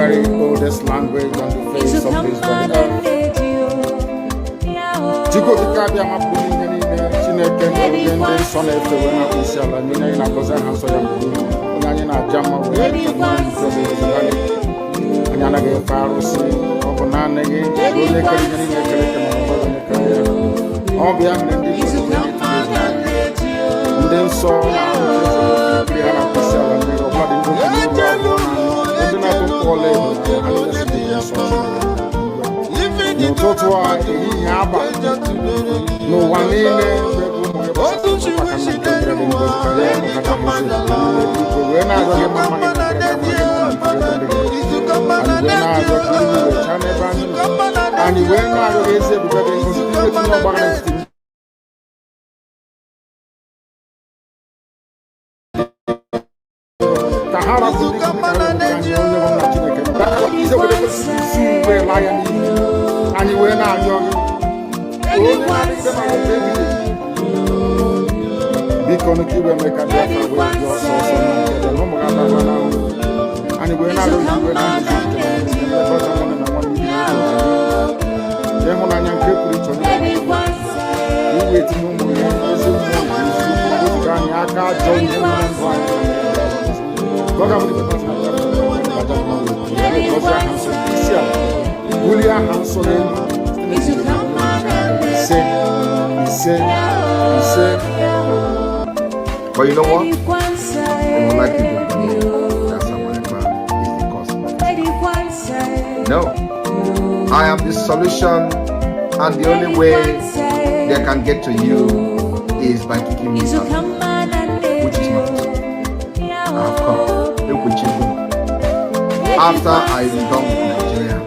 very oldest language on the face of this very earth. Geopolitical, Chineke ndị nsọ na-efe wee na isi ala nye anyị na-agọzi aha nsọ ya mgbe onye anyị na-aja mma wee anyị anaghị efe arụsị ọ bụ naanị gị onye kere ihe niile ekere eke ma onye kere ya ọ bịa mere ndị nsọ na-ekiri ha na isi ala mmiri ọbụladị ndị ndị na-atụ mkpụ ọla edo n'ụtụtụ a ehihie abalị n'ụwa niile and you were not eze because but you know what? They would like people to know that someone is the cause of it. No. I am the solution, and the only way they can get to you is by kicking me out, which is not possible. I have come. Look with you. After I am done with Nigeria,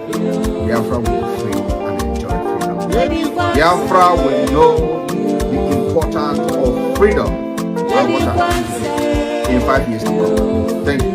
Biafra will be free and enjoy freedom. Biafra will know the importance of freedom and what happens in 5 years to come. Thank you.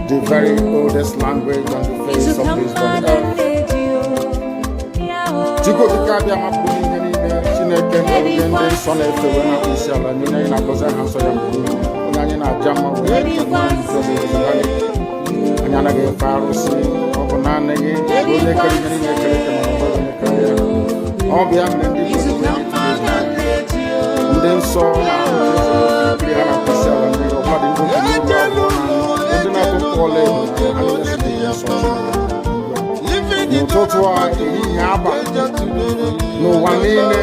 The very oldest language on the face of this very earth. Geopolitical, Chineke ndị nsọ na-efe wee na isi ala nye anyị na-agọzi aha nsọ ya mgbe onye anyị na-aja mma wee anyị anaghị efe arụsị ọ bụ naanị gị onye kere ihe niile ekere eke ma onye kere ya ọ bịa mere ndị nsọ na-ekiri ha na isi ala mmiri ọbụladị ndị ndị na-atụ mkpụ ọla edo n'ụtụtụ a ehihie abalị n'ụwa niile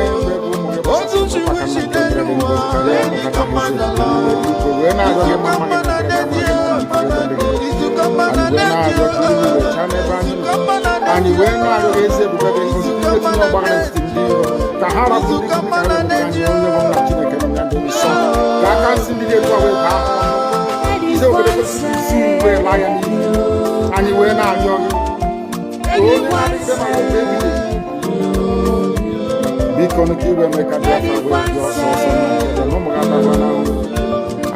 anyị wee na-arịọ eze ebube gị ngozi tinye ọgbara n'etiti ndị iro ka ha rapụ ndị ka anyị onye bụ nna Chineke na ndị nsọ ka aka nsị ndị ga-etu wee baa ize obodo kwesịrị isi wee laa ya n'iyi anyị wee na-arịọ gị onye na-adịgide ma oge ebili biko nụ ka iwe mee ka Biafra wee dị ọsọ ọsọ na ụmụ ga adaba na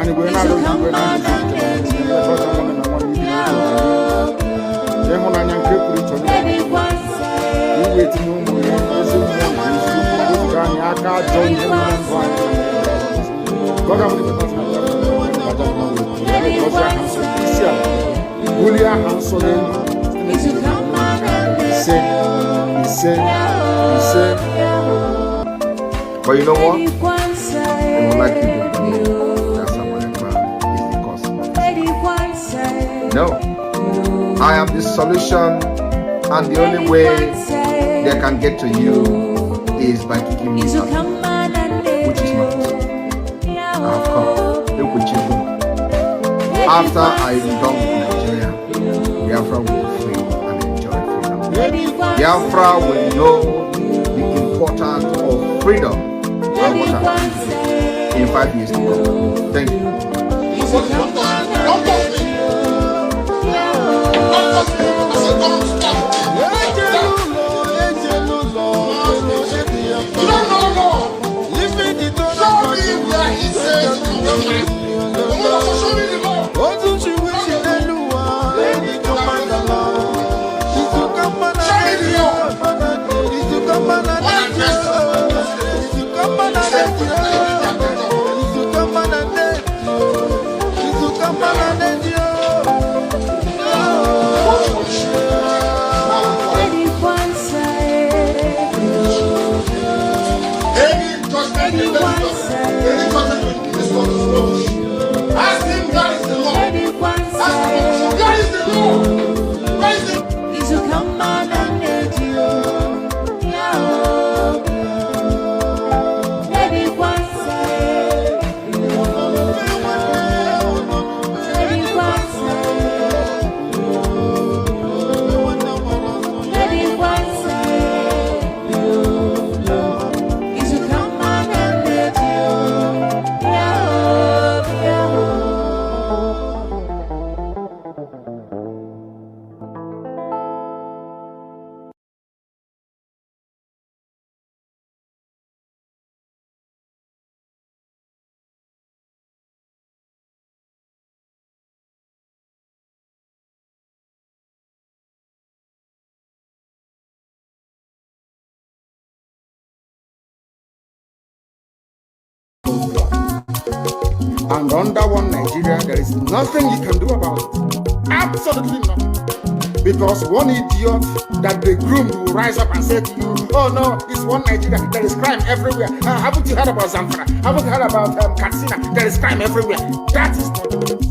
anyị wee na-arịọ gị wee na-arịọ gị ịhụnanya nke pụrụ iche onye iwe tinye ụmụ ya ezi mmụọ nke eziokwu wezụga anyị aka ajọ ihe na ndụ anyị. God have given us isi ala bulie aha nsọ n'elu ise. But you know what? They would like you to believe that someone is the cause. No. I am the solution, and the only way they can get to you is by kicking me out, which is not. I have come. Look what you do. After I am done with Nigeria, Biafra will be free and enjoy freedom. Biafra will know the importance of freedom and what happens in 5 years to come. Thank you. And under one Nigeria, there is nothing you can do about it. Absolutely nothing. Because one idiot that they groomed will rise up and say to you, oh no, it's one Nigeria, there is crime everywhere. Haven't you heard about Zamfara? Haven't you heard about Katsina? There is crime everywhere. That is not the case.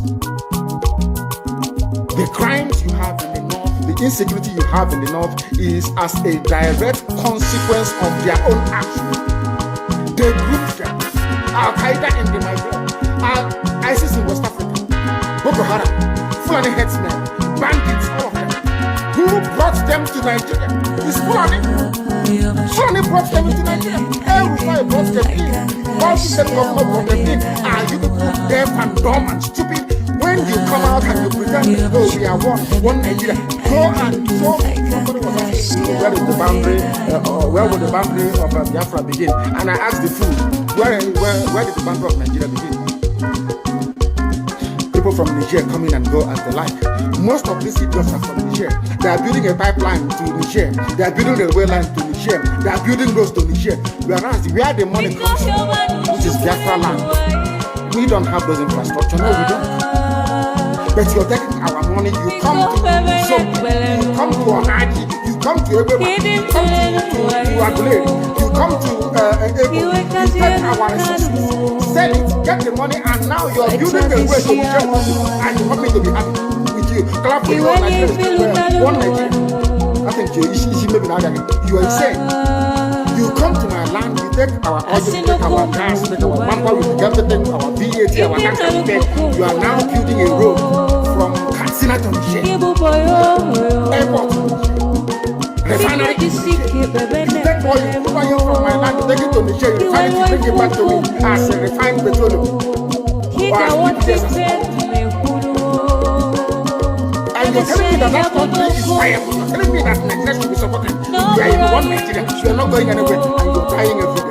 The crimes you have in the north, the insecurity you have in the north is as a direct consequence of their own action. They grouped them. Al-Qaeda in the Nigeria, ISIS in West Africa, Boko Haram, Fulani headsmen, bandits, all of them. Who brought them to Nigeria? It's Fulani. Fulani brought them into Nigeria. El-Rufai brought them in. All the same government brought them in. Are you deaf and dumb and stupid? When you come out and you pretend, oh, we are one Nigeria, go and show. Somebody was asking, where is the boundary, where would the boundary of Biafra begin? And I asked the fool, where did the boundary of Nigeria begin? People from Niger come in and go as they like. Most of these idiots are from Niger. They are building a pipeline to Niger. They are building a railway line to Niger. They are building roads to Niger. Whereas where the money comes from, which is Biafra land, we don't have those infrastructure. No, we don't. But you're taking our money. You come to Onaji, you come to everybody, you come to Agulere, you come to Ebo, you take our resources, sell it, get the money, and now you're building a way to be and you want me to be happy with you. Clap for your Nigeria. One Nigeria. I think you are insane. You come to my land, you take our oil, you take our gas, you take our manpower, you take everything, our VAT, our tax and pay. You are now building a road from Katsina to Niger. Airport. Refinery. You take oil, you put oil from my land, you take it to Niger, you refine it, you bring it back to me as a refined petroleum. Or as PPS. And you're telling me that country is viable. You're telling me that Nigeria should be supported. You are in one Nigeria. You're not going anywhere and you're dying every day.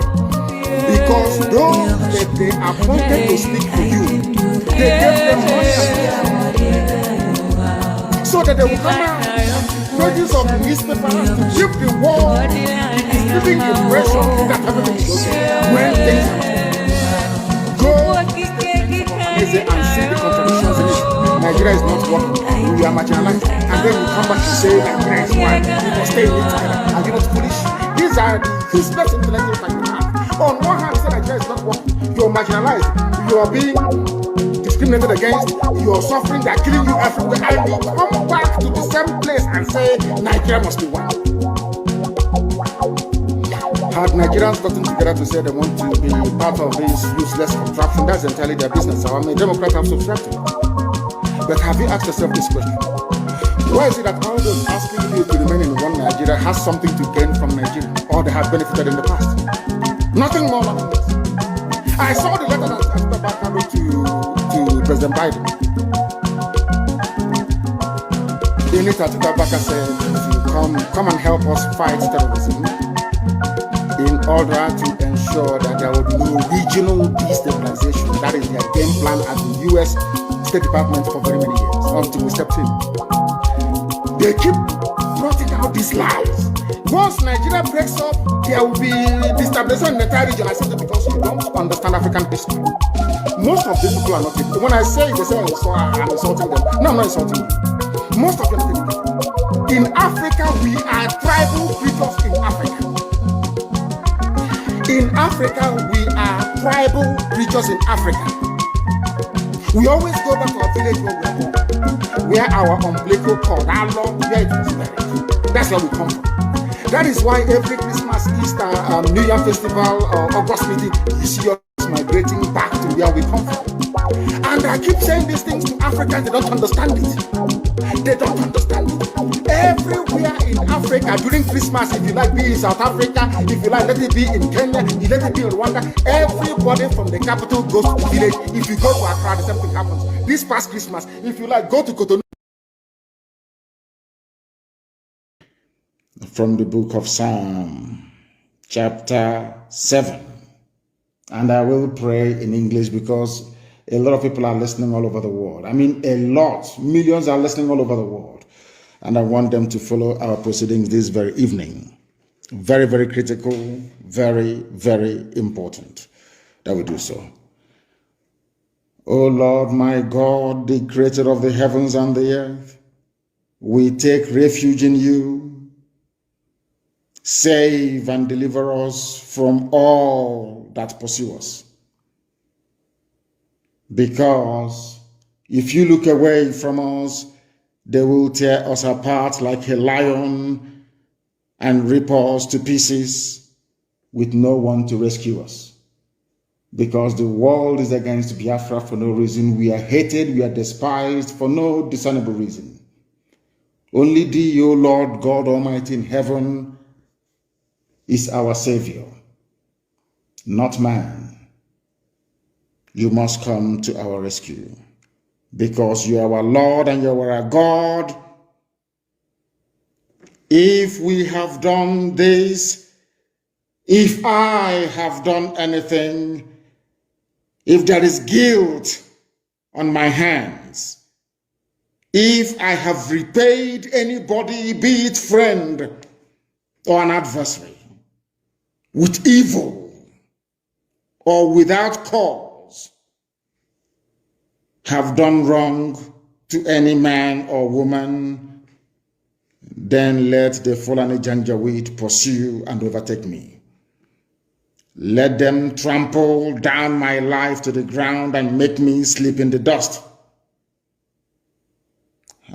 Because those that they appointed to speak for you, they gave them money so that they will come out pages of the newspaper to give the world the giving impression that everything is okay when things are go and see the contradictions in it. Nigeria is not working. We are marginalized. And then you come back to say Nigeria is one. People stay in it together. Are you not foolish? These are the useless intellectuals that you have. On one hand, you say Nigeria is not working. You're marginalized. You are being discriminated against. You are suffering. They are killing you everywhere. And you come back to the same place and say Nigeria must be one. Had Nigerians gotten together to say they want to be part of this useless contraption, that's entirely their business. I mean, Democrats have subscribed to it. But have you asked yourself this question? Why is it that all those asking you to remain in one Nigeria has something to gain from Nigeria, or they have benefited in the past? Nothing more, nothing less. I saw the letter that Atiku Abubakar wrote to President Biden. In it, Atiku Abubakar said, come and help us fight terrorism, in order to ensure that there will be no regional destabilization. That is their game plan at the U.S. State Department for very many years, until we stepped in. They keep plotting out these lies. Once Nigeria breaks up, there will be destabilization in the entire region. I said it because you don't understand African history. Most of these people are not people. When I say it, they say I'm insulting them. No, I'm not insulting you. Most of them are people. In Africa, we are tribal creatures in Africa. In Africa, we are tribal creatures in Africa. We always go back to our village where we are born, where our umbilical cord, our long, where it was buried. That's where we come from. That is why every Christmas, Easter, New Year festival, or August meeting, you see us migrating back to where we come from. And I keep saying these things to Africans, they don't understand it. They don't understand it. Everywhere in Africa during Christmas, if you like, be in South Africa, if you like, let it be in Kenya, you let it be in Rwanda, everybody from the capital goes to the village. If you go to Accra, the same thing happens. This past Christmas, if you like, go to Cotonou. From the book of Psalm, chapter 7. And I will pray in English because a lot of people are listening all over the world. I mean, a lot. Millions are listening all over the world. And I want them to follow our proceedings this very evening. Very, very critical, very, very important that we do so. O Lord, my God, the creator of the heavens and the earth, we take refuge in you. Save and deliver us from all that pursue us. Because if you look away from us, they will tear us apart like a lion and rip us to pieces with no one to rescue us. Because the world is against Biafra for no reason. We are hated, we are despised for no discernible reason. Only thee, O Lord God Almighty in heaven, is our Savior, not man. You must come to our rescue. Because you are our Lord and you are our God. If we have done this, if I have done anything, if there is guilt on my hands, if I have repaid anybody, be it friend or an adversary, with evil or without cause, have done wrong to any man or woman, then let the Fulani Janjaweed pursue and overtake me. Let them trample down my life to the ground and make me sleep in the dust.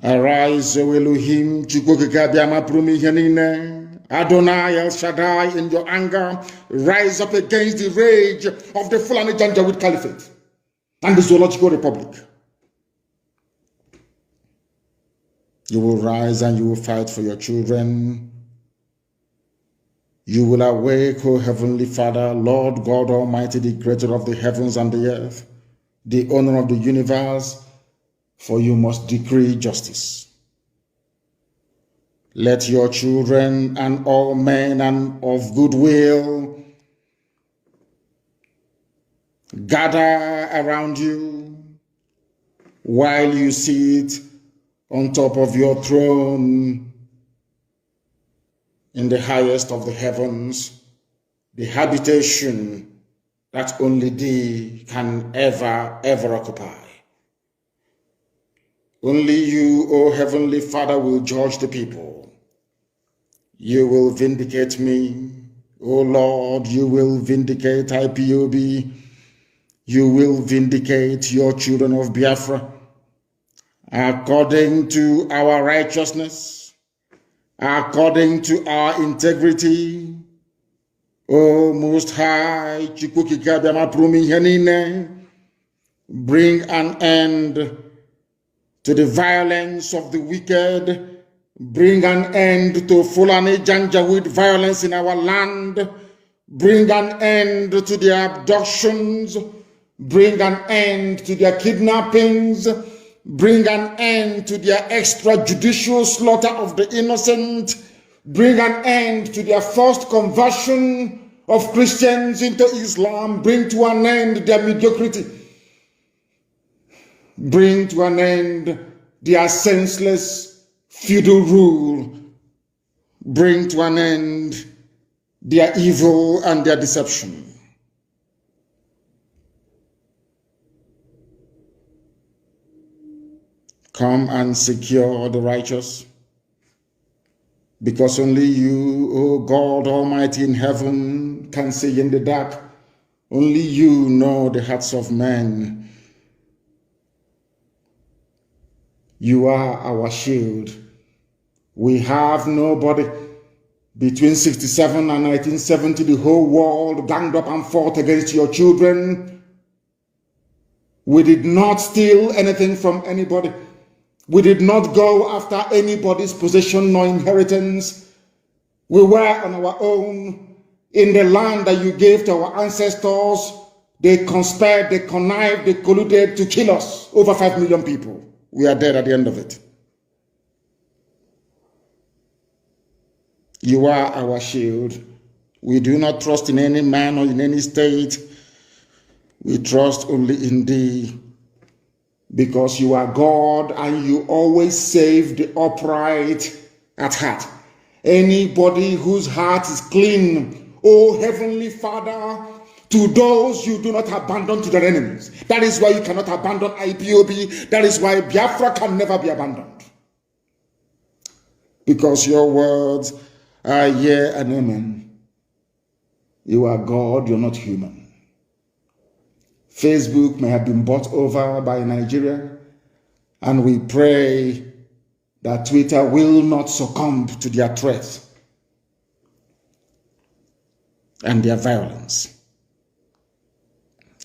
Arise, O Elohim, Adonai El Shaddai, in your anger, rise up against the rage of the Fulani Janjaweed Caliphate and the Zoological Republic. You will rise and you will fight for your children. You will awake, O Heavenly Father, Lord God Almighty, the creator of the heavens and the earth, the owner of the universe, for you must decree justice. Let your children and all men and of goodwill gather around you while you sit on top of your throne in the highest of the heavens, the habitation that only thee can ever occupy. Only you, O Heavenly Father, will judge the people. You will vindicate me, O Lord, you will vindicate IPOB. You will vindicate your children of Biafra according to our righteousness, according to our integrity. O Most High, bring an end to the violence of the wicked. Bring an end to Fulani Janjaweed violence in our land. Bring an end to their abductions. Bring an end to their kidnappings. Bring an end to their extrajudicial slaughter of the innocent. Bring an end to their forced conversion of Christians into Islam. Bring to an end their mediocrity. Bring to an end their senseless feudal rule. Bring to an end their evil and their deception. Come and secure the righteous, because only you, O God Almighty in heaven, can see in the dark. Only you know the hearts of men. You are our shield. We have nobody. Between 67 and 1970, the whole world ganged up and fought against your children. We did not steal anything from anybody. We did not go after anybody's possession nor inheritance. We were on our own in the land that you gave to our ancestors. They conspired, they connived, they colluded to kill us. Over 5 million people. We are dead at the end of it. You are our shield. We do not trust in any man or in any state. We trust only in thee, because you are God and you always save the upright at heart. Anybody whose heart is clean, O Heavenly Father, to those you do not abandon to their enemies. That is why you cannot abandon IPOB. That is why Biafra can never be abandoned. Because your words are yea and amen. You are God, you're not human. Facebook may have been bought over by Nigeria, and we pray that Twitter will not succumb to their threats and their violence.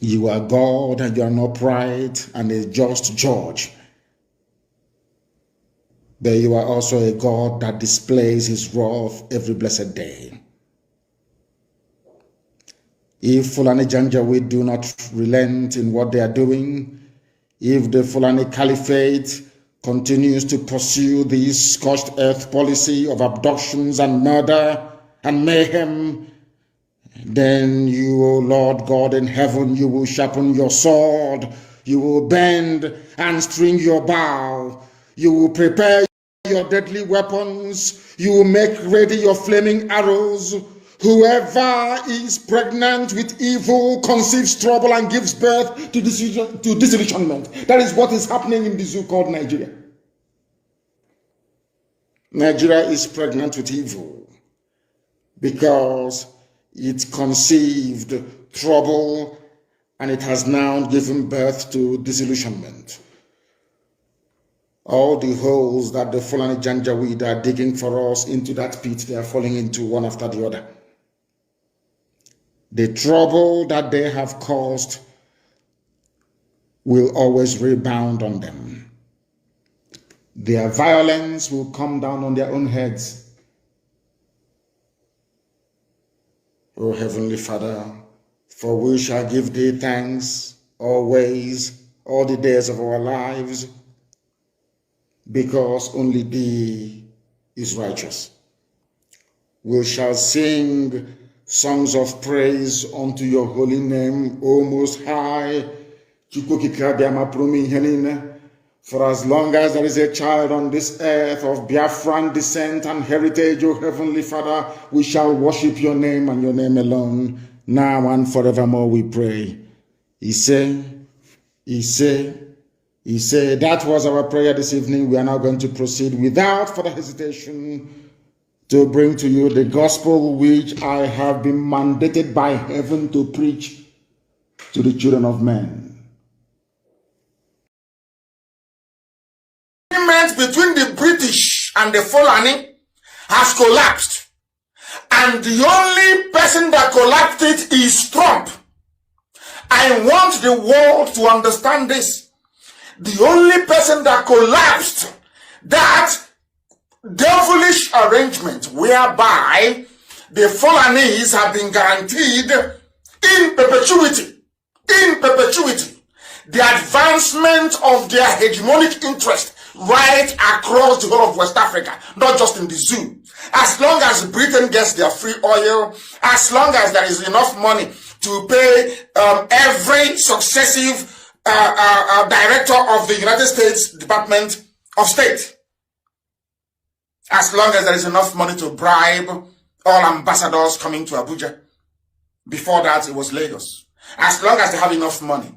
You are God, and you are an upright and a just judge. But you are also a God that displays his wrath every blessed day. If Fulani Janjaweed do not relent in what they are doing, if the Fulani Caliphate continues to pursue this scorched earth policy of abductions and murder and mayhem, then you, O Lord God in heaven, you will sharpen your sword, you will bend and string your bow, you will prepare your deadly weapons, you will make ready your flaming arrows. Whoever is pregnant with evil conceives trouble and gives birth to disillusionment. That is what is happening in the zoo called Nigeria. Nigeria is pregnant with evil because it conceived trouble and it has now given birth to disillusionment. All the holes that the Fulani Janjaweed are digging for us into that pit, they are falling into one after the other. The trouble that they have caused will always rebound on them. Their violence will come down on their own heads. O Heavenly Father, for we shall give thee thanks always, all the days of our lives, because only thee is righteous. We shall sing songs of praise unto your holy name, O Most High, For as long as there is a child on this earth of Biafran descent and heritage, O Heavenly Father, we shall worship your name and your name alone, now and forevermore, we pray. He said, that was our prayer this evening. We are now going to proceed without further hesitation to bring to you the gospel which I have been mandated by heaven to preach to the children of men. Between the British and the Fulani has collapsed, and the only person that collapsed it is Trump. I want the world to understand this. The only person that collapsed that devilish arrangement whereby the Fulanis have been guaranteed in perpetuity, the advancement of their hegemonic interest right across the whole of West Africa, not just in the zoo. As long as Britain gets their free oil, as long as there is enough money to pay every successive director of the United States Department of State, as long as there is enough money to bribe all ambassadors coming to Abuja. Before that, it was Lagos. As long as they have enough money,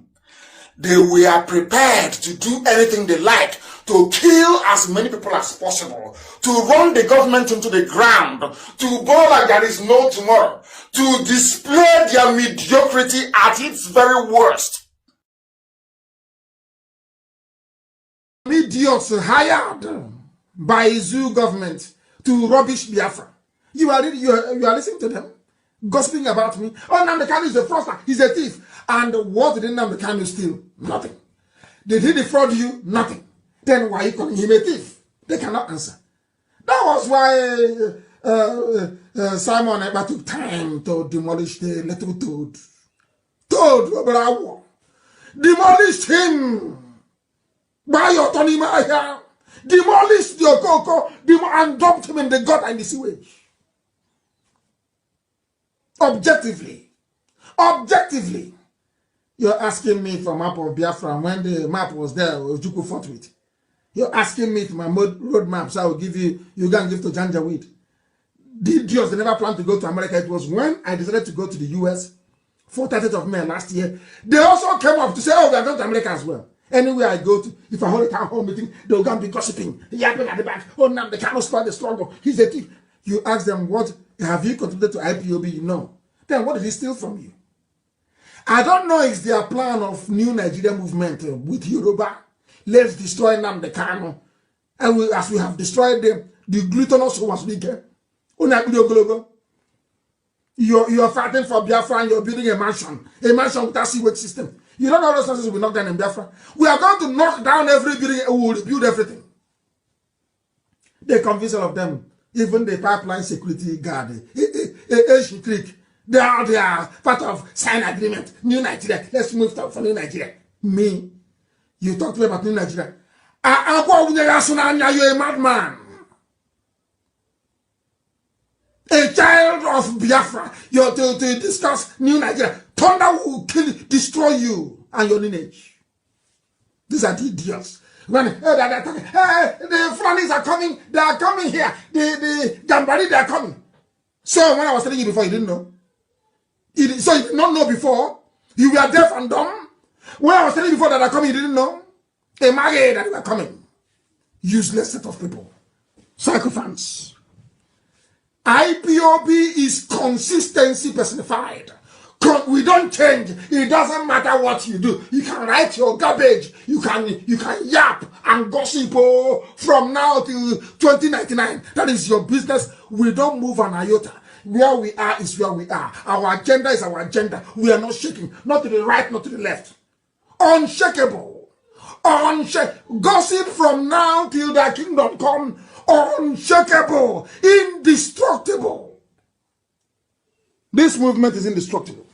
they were prepared to do anything they like to kill as many people as possible, to run the government into the ground, to go like there is no tomorrow, to display their mediocrity at its very worst. Idiots hired by zoo government to rubbish Biafra. You are listening to them, gossiping about me. Oh, Nnamdi Kanu is a fraudster, he's a thief. And what did Nnamdi Kanu steal? Nothing. Did he defraud you? Nothing. Then why are you calling him a thief? They cannot answer. That was why Simon Ekpa took time to demolish the little toad. Bravo. Demolished him by your Tony Maya. Demolished the Okoko and dumped him in the gut and the sewage. Objectively, you're asking me for map of Biafra when the map was there, Ojukwu fought with. You're asking me for my road map, so I will give you can give to Janjaweed. The idiots, they never planned to go to America. It was when I decided to go to the US, 30th of May last year. They also came up to say, oh, we are going to America as well. Anywhere I go to, if I hold a town hall meeting, they'll go and be gossiping, yapping at the back. Oh, now they cannot start the struggle. He's a thief. You ask them, what have you contributed to IPOB? You know. Then what did he steal from you? I don't know if their plan of new Nigeria movement with Yoruba. Let's destroy Nnamdi Kanu. And as we have destroyed them, the glutinous was bigger. You're fighting for Biafra and you're building a mansion without sewage system. You don't know those houses will knock down in Biafra. We are going to knock down every building and we will rebuild everything. They convince all of them, even the pipeline security guard, Asian Creek, they are part of sign agreement. New Nigeria. Let's move to for New Nigeria. Me, you talk to me about New Nigeria. You're a madman. A child of Biafra. You're to discuss New Nigeria. Thunder will kill, destroy you and your lineage. These are the idiots. When the Fulanis are coming, they are coming here. The Gambari, they are coming. So when I was telling you before, you didn't know. So you did not know before. You were deaf and dumb. When I was telling you before that they are coming, you didn't know. They married that they were coming. Useless set of people. Sycophants. IPOB is consistency personified. We don't change. It doesn't matter what you do. You can write your garbage. You can yap and gossip from now till 2099. That is your business. We don't move an iota. Where we are is where we are. Our agenda is our agenda. We are not shaking. Not to the right, not to the left. Unshakable. Gossip from now till the kingdom come. Unshakable. Indestructible. This movement is indestructible.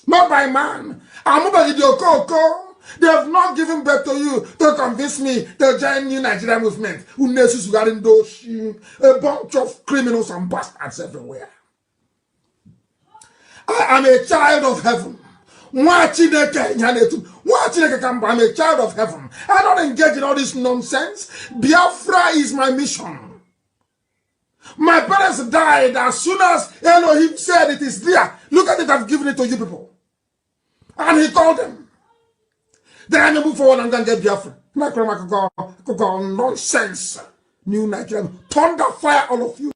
Not by man. They have not given birth to you to convince me to join New Nigeria movement. A bunch of criminals and bastards everywhere. I am a child of heaven. I'm a child of heaven. I don't engage in all this nonsense. Biafra is my mission. My parents died as soon as Elohim said it is there. Look at it, I've given it to you people. And he called them. Then I move forward and then get Biafra. Nonsense. New Nigerian. Thunder fire all of you.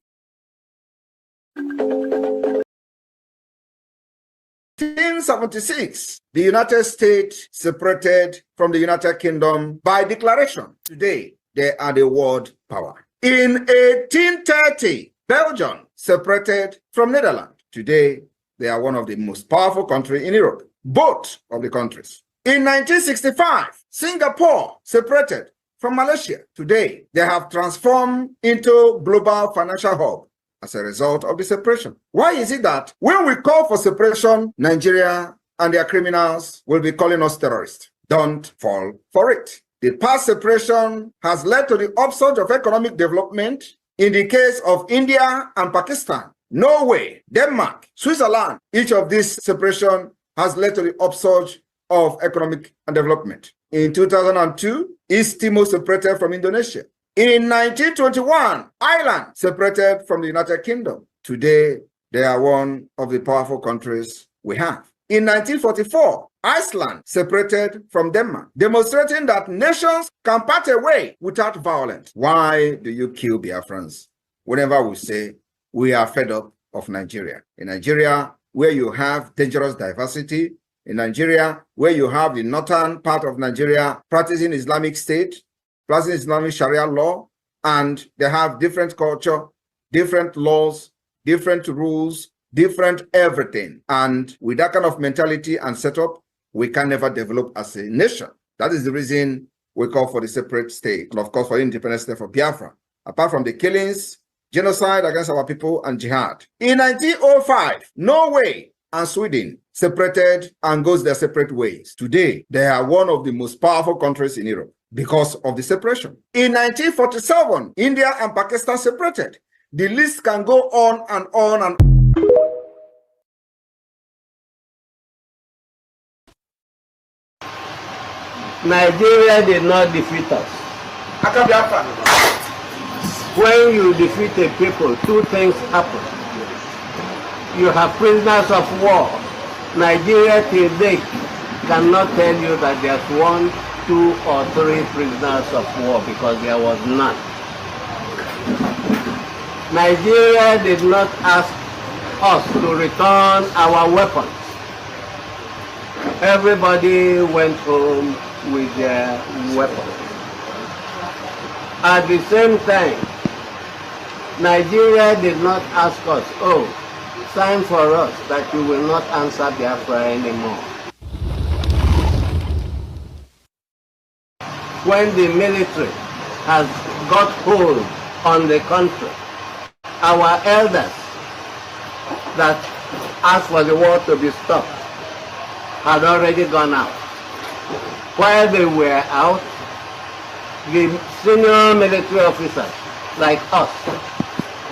1876, the United States separated from the United Kingdom by declaration. Today, they are the world power. In 1830, Belgium separated from Netherlands. Today, they are one of the most powerful countries in Europe, both of the countries. In 1965, Singapore separated from Malaysia. Today, they have transformed into global financial hub as a result of the separation. Why is it that when we call for separation, Nigeria and their criminals will be calling us terrorists? Don't fall for it. The past separation has led to the upsurge of economic development in the case of India and Pakistan, Norway, Denmark, Switzerland. Each of these separation has led to the upsurge of economic and development. In 2002, East Timor separated from Indonesia. In 1921, Ireland separated from the United Kingdom. Today, they are one of the powerful countries we have. In 1944, Iceland separated from Denmark, demonstrating that nations can part away without violence. Why do you kill Biafrans? Whenever we say we are fed up of Nigeria. In Nigeria, where you have dangerous diversity, in Nigeria, where you have the northern part of Nigeria practicing Islamic State, practicing Islamic Sharia law, and they have different culture, different laws, different rules, different everything. And with that kind of mentality and setup, we can never develop as a nation. That is the reason we call for the separate state, and of course for the independent state for Biafra. Apart from the killings, genocide against our people, and jihad. In 1905, Norway and Sweden separated and goes their separate ways. Today, they are one of the most powerful countries in Europe because of the separation. In 1947, India and Pakistan separated. The list can go on and on and on. Nigeria did not defeat us. When you defeat a people, two things happen. You have prisoners of war. Nigeria till date cannot tell you that there's 1, 2, or 3 prisoners of war because there was none. Nigeria did not ask us to return our weapons. Everybody went home with their weapons. At the same time, Nigeria did not ask us, oh, sign for us that you will not answer Biafra anymore. When the military has got hold on the country, our elders that asked for the war to be stopped had already gone out. While they were out, the senior military officers like us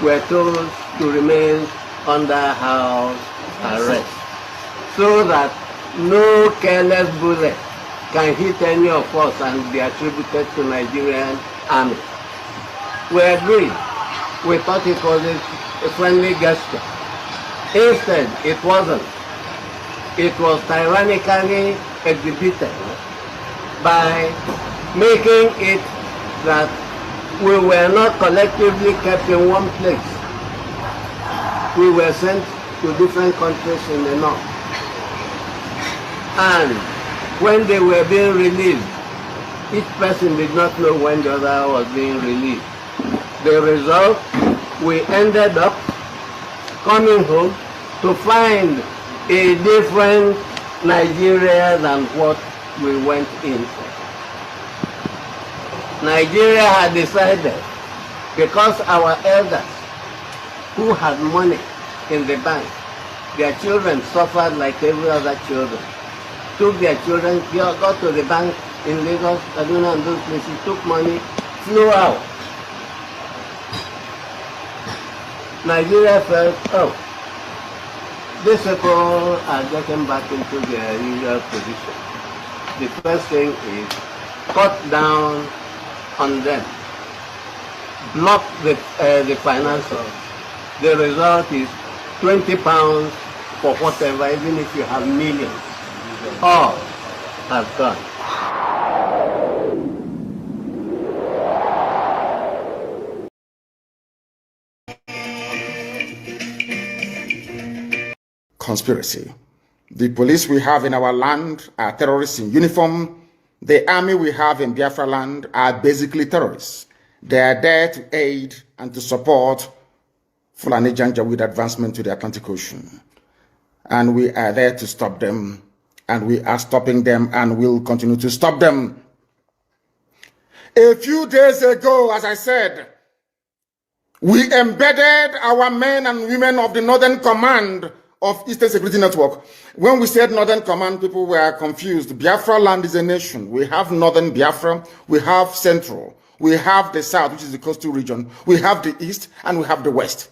were told to remain under house arrest so that no careless bullet can hit any of us and be attributed to Nigerian army. We agreed. We thought it was a friendly gesture. Instead, it wasn't. It was tyrannically exhibited by making it that we were not collectively kept in one place. We were sent to different countries in the north. And when they were being released, each person did not know when the other was being released. The result, we ended up coming home to find a different Nigeria than what we went in. Nigeria had decided, because our elders who had money in the bank, their children suffered like every other children, took their children, got to the bank in Lagos, Kaduna and those places, took money, flew out. Nigeria felt, oh, these people are getting back into their usual position. The first thing is cut down on them, block the finances. The result is £20 for whatever, even if you have millions. All has gone. Conspiracy. The police we have in our land are terrorists in uniform. The army we have in Biafra land are basically terrorists. They are there to aid and to support Fulani Janjaweed advancement to the Atlantic Ocean. And we are there to stop them. And we are stopping them and will continue to stop them. A few days ago, as I said, we embedded our men and women of the Northern Command of Eastern Security Network. When we said Northern Command, people were confused. Biafra land is a nation. We have Northern Biafra, we have Central, we have the South, which is the coastal region, we have the East, and we have the West.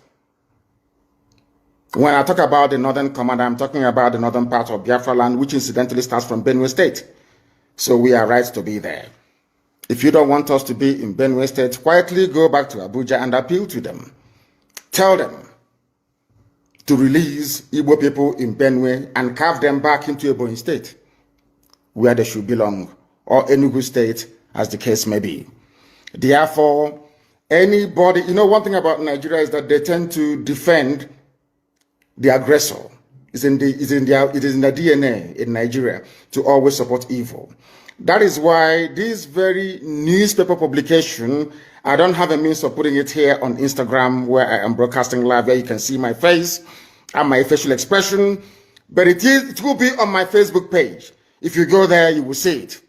When I talk about the Northern Command, I'm talking about the northern part of Biafra land, which incidentally starts from Benue State. So we are right to be there. If you don't want us to be in Benue State, quietly go back to Abuja and appeal to them. Tell them to release Igbo people in Benue and carve them back into Ebonyi State, where they should belong, or Enugu State, as the case may be. Therefore, anybody, one thing about Nigeria is that they tend to defend the aggressor. It is in the DNA in Nigeria to always support evil. That is why this very newspaper publication, I don't have a means of putting it here on Instagram where I am broadcasting live, where you can see my face and my facial expression, but it will be on my Facebook page. If you go there, you will see it.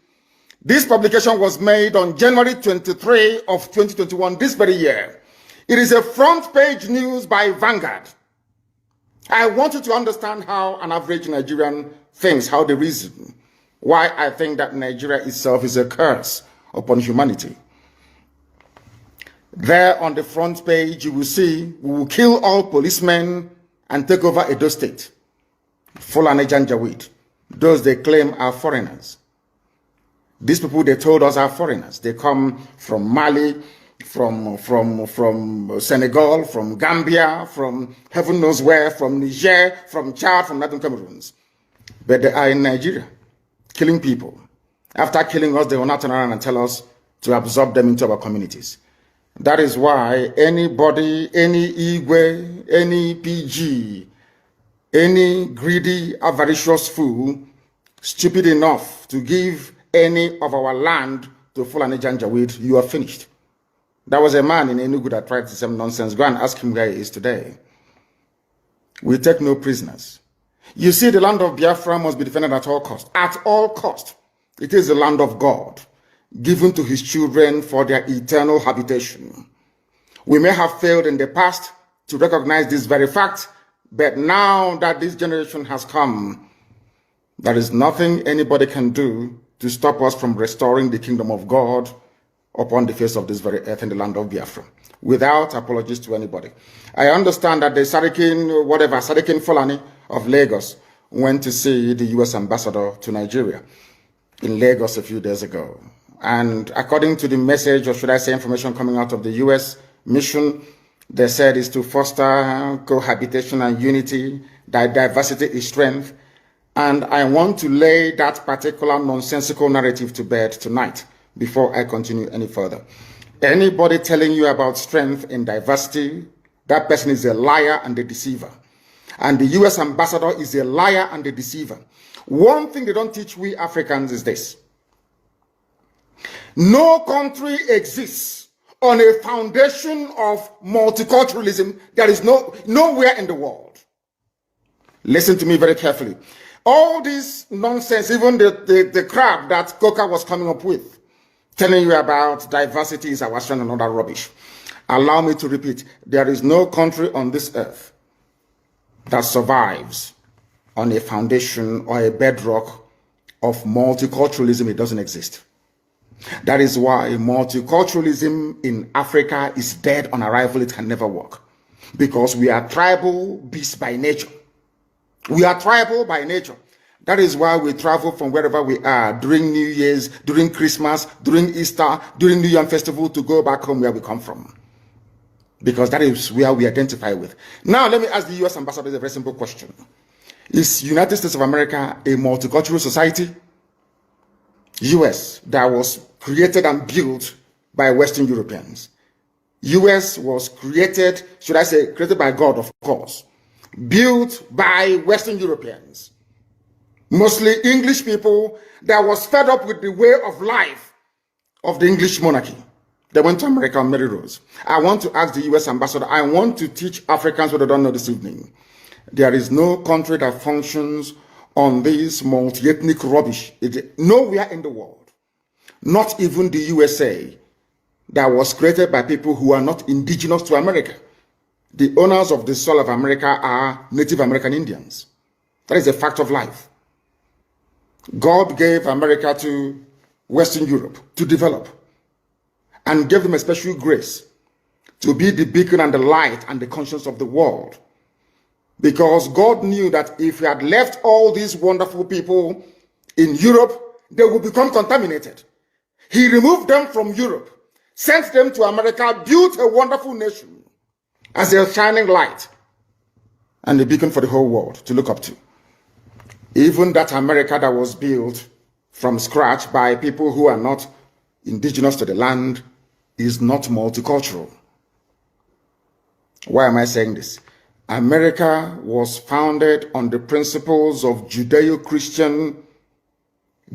This publication was made on January 23 of 2021, this very year. It is a front page news by Vanguard. I want you to understand how an average Nigerian thinks, how they reason, why I think that Nigeria itself is a curse upon humanity. There on the front page, you will see, we will kill all policemen and take over Edo State. Fulani Janjaweed. Those they claim are foreigners. These people they told us are foreigners. They come from Mali, from Senegal, from Gambia, from heaven knows where, from Niger, from Chad, from Northern Cameroons. But they are in Nigeria, killing people. After killing us, they will not turn around and tell us to absorb them into our communities. That is why anybody, any Igwe, any PG, any greedy, avaricious fool, stupid enough to give any of our land to Fulani Janjaweed, you are finished. There was a man in Enugu that tried the same nonsense. Go and ask him where he is today. We take no prisoners. You see, the land of Biafra must be defended at all cost. At all cost. It is the land of God, given to his children for their eternal habitation. We may have failed in the past to recognize this very fact, but now that this generation has come, there is nothing anybody can do to stop us from restoring the kingdom of God upon the face of this very earth in the land of Biafra, without apologies to anybody. I understand that the Sadikin Fulani of Lagos went to see the U.S. ambassador to Nigeria in Lagos a few days ago. And according to the message, or should I say information coming out of the U.S. mission, they said is to foster cohabitation and unity, that diversity is strength. And I want to lay that particular nonsensical narrative to bed tonight before I continue any further. Anybody telling you about strength in diversity, that person is a liar and a deceiver. And the U.S. ambassador is a liar and a deceiver. One thing they don't teach we Africans is this. No country exists on a foundation of multiculturalism. There is nowhere in the world. Listen to me very carefully. All this nonsense, even the crap that Coca was coming up with, telling you about diversity is our strength and all that rubbish. Allow me to repeat, there is no country on this earth that survives on a foundation or a bedrock of multiculturalism. It doesn't exist. That is why multiculturalism in Africa is dead on arrival. It can never work. Because we are tribal beasts by nature. We are tribal by nature. That is why we travel from wherever we are during New Year's, during Christmas, during Easter, during New Year festival to go back home where we come from. Because that is where we identify with. Now, let me ask the US ambassador a very simple question. Is United States of America a multicultural society? US, that was created and built by Western Europeans. US was created, should I say, created by God, of course, built by Western Europeans, mostly English people that was fed up with the way of life of the English monarchy. They went to America on Mary Rose. I want to ask the US ambassador, I want to teach Africans what they don't know this evening. There is no country that functions on this multi-ethnic rubbish. Nowhere in the world, not even the USA, that was created by people who are not indigenous to America. The owners of the soil of America are Native American Indians. That is a fact of life. God gave America to Western Europe to develop and gave them a special grace to be the beacon and the light and the conscience of the world. Because God knew that if he had left all these wonderful people in Europe, they would become contaminated. He removed them from Europe, sent them to America, built a wonderful nation as a shining light and a beacon for the whole world to look up to. Even that America that was built from scratch by people who are not indigenous to the land is not multicultural. Why am I saying this? America was founded on the principles of Judeo-Christian,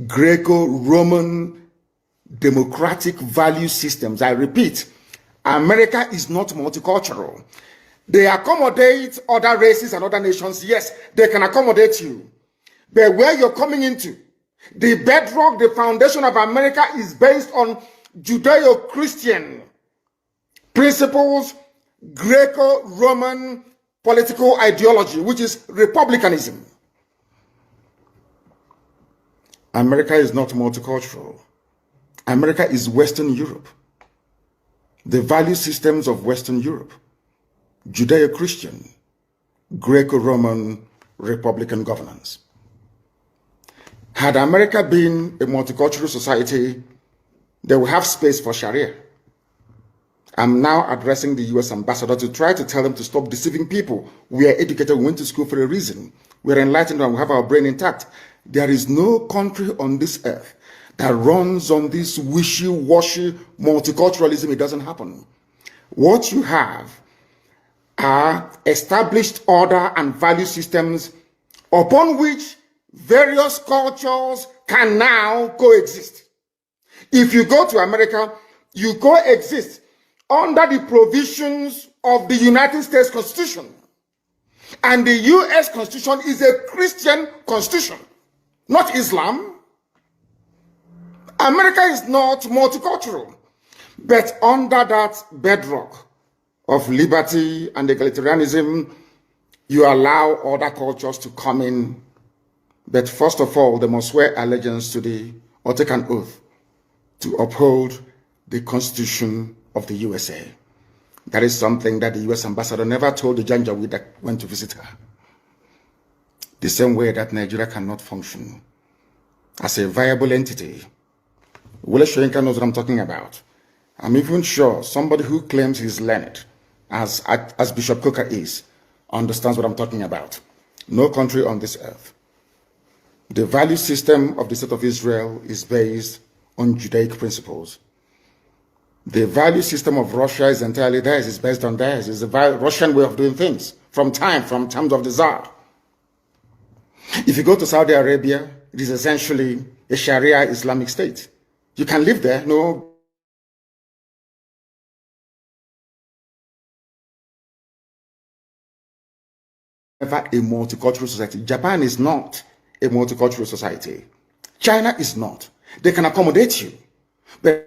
Greco-Roman, democratic value systems. I repeat, America is not multicultural. They accommodate other races and other nations. Yes, they can accommodate you. But where you're coming into, the bedrock, the foundation of America is based on Judeo-Christian principles, Greco-Roman political ideology, which is republicanism. America is not multicultural. America is Western Europe. The value systems of Western Europe, Judeo-Christian, Greco-Roman, Republican governance. Had America been a multicultural society, they would have space for Sharia. I'm now addressing the US ambassador to try to tell them to stop deceiving people. We are educated, we went to school for a reason. We're enlightened and we have our brain intact. There is no country on this earth that runs on this wishy-washy multiculturalism. It doesn't happen. What you have are established order and value systems upon which various cultures can now coexist. If you go to America, you coexist under the provisions of the United States Constitution. And the US Constitution is a Christian constitution, not Islam. America is not multicultural, but under that bedrock of liberty and egalitarianism, you allow other cultures to come in. But first of all, they must swear allegiance to or take an oath to uphold the Constitution of the USA. That is something that the US ambassador never told the Janjaweed that went to visit her. The same way that Nigeria cannot function as a viable entity. Wole Soyinka knows what I'm talking about. I'm even sure somebody who claims he's learned, as Bishop Coker is, understands what I'm talking about. No country on this earth. The value system of the State of Israel is based on Judaic principles. The value system of Russia is entirely theirs, it's based on theirs. It's the Russian way of doing things from times of the Tsar. If you go to Saudi Arabia, it is essentially a Sharia Islamic state. You can live there, no. Never a multicultural society. Japan is not a multicultural society. China is not. They can accommodate you, but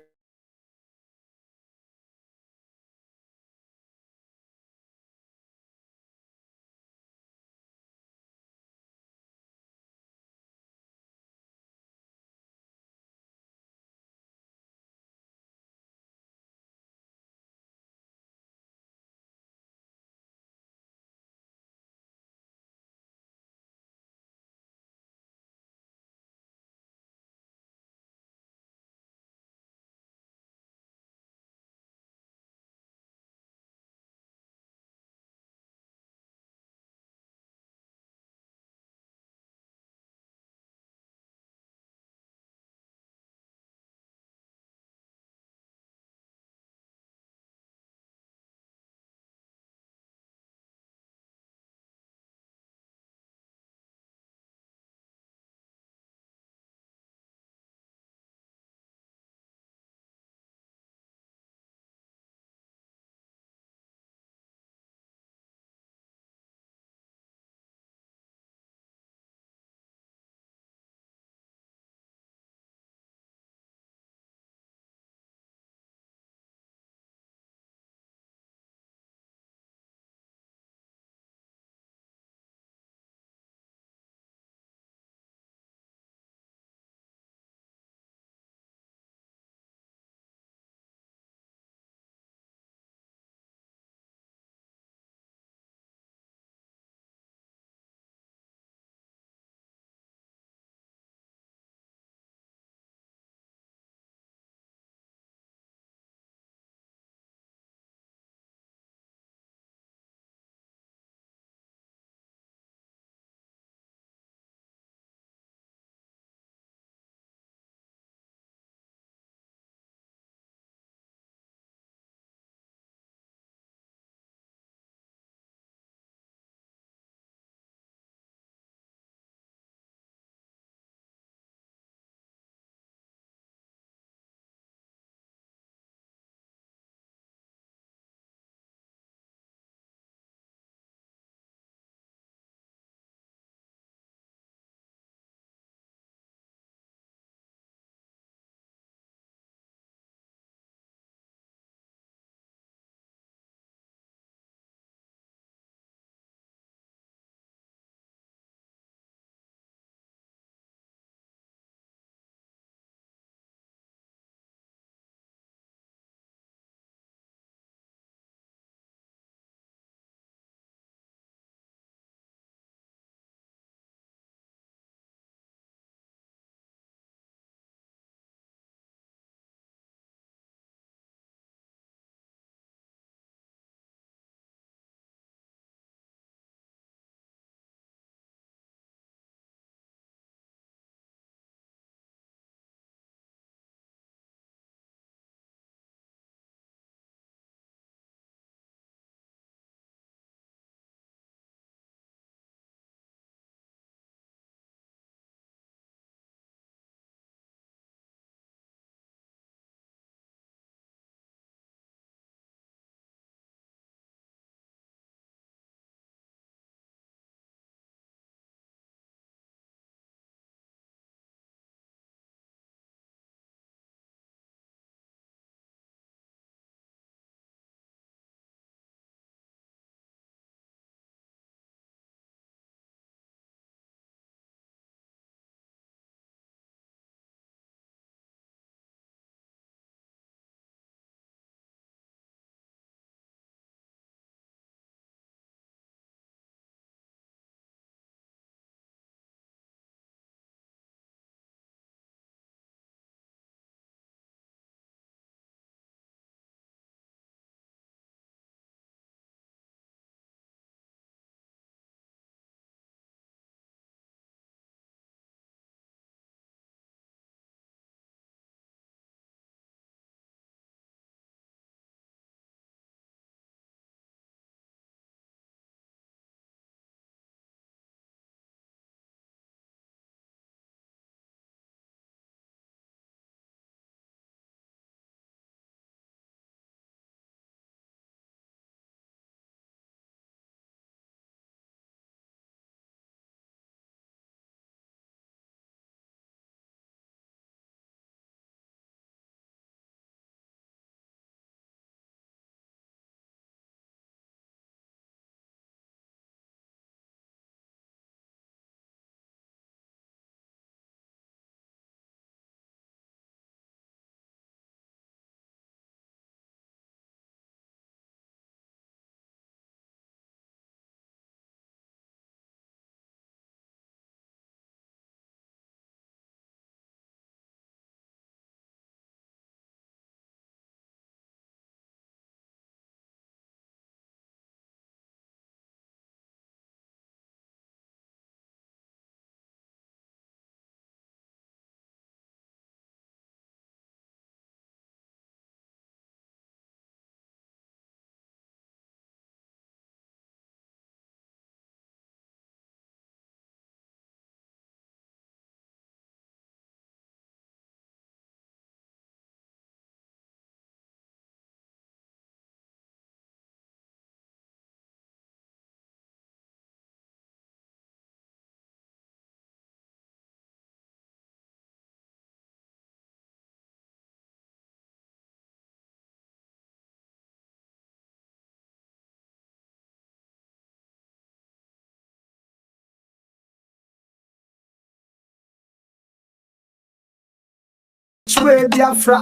way Biafra?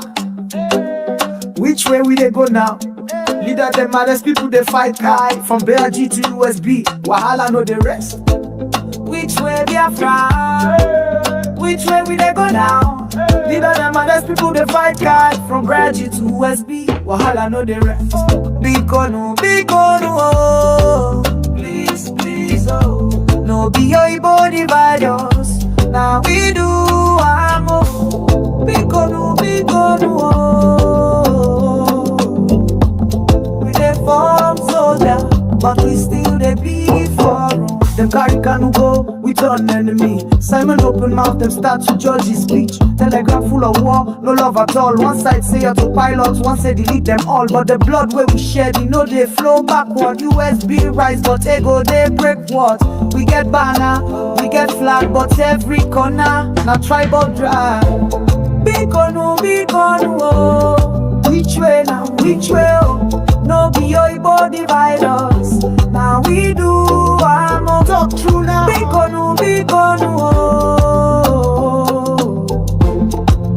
Which way we they go now? Leader them maddest people they fight Kai from BRG to USB. Wahala know the rest. Which way Biafra? Which way we they go now? Leader them maddest people they fight Kai from BRG to USB. Wahala know the rest. Big no, oh. Please, please, oh. No be your Igbo divide us. Now we do amo. Big no, oh. We dey form soldier, but we still dey be for them carry canoe go, we turn enemy. Simon open mouth, them start to judge his speech. Telegram full of war, no love at all. One side say autopilot, one say delete them all. But the blood where we shed, you know they flow backward. USB rise, but ego they break what? We get banner, we get flag, but every corner, now tribal drive. Big on, oh. Which way now, which way, oh. No be your Igbo divide us. Now we do amo. Talk true now. Big on, oh.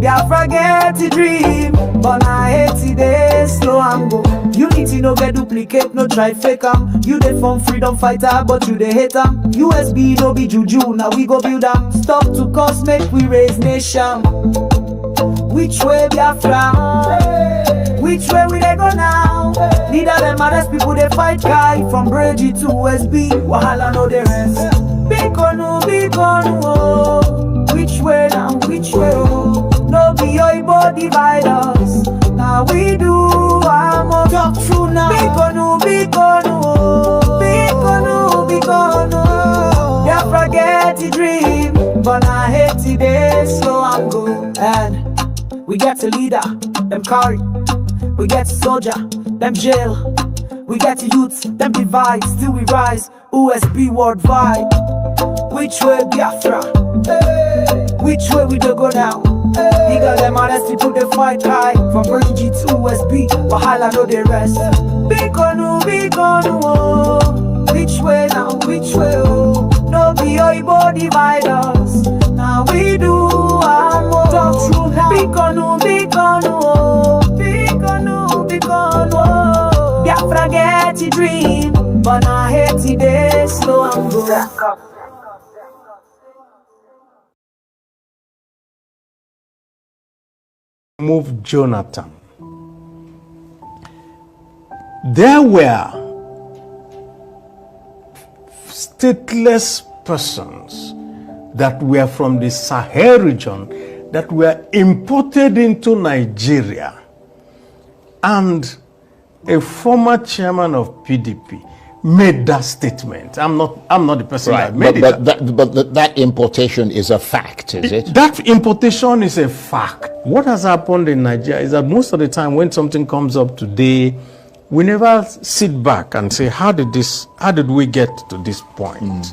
Biafra get a dream, but I hate it, they slow and go. Unity no get duplicate, no try fake 'em. You dey form freedom fighter, but you dey hate 'em. USB no be juju, now we go build 'em. Stop to cause, make we raise nation. Which way Biafra? Which way we they go now? Leader them maddest people they fight Kai from Brady to USB. Wahala know the rest. Big on, oh. Which way now? Which way, oh? No be your Igbo divide us. Now we do amo. Talk true now. Big on, oh. Big on, oh. Biafra get a dream, but I hate it, they slow and go. And we get a leader, them carry. We get a soldier, them jail. We get a youth, them divide. Still we rise, USB worldwide. Which way Biafra? Which way we do go now? Nigga, them honest people they fight high. From G to USB, Wahala know the rest. Big on, oh. Which way now? Which way, oh? No be your Igbo divide us. Now we do amo. Talk true now. Big on, oh. Biafra get a dream, but I hate it, they slow and go. Move Jonathan. There were stateless persons that were from the Sahel region that were imported into Nigeria, and a former chairman of PDP made that statement. I'm not the person that made it. But that importation is a fact, is it? That importation is a fact. What has happened in Nigeria is that most of the time when something comes up today, we never sit back and say, how did we get to this point?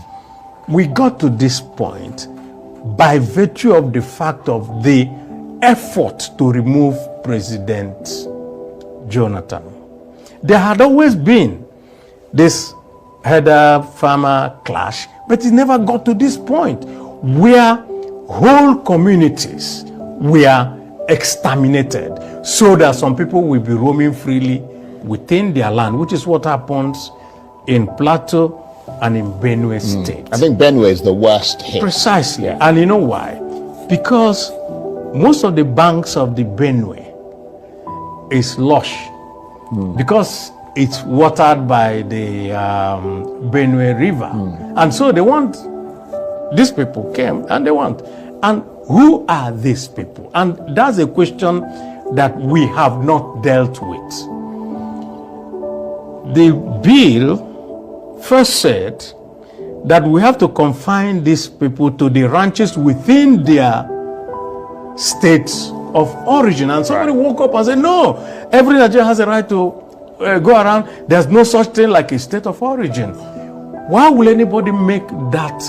We got to this point by virtue of the fact of the effort to remove President Jonathan. There had always been this herder-farmer clash, but it never got to this point where whole communities were exterminated so that some people will be roaming freely within their land, which is what happens in Plateau and in Benue State. I think Benue is the worst hit. Precisely. Yeah. And you know why? Because most of the banks of the Benue is lush, because it's watered by the Benue River. And so these people came and they want. And who are these people? And that's a question that we have not dealt with. The bill first said that we have to confine these people to the ranches within their states of origin. And somebody woke up and said, no, every Nigerian has a right to go around. There's no such thing like a state of origin. Why will anybody make that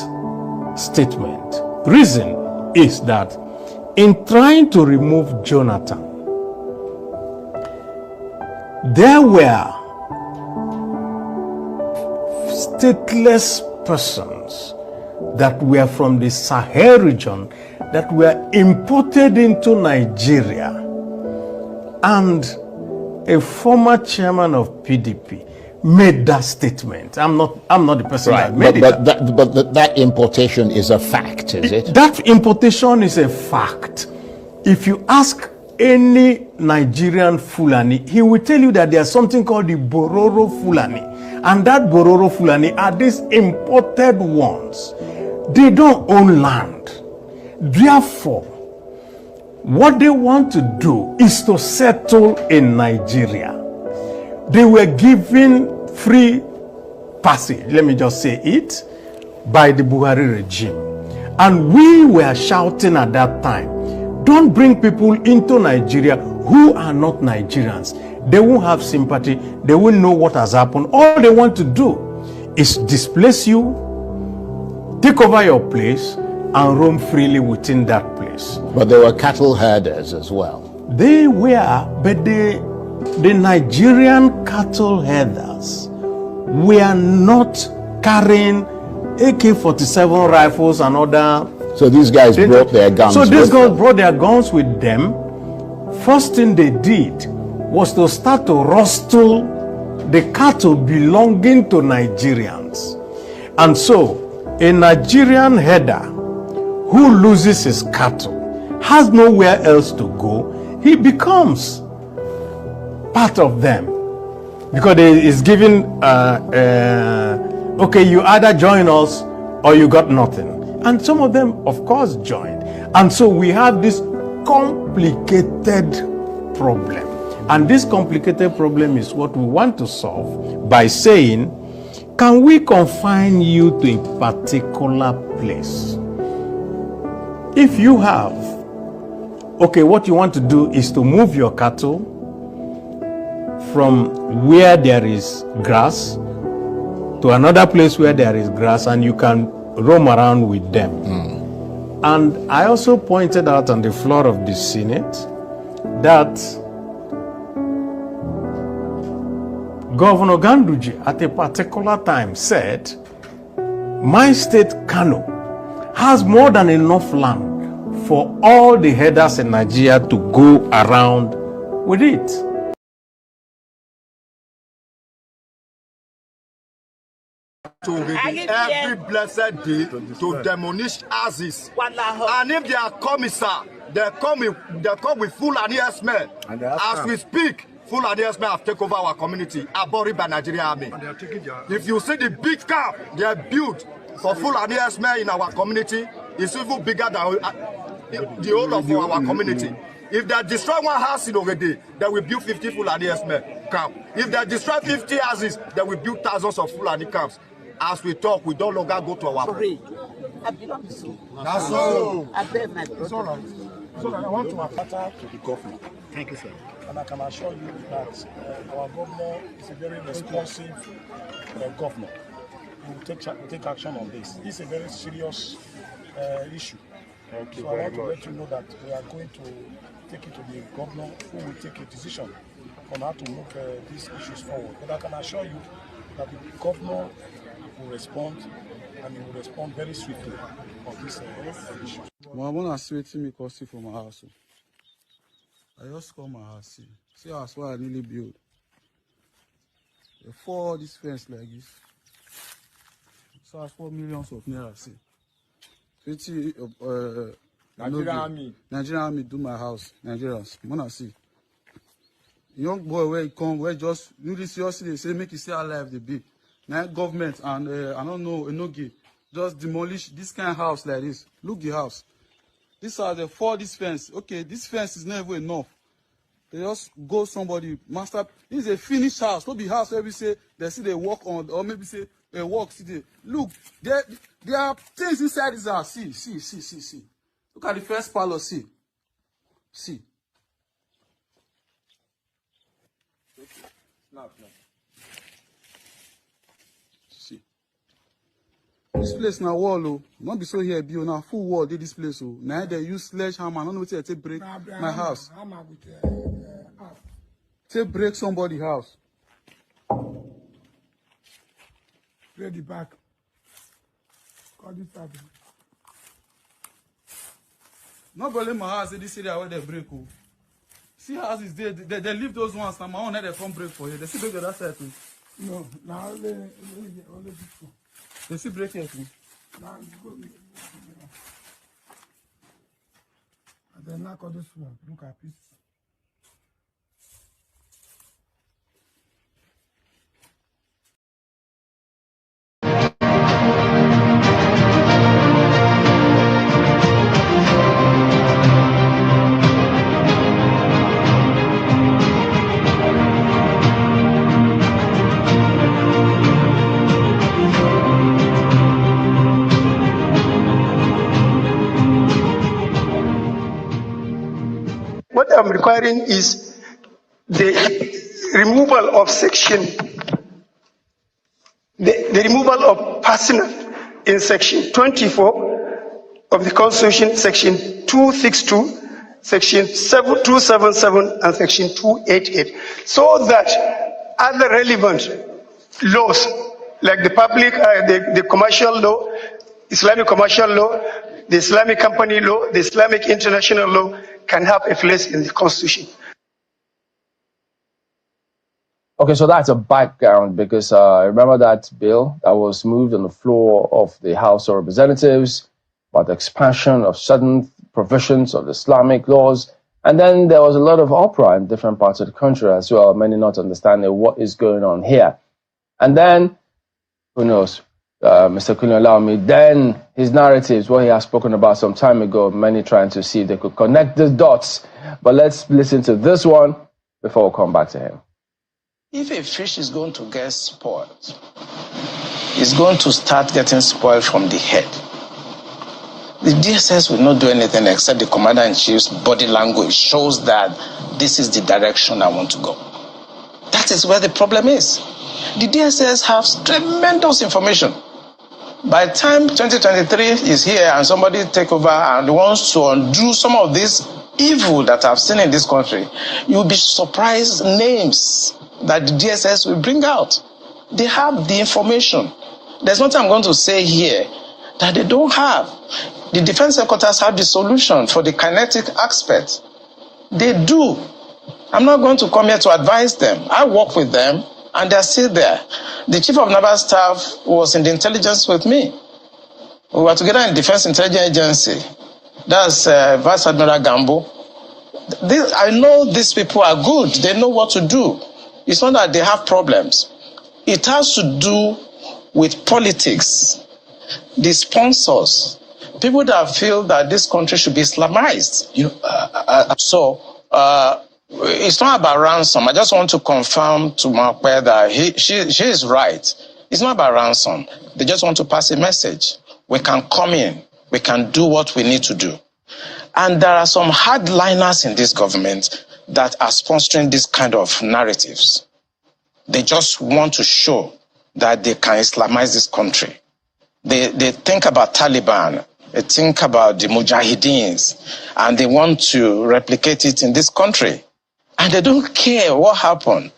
statement? Reason is that in trying to remove Jonathan, there were stateless persons that were from the Sahel region that were imported into Nigeria. And a former chairman of PDP made that statement. I'm not the person that made it. But that importation is a fact, is it? That importation is a fact. If you ask any Nigerian Fulani, he will tell you that there's something called the Bororo Fulani. And that Bororo Fulani are these imported ones. They don't own land. Therefore, what they want to do is to settle in Nigeria. They were given free passage, let me just say it, by the Buhari regime. And we were shouting at that time, don't bring people into Nigeria who are not Nigerians. They won't have sympathy. They won't know what has happened. All they want to do is displace you, take over your place, and roam freely within that place. But there were cattle herders as well. They were, but the Nigerian cattle herders were not carrying AK-47 rifles and other. So these guys brought their guns. So these guys brought their guns with them. First thing they did was to start to rustle the cattle belonging to Nigerians. And so a Nigerian herder who loses his cattle has nowhere else to go. He becomes part of them because he is given okay, you either join us or you got nothing. And some of them of course joined, and so we have this complicated problem. And this complicated problem is what we want to solve by saying, can we confine you to a particular place? If you have, okay, what you want to do is to move your cattle from where there is grass to another place where there is grass, and you can roam around with them. And I also pointed out on the floor of the Senate that Governor Ganduji at a particular time said, my state, Kano, has more than enough land for all the herders in Nigeria to go around with it. To every blessed day to demolish houses. And if they are commissar, they come with Fulani men. As we speak, Fulani men have taken over our community, abhorred by Nigerian army. If you see the big camp they are built for Fulani men in our community, it's even bigger than the whole of our community. If they destroy one house in Ogede, they will build 50 Fulani men camp. If they destroy 50 houses, they will build thousands of Fulani camps. As we talk, we don't longer go to our. That's all. So I want to appeal to the government. Thank you, sir. And I can assure you that our governor is a very responsive governor. He will take action on this. This is a very serious issue. So I want to let you know that we are going to take it to the governor, who will take a decision on how to move these issues forward. But I can assure you that the governor will respond, and he will respond very swiftly on this issue. Well, I want to see what me cost from my house. I just come my house. See how I nearly build. Before this fence like this, so as 4 millions of naira. See, Nigerian army do my house. Nigerians, wanna see. Young boy where he come, where just really seriously they say make you stay alive. They be now government and I don't know Enogi just demolish this kind of house like this. Look the house. These are the four this fence. Okay, this fence is never enough. They just go somebody master. This is a finished house. Not be house where we say they see they work on, or maybe say they work. See they look. There are things inside this house. See. Look at the first parlor. See. See. See. This place now wall, oh. Not be so here, be now full wall. Did this place, oh. Now they use sledgehammer. I don't know what they take break my house. Take break somebody's house. Play the back. Not only my house in this area where they break. Oh. See houses there, they leave those ones. Now my own head they come break for you. They see break the other side too. No, now only this one. They see break here too. Now go. And then knock on this one. Look at this. What I'm requiring is the removal of the removal of personal in section 24 of the Constitution, section 262, section 277, and section 288, so that other relevant laws like the public, the commercial law, Islamic commercial law, the Islamic company law, the Islamic international law can have a place in the Constitution. Okay, so that's a background because I remember that bill that was moved on the floor of the House of Representatives about the expansion of certain provisions of the Islamic laws. And then there was a lot of uproar in different parts of the country as well, many not understanding what is going on here. And then, who knows, Mr. Kunalami, then his narratives, what he has spoken about some time ago, many trying to see if they could connect the dots. But let's listen to this one before we come back to him. If a fish is going to get spoiled, it's going to start getting spoiled from the head. The DSS will not do anything except the commander-in-chief's body language shows that this is the direction I want to go. That is where the problem is. The DSS has tremendous information. By the time 2023 is here and somebody take over and wants to undo some of this evil that I've seen in this country, you'll be surprised names that the DSS will bring out. They have the information. There's nothing I'm going to say here that they don't have. The defense headquarters have the solution for the kinetic aspect. They do. I'm not going to come here to advise them. I work with them and they're still there. The chief of naval staff was in the intelligence with me. We were together in Defense Intelligence Agency. That's Vice Admiral Gambo. I know these people are good. They know what to do. It's not that they have problems. It has to do with politics, the sponsors, people that feel that this country should be Islamized. It's not about ransom. I just want to confirm to Makwe that she is right. It's not about ransom. They just want to pass a message. We can come in. We can do what we need to do. And there are some hardliners in this government that are sponsoring this kind of narratives. They just want to show that they can Islamize this country. They think about Taliban, they think about the Mujahideens, and they want to replicate it in this country. And they don't care what happened.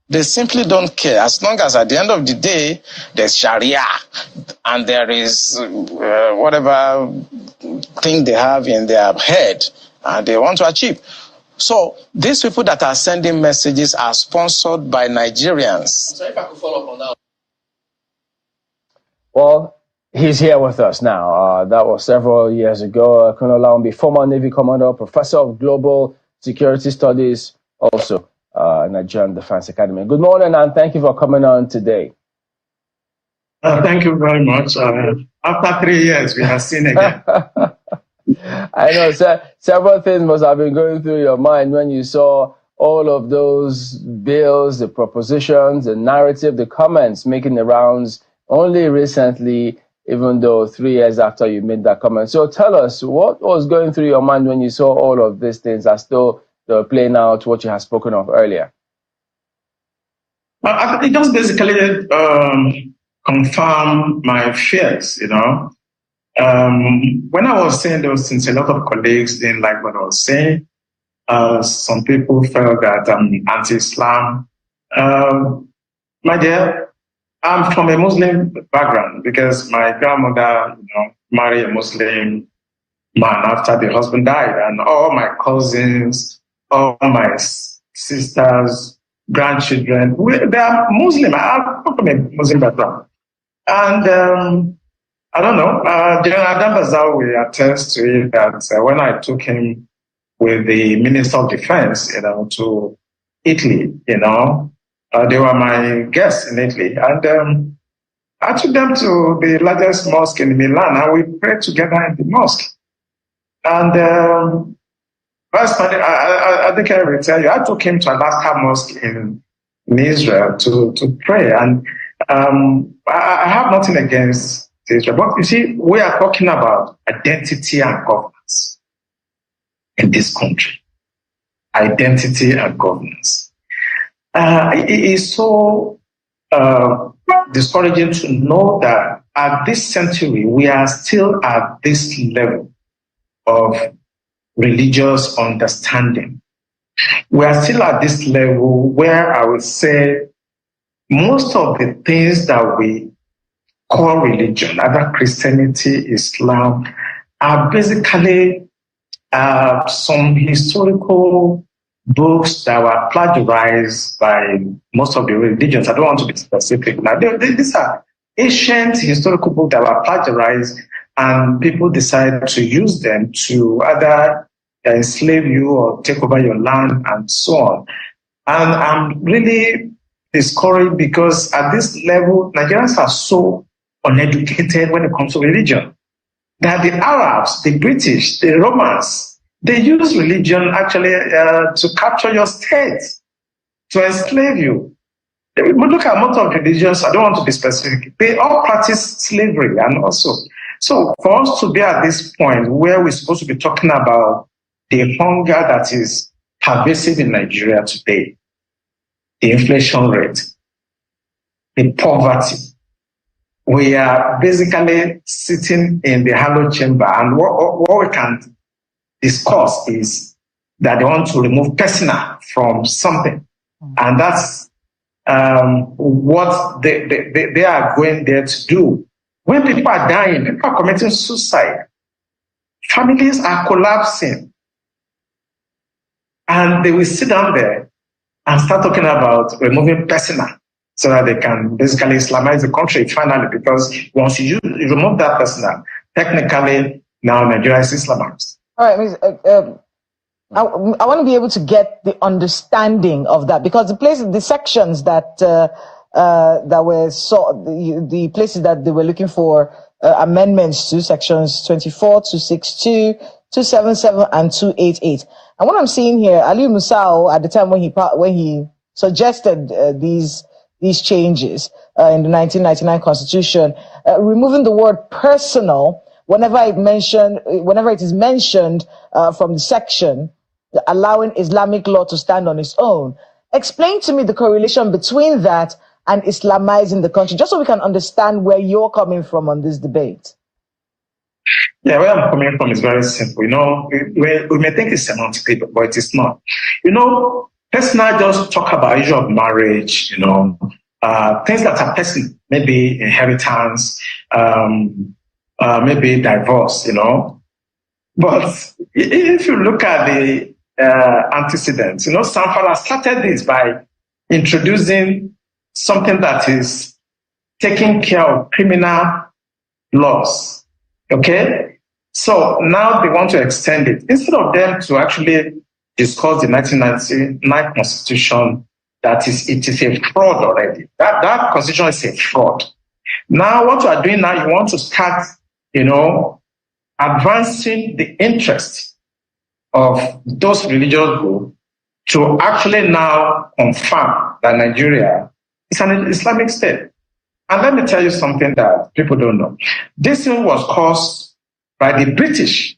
They simply don't care. As long as at the end of the day, there's Sharia and there is whatever thing they have in their head and they want to achieve. So these people that are sending messages are sponsored by Nigerians. So if I could follow up on that. Well, he's here with us now. That was several years ago. Colonel Laumbi, former Navy commander, professor of global security studies, also Nigerian Defense Academy. Good morning, and thank you for coming on today. Thank you very much. After 3 years, we have seen again. I know, several things must have been going through your mind when you saw all of those bills, the propositions, the narrative, the comments making the rounds only recently, even though 3 years after you made that comment. So tell us, what was going through your mind when you saw all of these things as though they were playing out what you had spoken of earlier? It just basically confirmed my fears, you know. When I was saying those things, a lot of colleagues didn't like what I was saying. Some people felt that I'm anti-Islam. My dear, I'm from a Muslim background because my grandmother, married a Muslim man after the husband died, and all my cousins, all my sisters, grandchildren, they are Muslim. I'm from a Muslim background. And I don't know, General Adambazao will attest to it that when I took him with the Minister of Defense, to Italy, they were my guests in Italy. And I took them to the largest mosque in Milan, and we prayed together in the mosque. And personally, I think I will tell you, I took him to Alaska Mosque in Israel to pray. And I have nothing against Israel. But you see, we are talking about identity and governance in this country. Identity and governance. It is so discouraging to know that at this century, we are still at this level of religious understanding. We are still at this level where I would say most of the things that we call religion, either Christianity, Islam, are basically some historical books that were plagiarized by most of the religions. I don't want to be specific now. These are ancient historical books that were plagiarized, and people decided to use them to either enslave you or take over your land and so on. And I'm really discouraged because at this level, Nigerians are so uneducated when it comes to religion. That the Arabs, the British, the Romans, they use religion actually to capture your state, to enslave you. We look at most of religions, I don't want to be specific, they all practice slavery and also. So for us to be at this point where we're supposed to be talking about the hunger that is pervasive in Nigeria today, the inflation rate, the poverty, we are basically sitting in the hallowed chamber, and what we can discuss is that they want to remove personal from something. And that's what they are going there to do. When people are dying, people are committing suicide, families are collapsing, and they will sit down there and start talking about removing personal so that they can basically Islamize the country finally, because once you remove that personal, technically now Nigeria is Islamized. All right, I want to be able to get the understanding of that, because the sections that were the places that they were looking for amendments to, sections 24, 262, 277, and 288. And what I'm seeing here, Ali Musao, at the time when he suggested these changes in the 1999 Constitution, removing the word personal whenever it is mentioned from the section, allowing Islamic law to stand on its own. Explain to me the correlation between that and Islamizing the country, just so we can understand where you're coming from on this debate. Yeah, where I'm coming from is very simple. We may think it's semantic, but it is not. Personal just talk about issue of marriage, things that are personal, maybe inheritance, maybe divorce, But if you look at the antecedents, Sanfala started this by introducing something that is taking care of criminal laws. Okay? So now they want to extend it. Instead of them to actually discuss the 1999 Constitution, it is a fraud already. That Constitution is a fraud. Now what you are doing now, you want to start, advancing the interest of those religious groups to actually now confirm that Nigeria is an Islamic state. And let me tell you something that people don't know. This thing was caused by the British.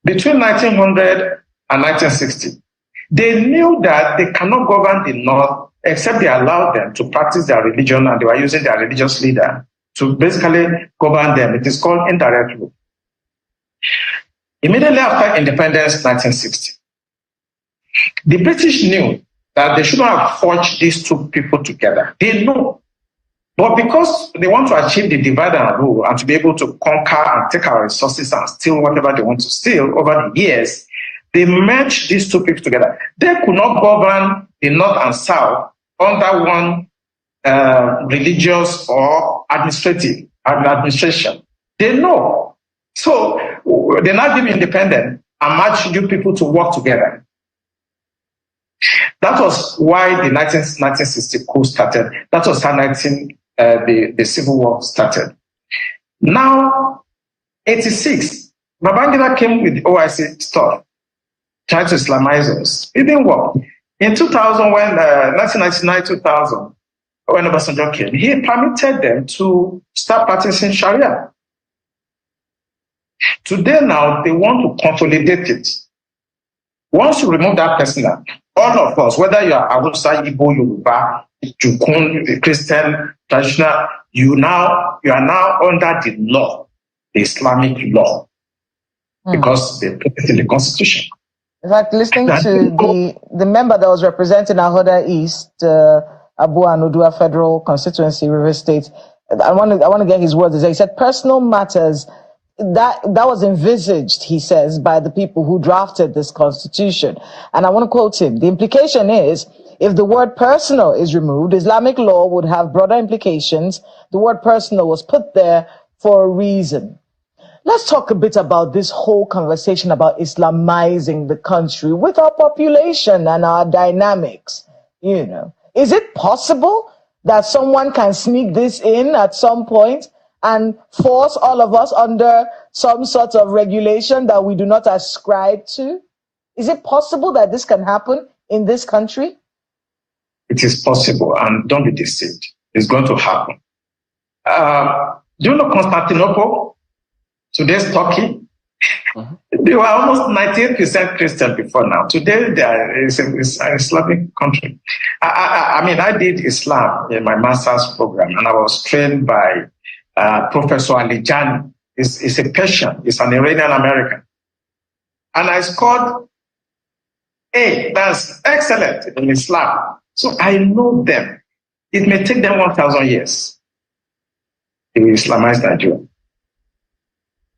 Between 1900 and 1960, they knew that they cannot govern the North except they allowed them to practice their religion, and they were using their religious leader to basically govern them. It is called indirect rule. Immediately after independence, 1960, the British knew that they shouldn't have forged these two people together. They know. But because they want to achieve the divide and rule and to be able to conquer and take our resources and steal whatever they want to steal over the years, they merged these two people together. They could not govern the North and South under one religious or administration. They know. So they're not even independent and match you people to work together. That was why the 1960 coup started. That was how the Civil War started. Now, 86, Babangida came with the OIC stuff, tried to Islamize us. It didn't work. In 2000, when 1999-2000, when Obasanjo came, he permitted them to start practicing Sharia. Today now, they want to consolidate it. Once you remove that person, all of us, whether you are Hausa, Igbo, Yoruba, Jukun, Christian, traditional, you are now under the law, the Islamic law, because they put it in the constitution. In fact, listening to the member that was representing Ahoda East, Abu Anudua Federal Constituency, River State, I want to get his words. He said personal matters that was envisaged, he says, by the people who drafted this constitution. And I want to quote him. The implication is, if the word personal is removed, Islamic law would have broader implications. The word personal was put there for a reason. Let's talk a bit about this whole conversation about Islamizing the country with our population and our dynamics. You know, is it possible that someone can sneak this in at some point and force all of us under some sort of regulation that we do not ascribe to? Is it possible that this can happen in this country? It is possible, and don't be deceived. It's going to happen. Do you know Constantinople? Today's Turkey? They were almost 98% Christian before now. Today, it's an Islamic country. I did Islam in my master's program, and I was trained by Professor Alijani. He's a Persian. He's an Iranian American. And I scored A. That's excellent in Islam. So I know them. It may take them 1,000 years. They will Islamize Nigeria.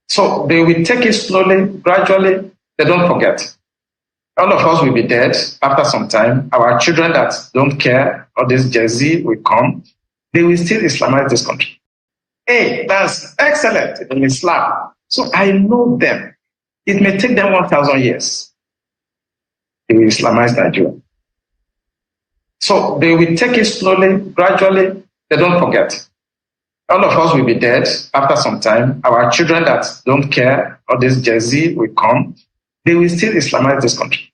So they will take it slowly, gradually. They don't forget. All of us will be dead after some time. Our children that don't care, or this Gen Z will come. They will still Islamize this country. Hey, that's excellent in Islam. So I know them. It may take them 1,000 years. They will Islamize Nigeria. So they will take it slowly, gradually. They don't forget. All of us will be dead after some time. Our children that don't care, or this Gen Z will come. They will still Islamize this country.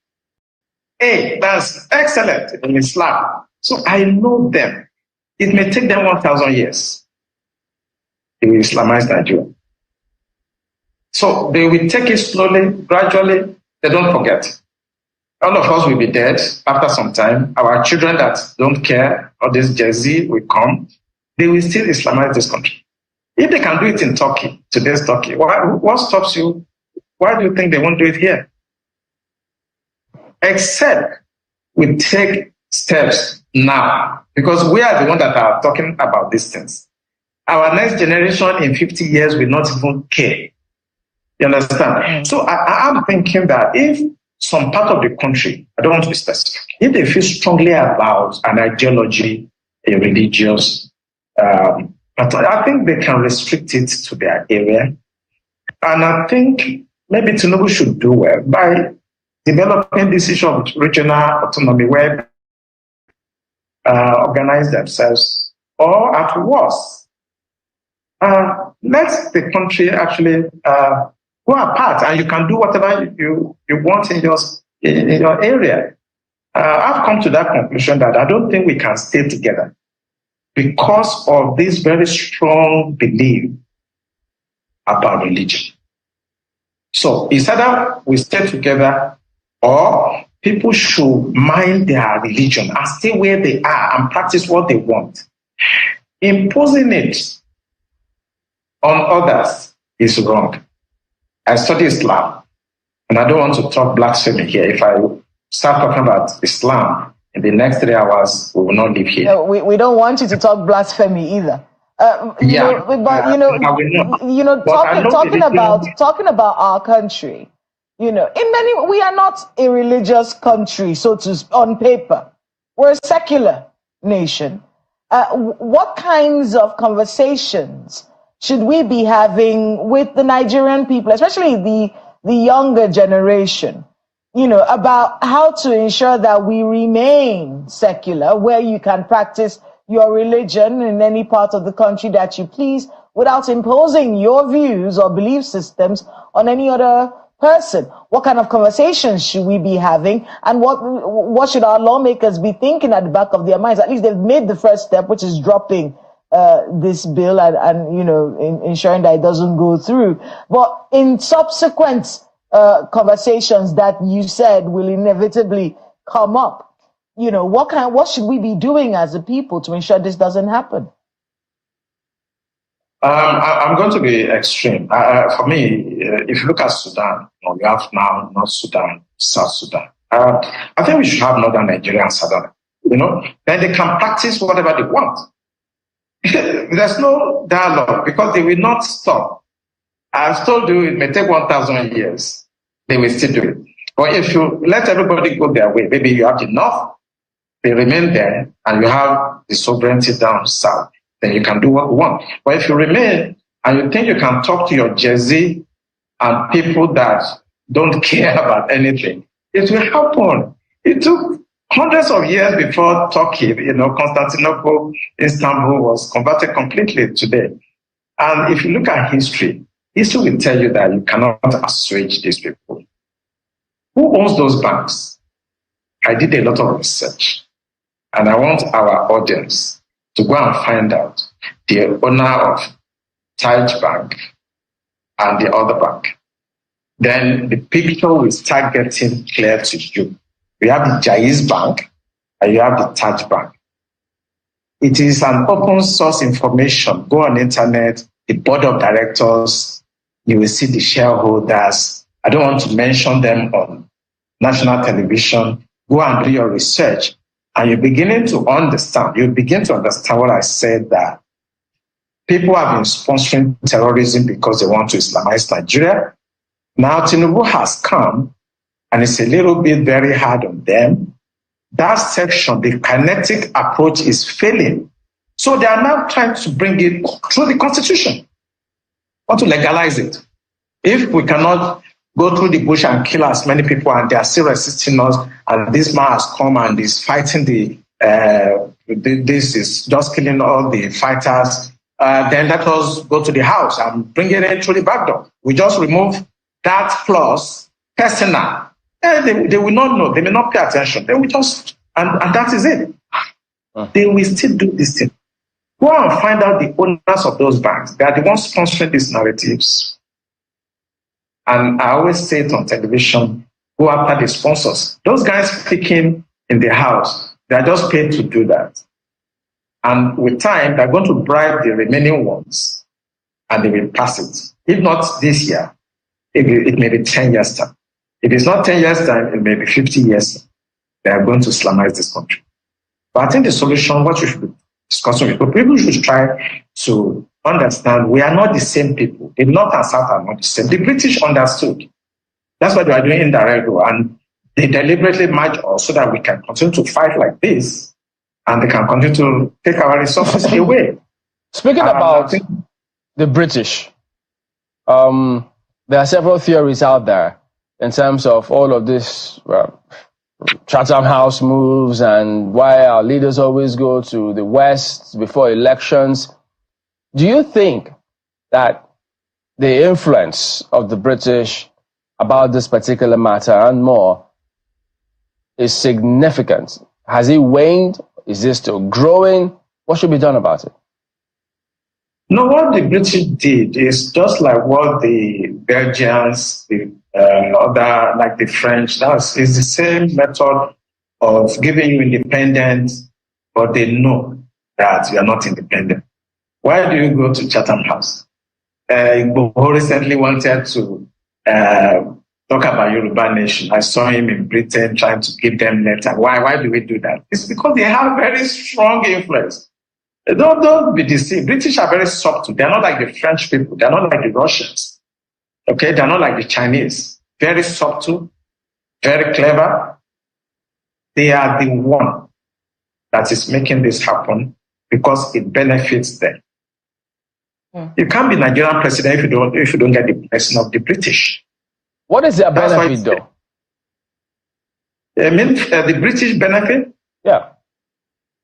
Hey, that's excellent in Islam. So I know them. It may take them 1,000 years. They will Islamize Nigeria. So they will take it slowly, gradually. They don't forget. All of us will be dead after some time. Our children that don't care, or this Gen Z will come. They will still Islamize this country. If they can do it in Turkey, today's Turkey, what stops you? Why do you think they won't do it here? Except we take steps now, because we are the ones that are talking about these things. Our next generation in 50 years will not even care. You understand? So I'm thinking that if some part of the country, I don't want to be specific, if they feel strongly about an ideology, a religious, but I think they can restrict it to their area. And I think maybe Tinubu should do well by developing this issue of regional autonomy where organize themselves, or at worst, let the country actually go apart, and you can do whatever you want in your area. I've come to that conclusion that I don't think we can stay together because of this very strong belief about religion. So it's either we stay together, or people should mind their religion and stay where they are and practice what they want. Imposing it on others is wrong. I study Islam, and I don't want to talk blasphemy here. If I start talking about Islam In the next 3 hours, we will not live here. No, we don't want you to talk blasphemy either. Talking about our country, in many, we are not a religious country, on paper. We're a secular nation. What kinds of conversations should we be having with the Nigerian people, especially the younger generation, about how to ensure that we remain secular, where you can practice your religion in any part of the country that you please without imposing your views or belief systems on any other person? What kind of conversations should we be having, and what should our lawmakers be thinking at the back of their minds? At least they've made the first step, which is dropping this bill and ensuring that it doesn't go through. But in subsequent conversations that you said will inevitably come up, what should we be doing as a people to ensure this doesn't happen? I'm going to be extreme. For me, if you look at Sudan, you have now North Sudan, South Sudan. I think we should have Northern Nigeria and Southern. Then they can practice whatever they want. There's no dialogue because they will not stop. I've told you it may take 1,000 years. They will still do it. But if you let everybody go their way, maybe you have enough, they remain there, and you have the sovereignty down south, then you can do what you want. But if you remain and you think you can talk to your Jersey and people that don't care about anything, it will happen. It took hundreds of years before Turkey, Constantinople, Istanbul was converted completely today. And if you look at history will tell you that you cannot assuage these people. Who owns those banks? I did a lot of research, and I want our audience to go and find out the owner of Taj Bank and the other bank. Then the picture will start getting clear to you. You have the Jaiz Bank and you have the Taj Bank. It is an open source information. Go on the internet, the board of directors, you will see the shareholders. I don't want to mention them on national television. Go and do your research. And you're beginning to understand. You begin to understand what I said, that people have been sponsoring terrorism because they want to Islamize Nigeria. Now Tinubu has come, and it's a little bit very hard on them. That section, the kinetic approach, is failing. So they are now trying to bring it through the constitution, want to legalize it. If we cannot go through the bush and kill as many people, and they are still resisting us, and this man has come and is fighting this is just killing all the fighters, then let us go to the house and bring it in through the back door. We just remove that clause, personal. They will not know. They may not pay attention. They will just, and that is it. They will still do this thing. Go and find out the owners of those banks. They are the ones sponsoring these narratives. And I always say it on television, go after the sponsors. Those guys speaking in the house, they are just paid to do that. And with time, they're going to bribe the remaining ones, and they will pass it. If not this year, it may be 10 years time. If it's not 10 years time, it may be 50 years. They are going to Islamize this country. But I think the solution, what you should be discussing with people should try to understand we are not the same people. The North and South are not the same. The British understood. That's what they are doing indirect, and they deliberately merge us so that we can continue to fight like this, and they can continue to take our resources away. Speaking about the British, there are several theories out there in terms of all of this Chatham House moves and why our leaders always go to the West before elections. Do you think that the influence of the British about this particular matter and more is significant? Has it waned? Is it still growing? What should be done about it? No, what the British did is just like what the Belgians, the other, like the French, is the same method of giving you independence, but they know that you are not independent. Why do you go to Chatham House? Igbo recently wanted to talk about Yoruba nation. I saw him in Britain trying to give them letter. Why do we do that? It's because they have very strong influence. Don't be deceived. British are very subtle. They're not like the French people. They're not like the Russians. Okay, they're not like the Chinese. Very subtle, very clever. They are the one that is making this happen because it benefits them. You can't be Nigerian president if you don't get the blessing of the British. What is their benefit, though? I mean, the British benefit? Yeah.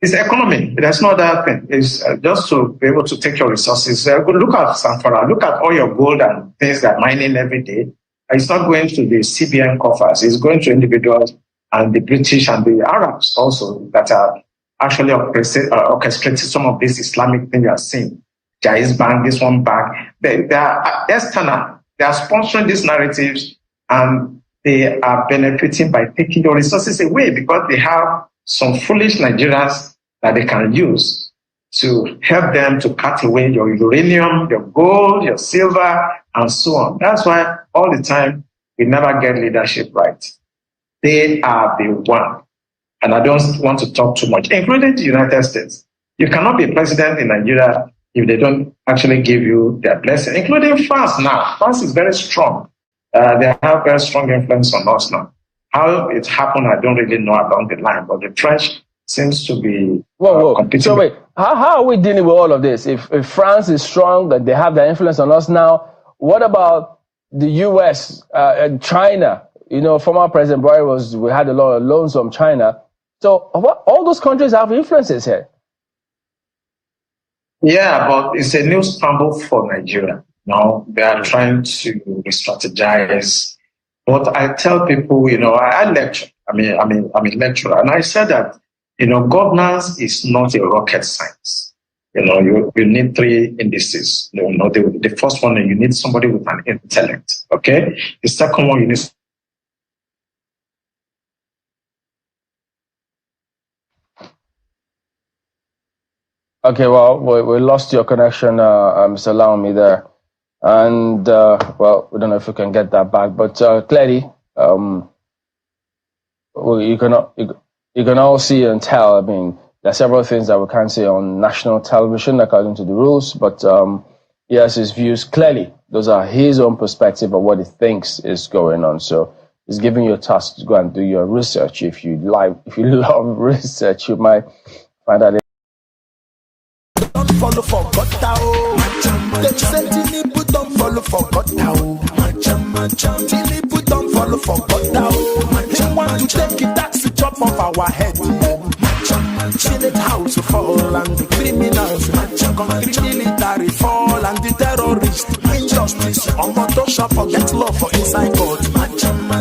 It's economy. There's no other thing. It's just to be able to take your resources. Look at Sanfara. Look at all your gold and things that are mining every day. It's not going to the CBN coffers. It's going to individuals and the British and the Arabs also that are actually orchestrating some of this Islamic thing you are seeing. Jaiz Bank, this one bank. They are external. They are sponsoring these narratives and they are benefiting by taking your resources away because they have some foolish Nigerians that they can use to help them to cut away your uranium, your gold, your silver, and so on. That's why all the time we never get leadership right. They are the one. And I don't want to talk too much, including the United States. You cannot be president in Nigeria if they don't actually give you their blessing, including France now. France is very strong. They have very strong influence on us now. How it happened, I don't really know along the line, but the French seems to be competing. So wait, how are we dealing with all of this? If France is strong, that they have their influence on us now, what about the US and China? You know, former President Buhari we had a lot of loans from China. So all those countries have influences here. Yeah, but it's a new scramble for Nigeria. No, they are trying to re-strategize. But I tell people, you know, I lecture. I'm a lecturer, and I said that, you know, governance is not a rocket science. You know, you need three indices. You know, the first one, you need somebody with an intellect. Okay, the second one, you need. Okay, well, we lost your connection, Mr. Laomi there. And, well, we don't know if we can get that back, but clearly, well, you can all see and tell. I mean, there are several things that we can't say on national television according to the rules, but he has his views clearly. Those are his own perspective of what he thinks is going on. So he's giving you a task to go and do your research. If you love research, you might find out. Follow for God, them say Tinubu don't follow for God. Tinubu don't follow for God. He want to take it, that's the chop off our head. Senate house fall and the criminals, concrete military fall and the terrorists. Injustice on motor shop forget law for inside God.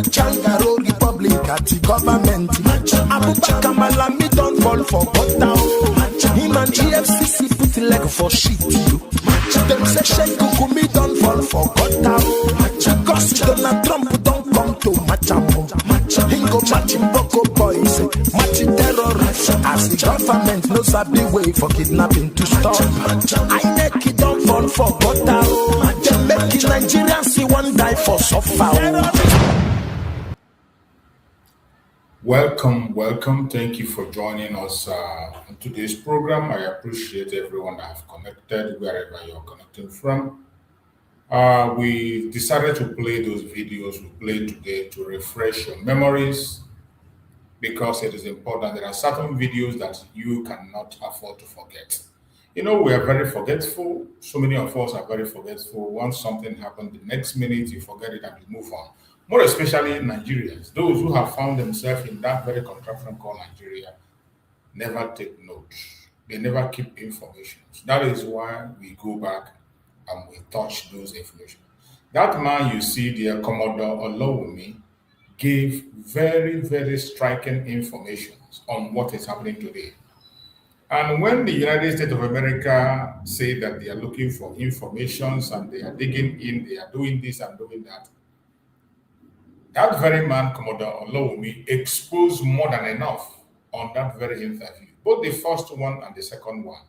Changaro Republic at the government. Abubakar Malami don't fall for God. Him and EFCC put leg for shit. Them say Sheikh Kukumi don't fall for God. Because Donald Trump don't come to Machamo. He go matching Boko boys, matching terrorists. As the government knows the way for kidnapping to stop. I make it don't fall for God. They make Nigerians see one die for suffer. Welcome. Thank you for joining us on today's program. I appreciate everyone that have connected wherever you're connecting from. We decided to play those videos we played today to refresh your memories because it is important. There are certain videos that you cannot afford to forget. You know, we are very forgetful. So many of us are very forgetful. Once something happens, the next minute you forget it and you move on. More especially Nigerians, those who have found themselves in that very contraption called Nigeria, never take notes. They never keep information. That is why we go back and we touch those information. That man you see there, Commodore Olowumi, gave very, very striking information on what is happening today. And when the United States of America say that they are looking for informations and they are digging in, they are doing this and doing that, that very man, Commodore Olowumi, exposed more than enough on that very interview, both the first one and the second one.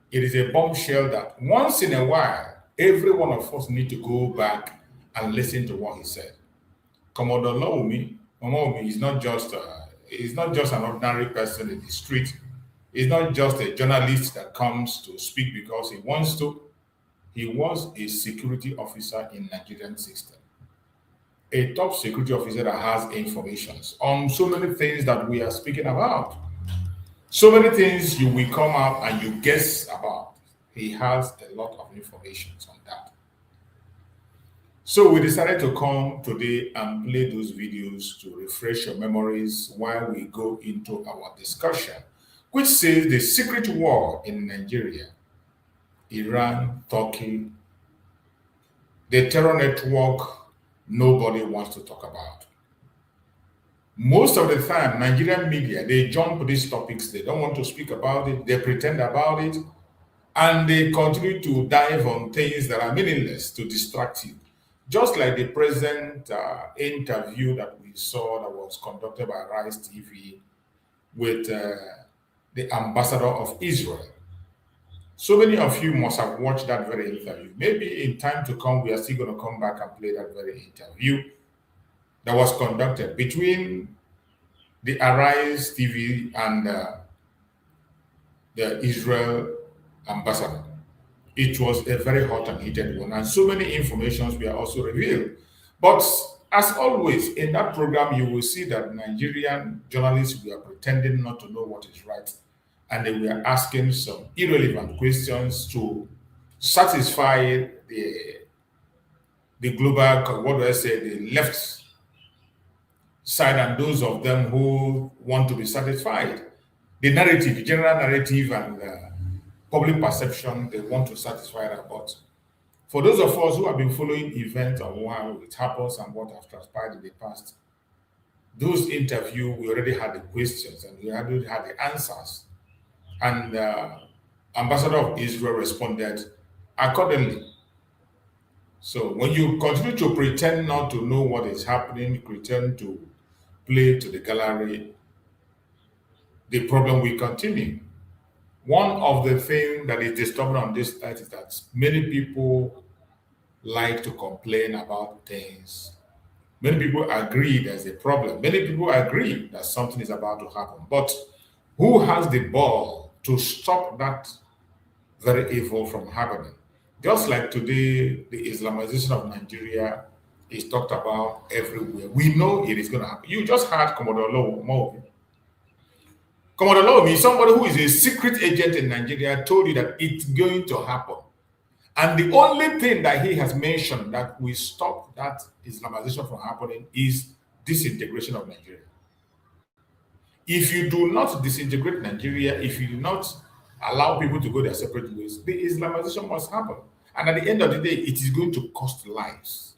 It is a bombshell that once in a while, every one of us need to go back and listen to what he said. Commodore Mama Wumi is not just an ordinary person in the street. He's not just a journalist that comes to speak because he wants to. He was a security officer in Nigerian system. A top security officer that has information on so many things that we are speaking about. So many things you will come up and you guess about. He has a lot of information on that. So we decided to come today and play those videos to refresh your memories while we go into our discussion, which says the secret war in Nigeria, Iran, Turkey, the terror network nobody wants to talk about. Most of the time, Nigerian media, they jump these topics. They don't want to speak about it. They pretend about it. And they continue to dive on things that are meaningless to distract you. Just like the present interview that we saw that was conducted by Rise TV with the ambassador of Israel. So many of you must have watched that very interview. Maybe in time to come, we are still going to come back and play that very interview that was conducted between the Arise TV and the Israel ambassador. It was a very hot and heated one, and so many informations were also revealed. But as always, in that program, you will see that Nigerian journalists were pretending not to know what is right, and they were asking some irrelevant questions to satisfy the global, what do I say, the left side and those of them who want to be satisfied. The narrative, the general narrative and public perception, they want to satisfy that. But for those of us who have been following events on how it happens and what has transpired in the past, those interviews, we already had the questions and we already had the answers. And Ambassador of Israel responded accordingly. So when you continue to pretend not to know what is happening, pretend to play to the gallery, the problem will continue. One of the things that is disturbing on this site is that many people like to complain about things. Many people agree there's a problem. Many people agree that something is about to happen. But who has the ball to stop that very evil from happening? Just like today, the Islamization of Nigeria is talked about everywhere. We know it is going to happen. You just heard Commodore Lowe. Commodore Lowe, somebody who is a secret agent in Nigeria, told you that it's going to happen. And the only thing that he has mentioned that will stop that Islamization from happening is disintegration of Nigeria. If you do not disintegrate Nigeria, if you do not allow people to go their separate ways, the Islamization must happen. And at the end of the day, it is going to cost lives.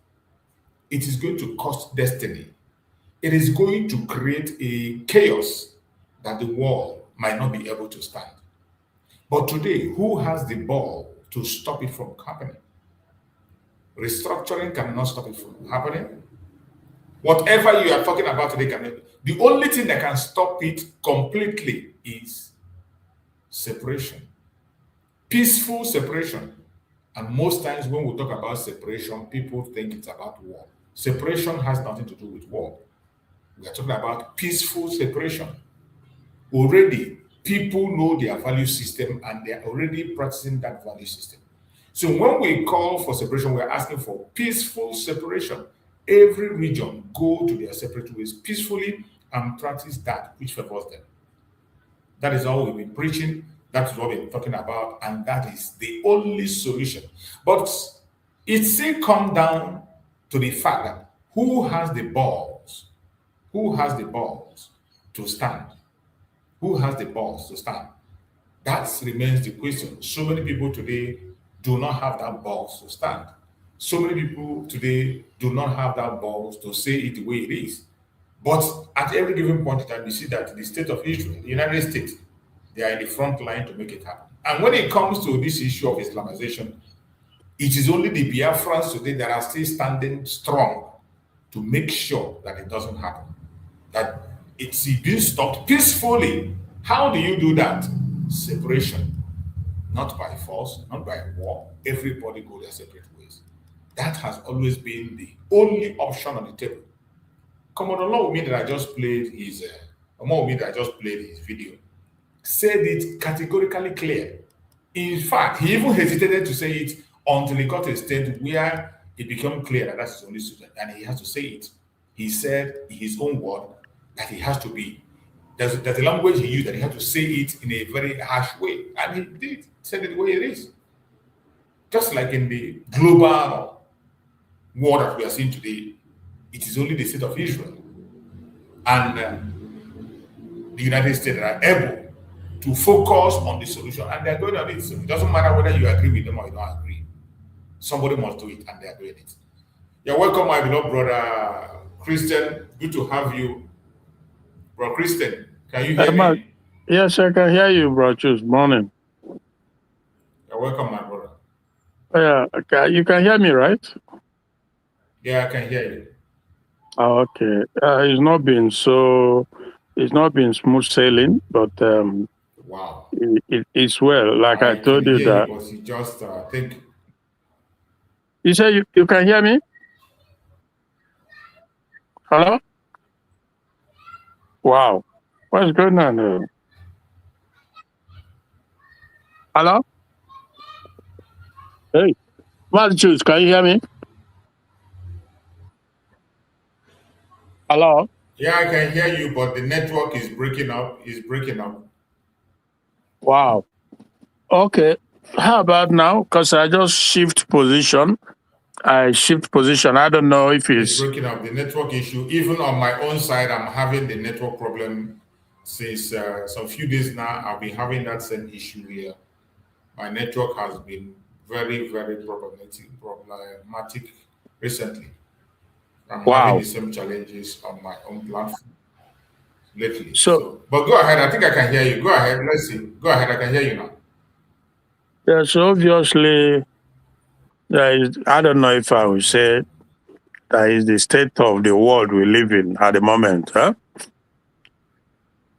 It is going to cost destiny. It is going to create a chaos that the world might not be able to stand. But today, who has the ball to stop it from happening? Restructuring cannot stop it from happening. Whatever you are talking about today cannot. The only thing that can stop it completely is separation. Peaceful separation. And most times when we talk about separation, people think it's about war. Separation has nothing to do with war. We are talking about peaceful separation. Already, people know their value system and they are already practicing that value system. So when we call for separation, we are asking for peaceful separation. Every region go to their separate ways peacefully and practice that which favors them. That is all we've been preaching. That is what we've been talking about. And that is the only solution. But it still comes down to the fact that who has the balls? Who has the balls to stand? Who has the balls to stand? That remains the question. So many people today do not have that balls to stand. So many people today do not have that balls to say it the way it is. But at every given point in time, you see that the state of Israel, the United States, they are in the front line to make it happen. And when it comes to this issue of Islamization, it is only the Biafrans today that are still standing strong to make sure that it doesn't happen. That it's being stopped peacefully. How do you do that? Separation. Not by force, not by war. Everybody go their separate ways. That has always been the only option on the table. Commodore Olawumi that I just played his Olawumi that I just played his video said it categorically clear. In fact, he even hesitated to say it until he got to a state where it became clear that that's his only student and he has to say it. He said in his own word that he has to be. There's a language he used that he had to say it in a very harsh way. And he did, said it the way it is. Just like in the global war that we are seeing today, it is only the state of Israel and the United States that are able to focus on the solution, and they're going on it. So it doesn't matter whether you agree with them or you don't agree. Somebody must do it, and they're doing it. You're welcome, my beloved brother Christian. Good to have you, bro. Christian, can you hear me? Yes, I can hear you, bro. Choose morning. You're welcome, my brother. Yeah, okay. You can hear me, right? Yeah, I can hear you. Oh, okay. It's not been smooth sailing, but wow, it's well. Like I told you that. But you just think. You say you can hear me? Hello? Wow. What's going on here? Hello? Hey, Malchus, can you hear me? Hello? Yeah, I can hear you, but the network is breaking up. Wow. Okay. How about now? Because I just shift position. I don't know if it's breaking up. The network issue. Even on my own side, I'm having the network problem since some few days now. I've been having that same issue here. My network has been very, very problematic recently. I'm having the same challenges on my own platform lately. But go ahead. I think I can hear you. Go ahead. Let's see. Go ahead. I can hear you now. Yeah, so obviously, I don't know if I would say that is the state of the world we live in at the moment. Huh?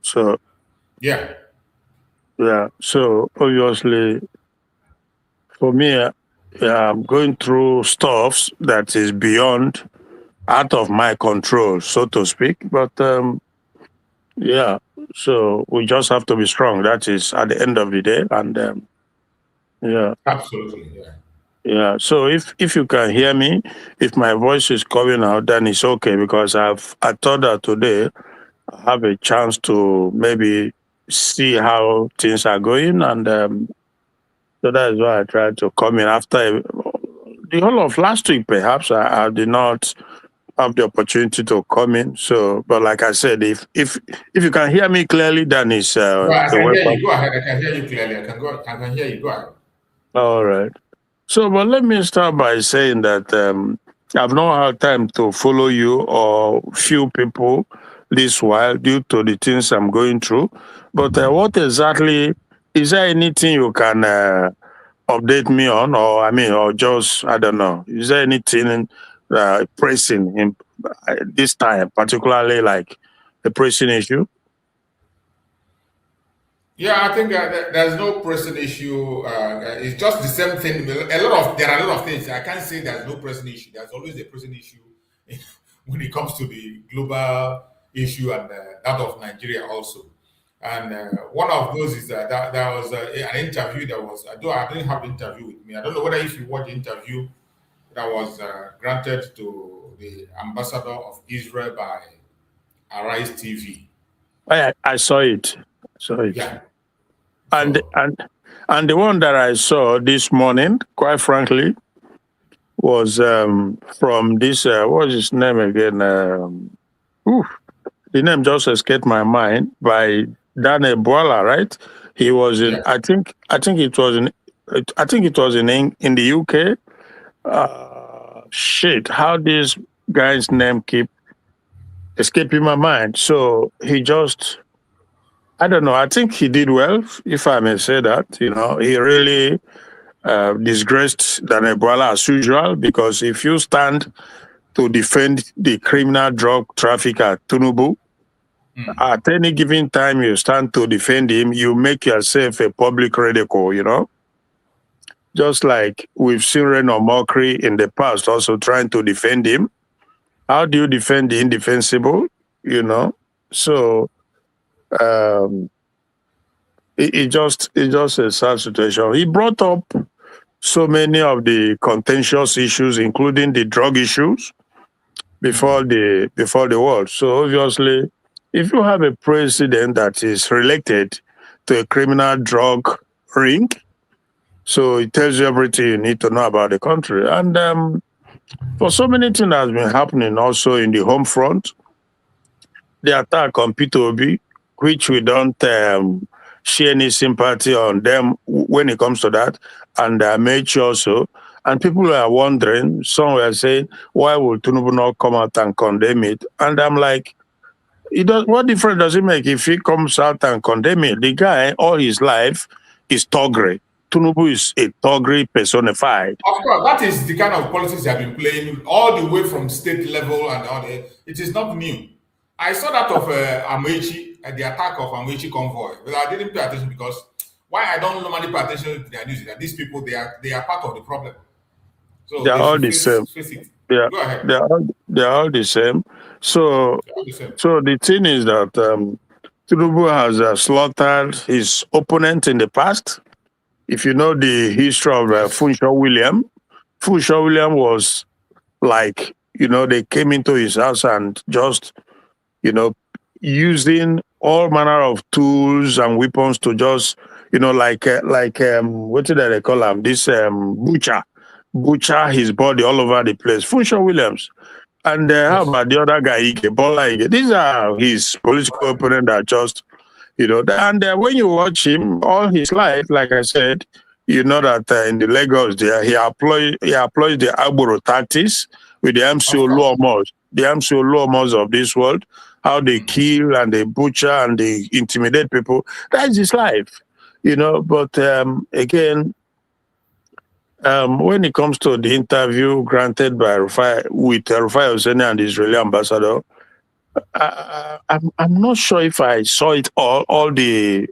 So, yeah. So obviously, for me, I'm going through stuff that is beyond, out of my control, so to speak. But so we just have to be strong. That is at the end of the day, and absolutely, yeah. So if you can hear me, if my voice is coming out, then it's okay because I thought that today I have a chance to maybe see how things are going, and so that is why I tried to come in after the whole of last week. Perhaps I did not have the opportunity to come in. So, but like I said, if you can hear me clearly, then it's I can hear you. Go ahead. I can hear you clearly. I can hear you. Go ahead. All right. So, but let me start by saying that I've not had time to follow you or few people this while due to the things I'm going through. But what exactly, is there anything you can update me on, or just, I don't know, is there anything pressing in this time, particularly like a pressing issue? Yeah, I think there's no pressing issue. It's just the same thing. There are a lot of things. I can't say there's no pressing issue. There's always a pressing issue when it comes to the global issue and that of Nigeria also. And one of those is that there was an interview that was, I didn't have the interview with me. I don't know whether if you watched the interview that was granted to the ambassador of Israel by Arise TV. I saw it. Yeah. And the one that I saw this morning, quite frankly, was from this, what was his name again? The name just escaped my mind, by Daniel Boala, right? He was in, I think it was in the UK. How this guy's name keep escaping my mind. So he just, I don't know. I think he did well, if I may say that. He really disgraced Daniel Boala as usual, because if you stand to defend the criminal drug trafficker Tinubu, at any given time you stand to defend him, you make yourself a public ridicule, just like we've seen Reno Mokri in the past also trying to defend him. How do you defend the indefensible? You know, so it's just a sad situation. He brought up so many of the contentious issues, including the drug issues, before the world. So obviously, if you have a president that is related to a criminal drug ring, so it tells you everything you need to know about the country. And for so many things that has been happening also in the home front, the attack on P2B, which we don't share any sympathy on them when it comes to that, and Mechi also. And people are wondering, some were saying, why would Tinubu not come out and condemn it? And I'm like, what difference does it make if he comes out and condemn it? The guy, all his life, is Togre. Tinubu is a Togre personified. Of course, that is the kind of politics they have been playing all the way from state level and all that. It is not new. I saw that of Amechi, the attack of Amechi convoy, but I didn't pay attention because why I don't normally pay attention to their news is that these people they are part of the problem. So They are all the same. Face it. Yeah, Go ahead. they are all the same. So, so the thing is that Tinubu has slaughtered his opponent in the past. If you know the history of Funshaw William was like, they came into his house and just, using all manner of tools and weapons to just, what did they call him? This butcher his body all over the place. Funshaw Williams. And how about the other guy, Ike, Bola Ike? These are his political opponents that just, and when you watch him all his life, like I said, you know that in the Lagos there, he employs the Agboro tactics with the MCO Luomos of this world, how they kill and they butcher and they intimidate people. That's his life, but again, when it comes to the interview granted by Rufai Hosseini and the Israeli ambassador, I'm not sure if I saw it all the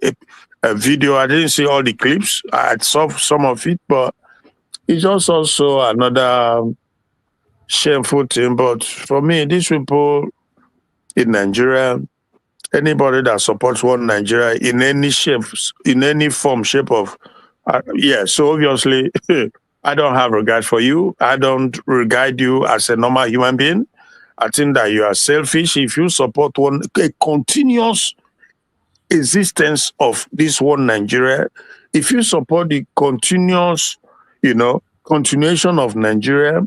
video. I didn't see all the clips. I saw some of it, but it's just also another shameful thing. But for me, these people in Nigeria, anybody that supports one Nigeria in any shape, in any form, shape of, so obviously, I don't have regard for you. I don't regard you as a normal human being. I think that you are selfish if you support a continuous existence of this one Nigeria. If you support the continuous, continuation of Nigeria,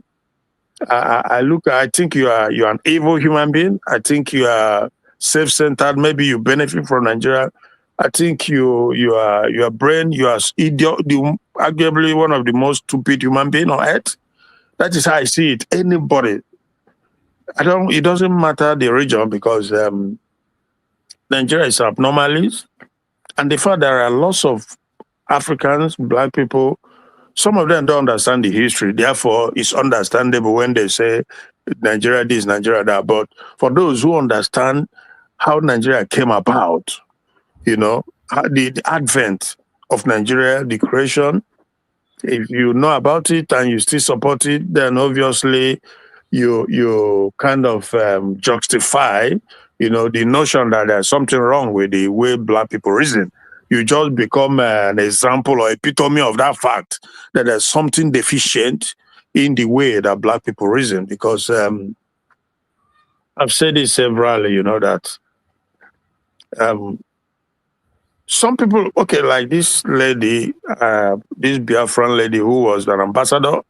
I think you are an evil human being. I think you are self-centered. Maybe you benefit from Nigeria. I think your brain, you are arguably one of the most stupid human beings on earth. That is how I see it. Anybody. It doesn't matter the region because Nigeria is abnormalities. And the fact there are lots of Africans, black people, some of them don't understand the history. Therefore, it's understandable when they say Nigeria this, Nigeria that. But for those who understand how Nigeria came about, the advent of Nigeria, the creation, if you know about it and you still support it, then obviously you kind of justify, the notion that there's something wrong with the way black people reason. You just become an example or epitome of that fact that there's something deficient in the way that black people reason. Because I've said it severally, that some people, like this lady, this Biafran lady who was an ambassador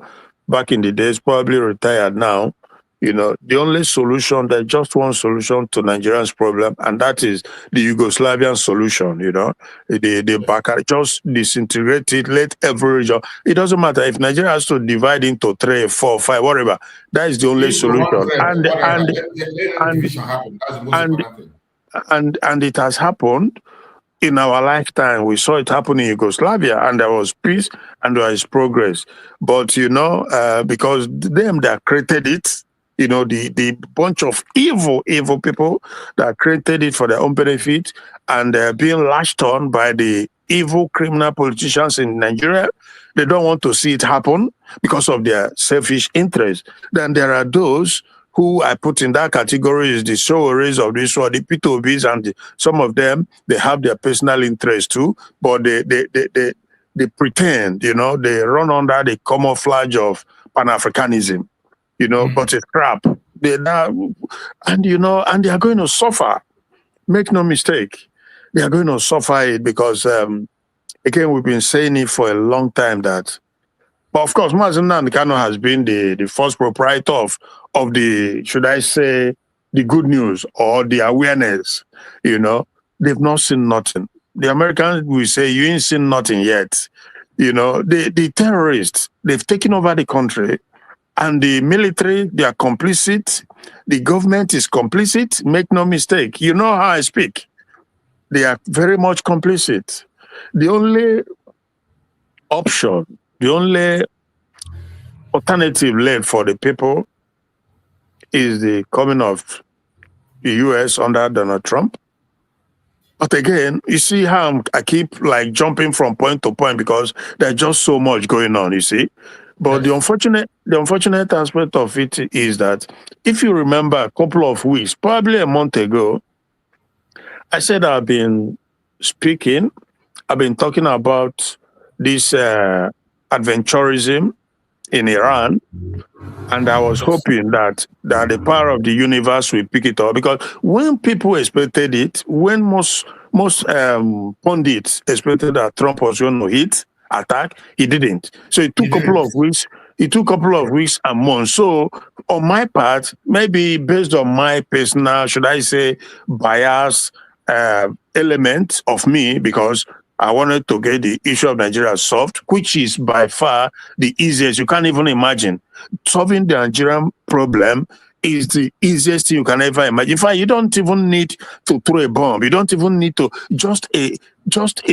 back in the days, probably retired now. The only solution, there's just one solution to Nigeria's problem, and that is the Yugoslavian solution, the Bakar, just disintegrate it, let every region, it doesn't matter if Nigeria has to divide into 3, 4, 5, whatever, that is the only solution. And it has happened in our lifetime. We saw it happen in Yugoslavia, and there was peace and there is progress. But, because them that created it, the bunch of evil people that created it for their own benefit and being lashed on by the evil criminal politicians in Nigeria. They don't want to see it happen because of their selfish interest. Then there are those who I put in that category is the Soweris of this world, the P2Bs, and some of them, they have their personal interest too, but they pretend, they run under the camouflage of Pan-Africanism, but it's crap. And they are going to suffer. Make no mistake. They are going to suffer it because, again, we've been saying it for a long time that, but of course, Mazen Kano has been the first proprietor of the, should I say, the good news or the awareness, they've not seen nothing. The Americans will say, you ain't seen nothing yet. The terrorists, they've taken over the country, and the military, they are complicit. The government is complicit. Make no mistake. You know how I speak. They are very much complicit. The only option, the only alternative left for the people is the coming of the U.S. under Donald Trump. But again, you see how I keep jumping from point to point because there's just so much going on, you see. But the unfortunate aspect of it is that if you remember a couple of weeks, probably a month ago, I said I've been talking about this adventurism in Iran, and I was hoping that the power of the universe will pick it up, because when people expected it, when most pundits expected that Trump was going to attack, he didn't. So it took a couple of weeks. It took a couple of weeks and months. So on my part, maybe based on my personal, should I say, bias element of me, because I wanted to get the issue of Nigeria solved, which is by far the easiest. You can't even imagine. Solving the Nigerian problem is the easiest thing you can ever imagine. In fact, you don't even need to throw a bomb. You don't even need to, just a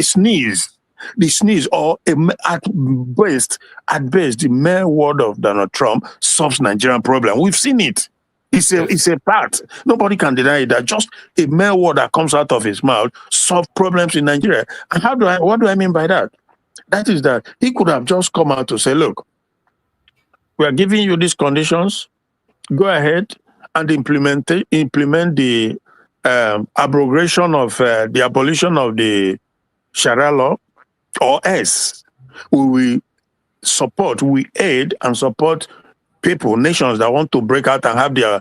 sneeze. The sneeze, or at best, the mere word of Donald Trump solves Nigerian problem. We've seen it. It's a fact. Nobody can deny it. That just a mere word that comes out of his mouth solves problems in Nigeria. And what do I mean by that? That is that he could have just come out to say, look, we are giving you these conditions. Go ahead and implement the abrogation of the abolition of the Sharia law, or else we aid and support people, nations that want to break out and have their,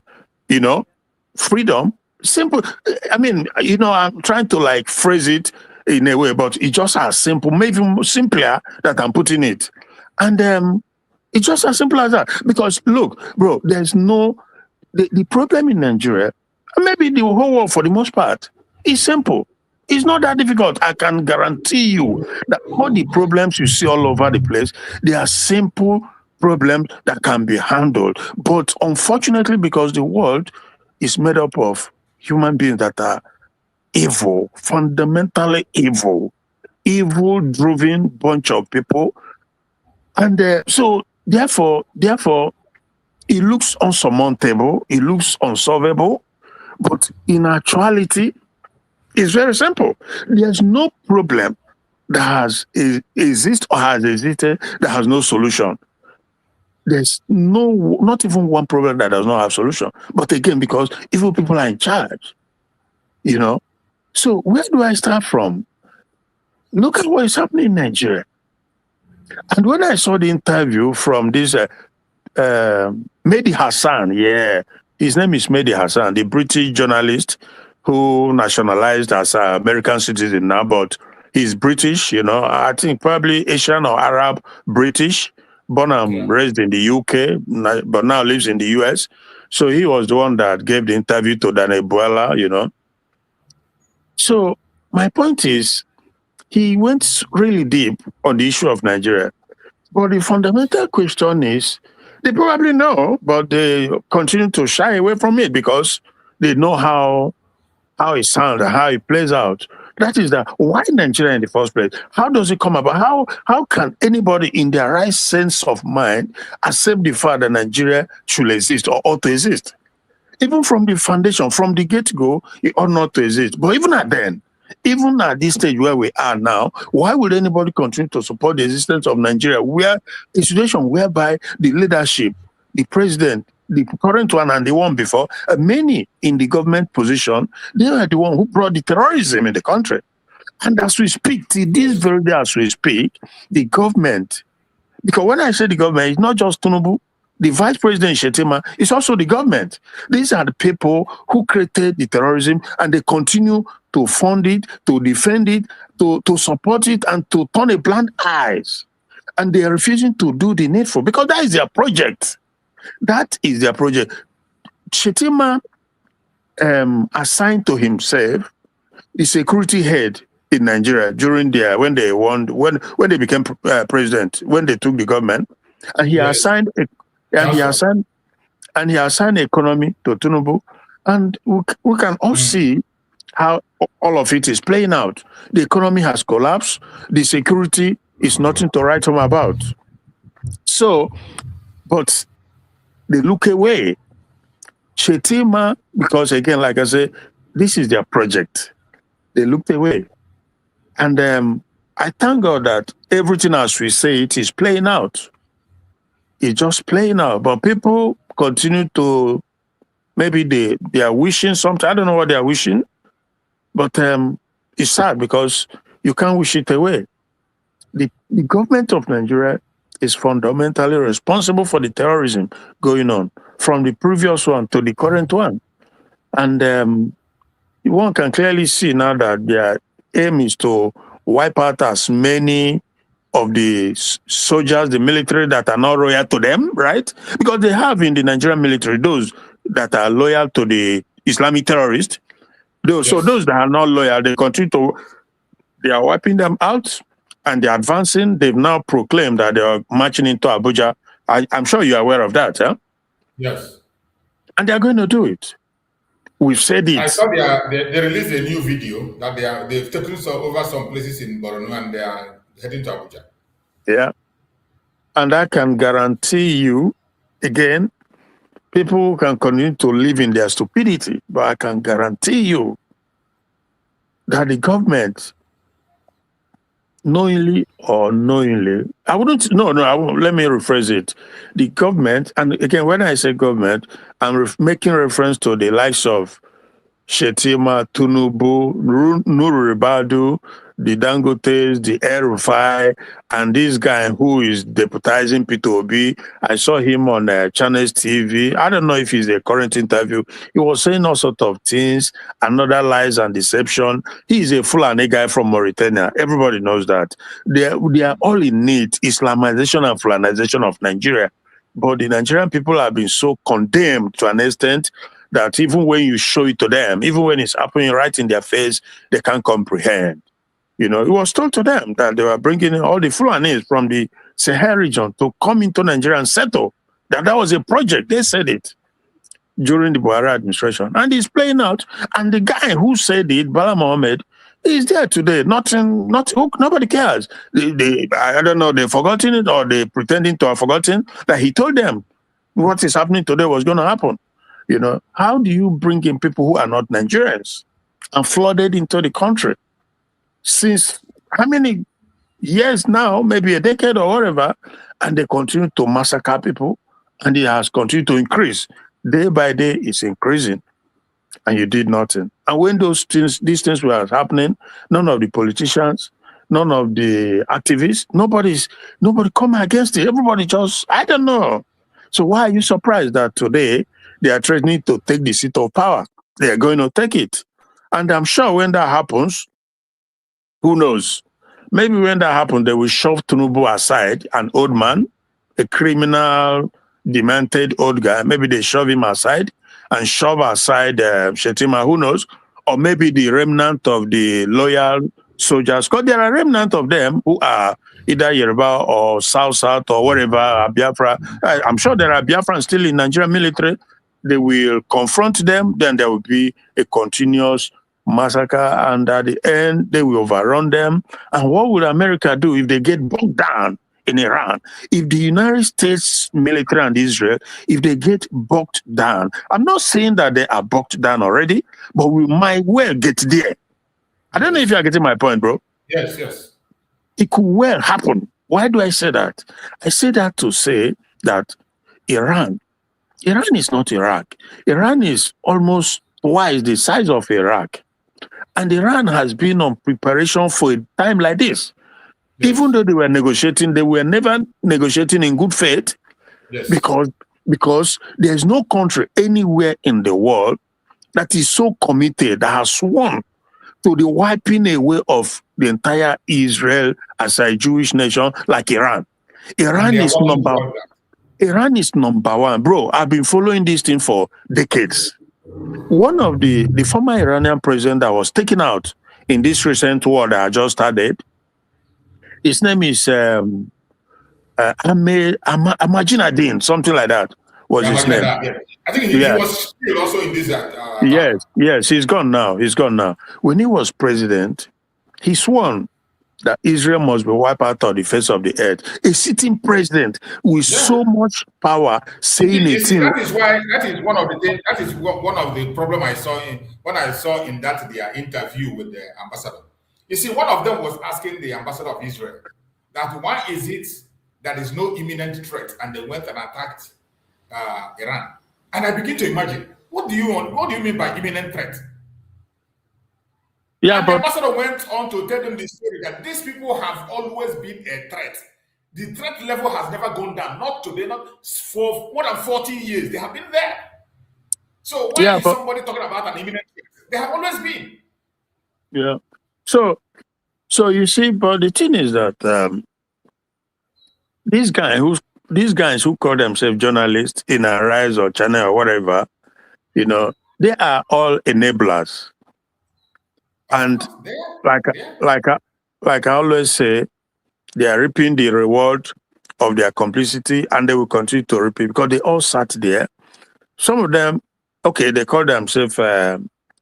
freedom. Simple. I mean, I'm trying to phrase it in a way, but it's just as simple, maybe simpler that I'm putting it. And it's just as simple as that. Because look, bro, there's the problem in Nigeria, maybe the whole world for the most part, is simple. It's not that difficult. I can guarantee you that all the problems you see all over the place, they are simple problems that can be handled. But unfortunately, because the world is made up of human beings that are evil, fundamentally evil-driven bunch of people. And so therefore, it looks unsurmountable, it looks unsolvable, but in actuality, it's very simple. There's no problem that has existed that has no solution. There's not even one problem that does not have solution. But again, because evil people are in charge, So where do I start from? Look at what is happening in Nigeria. And when I saw the interview from this Mehdi Hassan, his name is Mehdi Hassan, the British journalist who nationalized as an American citizen now, but he's British, I think probably Asian or Arab British, born and raised in the UK, but now lives in the US. So he was the one that gave the interview to Daniel Buella, So my point is, he went really deep on the issue of Nigeria. But the fundamental question is, they probably know, but they continue to shy away from it because they know how it sounds and how it plays out. That is why Nigeria in the first place? How does it come about? How can anybody in their right sense of mind accept the fact that Nigeria should exist or ought to exist? Even from the foundation, from the get-go, it ought not to exist. But even at then, Even at this stage where we are now, why would anybody continue to support the existence of Nigeria, where a situation whereby the leadership, the president, the current one and the one before, many in the government position, they are the one who brought the terrorism in the country. And as we speak, this very day as we speak, the government, because when I say the government, it's not just Tinubu, the Vice President Shetima, it's also the government. These are the people who created the terrorism, and they continue to fund it, to defend it, to support it, and to turn a blind eyes. And they are refusing to do the needful, because that is their project. That is their project. Shetima assigned to himself the security head in Nigeria during their when they became president, when they took the government, and he assigned he assigned economy to Tinubu, and we can all see how all of it is playing out. The economy has collapsed. The security is nothing to write home about. So, but they look away. Shetima, because again, like I say, this is their project. They looked away. And I thank God that everything as we say it is playing out. It's just playing out. But people continue to, maybe they are wishing something. I don't know what they are wishing. But it's sad because you can't wish it away. The government of Nigeria is fundamentally responsible for the terrorism going on, from the previous one to the current one. And one can clearly see now that their aim is to wipe out as many of the soldiers, the military that are not loyal to them, right? Because they have in the Nigerian military those that are loyal to the Islamic terrorists. Those, yes. So those that are not loyal, they are wiping them out, and they're advancing. They've now proclaimed that they are marching into Abuja. I'm sure you're aware of that, huh? Yes. And they're going to do it. We've said it. I saw they released a new video that they've taken over some places in Borno, and they are heading to Abuja. Yeah. And I can guarantee you, again, people can continue to live in their stupidity, but I can guarantee you that the government, knowingly or unknowingly, let me rephrase it. The government, and again, when I say government, I'm making reference to the likes of Shetima, Tinubu, Nuru Ribadu, the Dangotes, the El-Rufai, and this guy who is deputizing P2B. I saw him on Channels TV. I don't know if he's a current interview. He was saying all sorts of things, another lies and deception. He is a Fulani guy from Mauritania. Everybody knows that. They are all in need, Islamization and Fulanization of Nigeria. But the Nigerian people have been so condemned to an extent that even when you show it to them, even when it's happening right in their face, they can't comprehend. You know, it was told to them that they were bringing in all the Fulanis from the Sahel region to come into Nigeria and settle. That was a project. They said it during the Buhari administration. And it's playing out. And the guy who said it, Bala Mohammed, is there today. Nobody cares. I don't know, they've forgotten it, or they're pretending to have forgotten that he told them what is happening today was going to happen. You know, how do you bring in people who are not Nigerians and flooded into the country? Since how many years now, maybe a decade or whatever, and they continue to massacre people, and it has continued to increase. Day by day, it's increasing, and you did nothing. And when these things were happening, none of the politicians, none of the activists, nobody come against it. Everybody just, I don't know. So why are you surprised that today they are threatening to take the seat of power? They are going to take it. And I'm sure when that happens, who knows? Maybe when that happens, they will shove Tinubu aside, an old man, a criminal, demented old guy. Maybe they shove him aside and shove aside Shetima, who knows? Or maybe the remnant of the loyal soldiers, because there are remnant of them who are either Yoruba or South or wherever, Biafra. I'm sure there are Biafrans still in Nigerian military. They will confront them, then there will be a continuous massacre, and at the end, they will overrun them. And what would America do if they get bogged down in Iran? If the United States military and Israel, if they get bogged down, I'm not saying that they are bogged down already, but we might well get there. I don't know if you are getting my point, bro. Yes, yes. It could well happen. Why do I say that? I say that to say that Iran is not Iraq. Iran is almost twice the size of Iraq. And Iran has been on preparation for a time like this. Yes. Even though they were negotiating, they were never negotiating in good faith. Yes. Because there's no country anywhere in the world that is so committed, that has sworn to the wiping away of the entire Israel as a Jewish nation like Iran. Iran is number one. Bro, I've been following this thing for decades. One of the former Iranian president that was taken out in this recent war that I just started, his name is Ahmadinejad, something like that was his name. Yeah. I think he was still also in this. Yes, he's gone now. When he was president, he swore that Israel must be wiped out of the face of the earth. A sitting president with so much power saying it. That is one of the things. That is one of the problem I saw in their interview with the ambassador. You see, one of them was asking the ambassador of Israel that why is it that there is no imminent threat, and they went and attacked Iran. And I begin to imagine, what do you mean by imminent threat? Yeah, and the ambassador went on to tell them the story that these people have always been a threat. The threat level has never gone down. Not today, not for more than 40 years. They have been there. So why is somebody talking about an imminent threat? They have always been. Yeah. So you see, but the thing is that these guys who call themselves journalists in Arise or Channel or whatever, they are all enablers. And like I always say, they are reaping the reward of their complicity, and they will continue to reap it because they all sat there. Some of them, they call themselves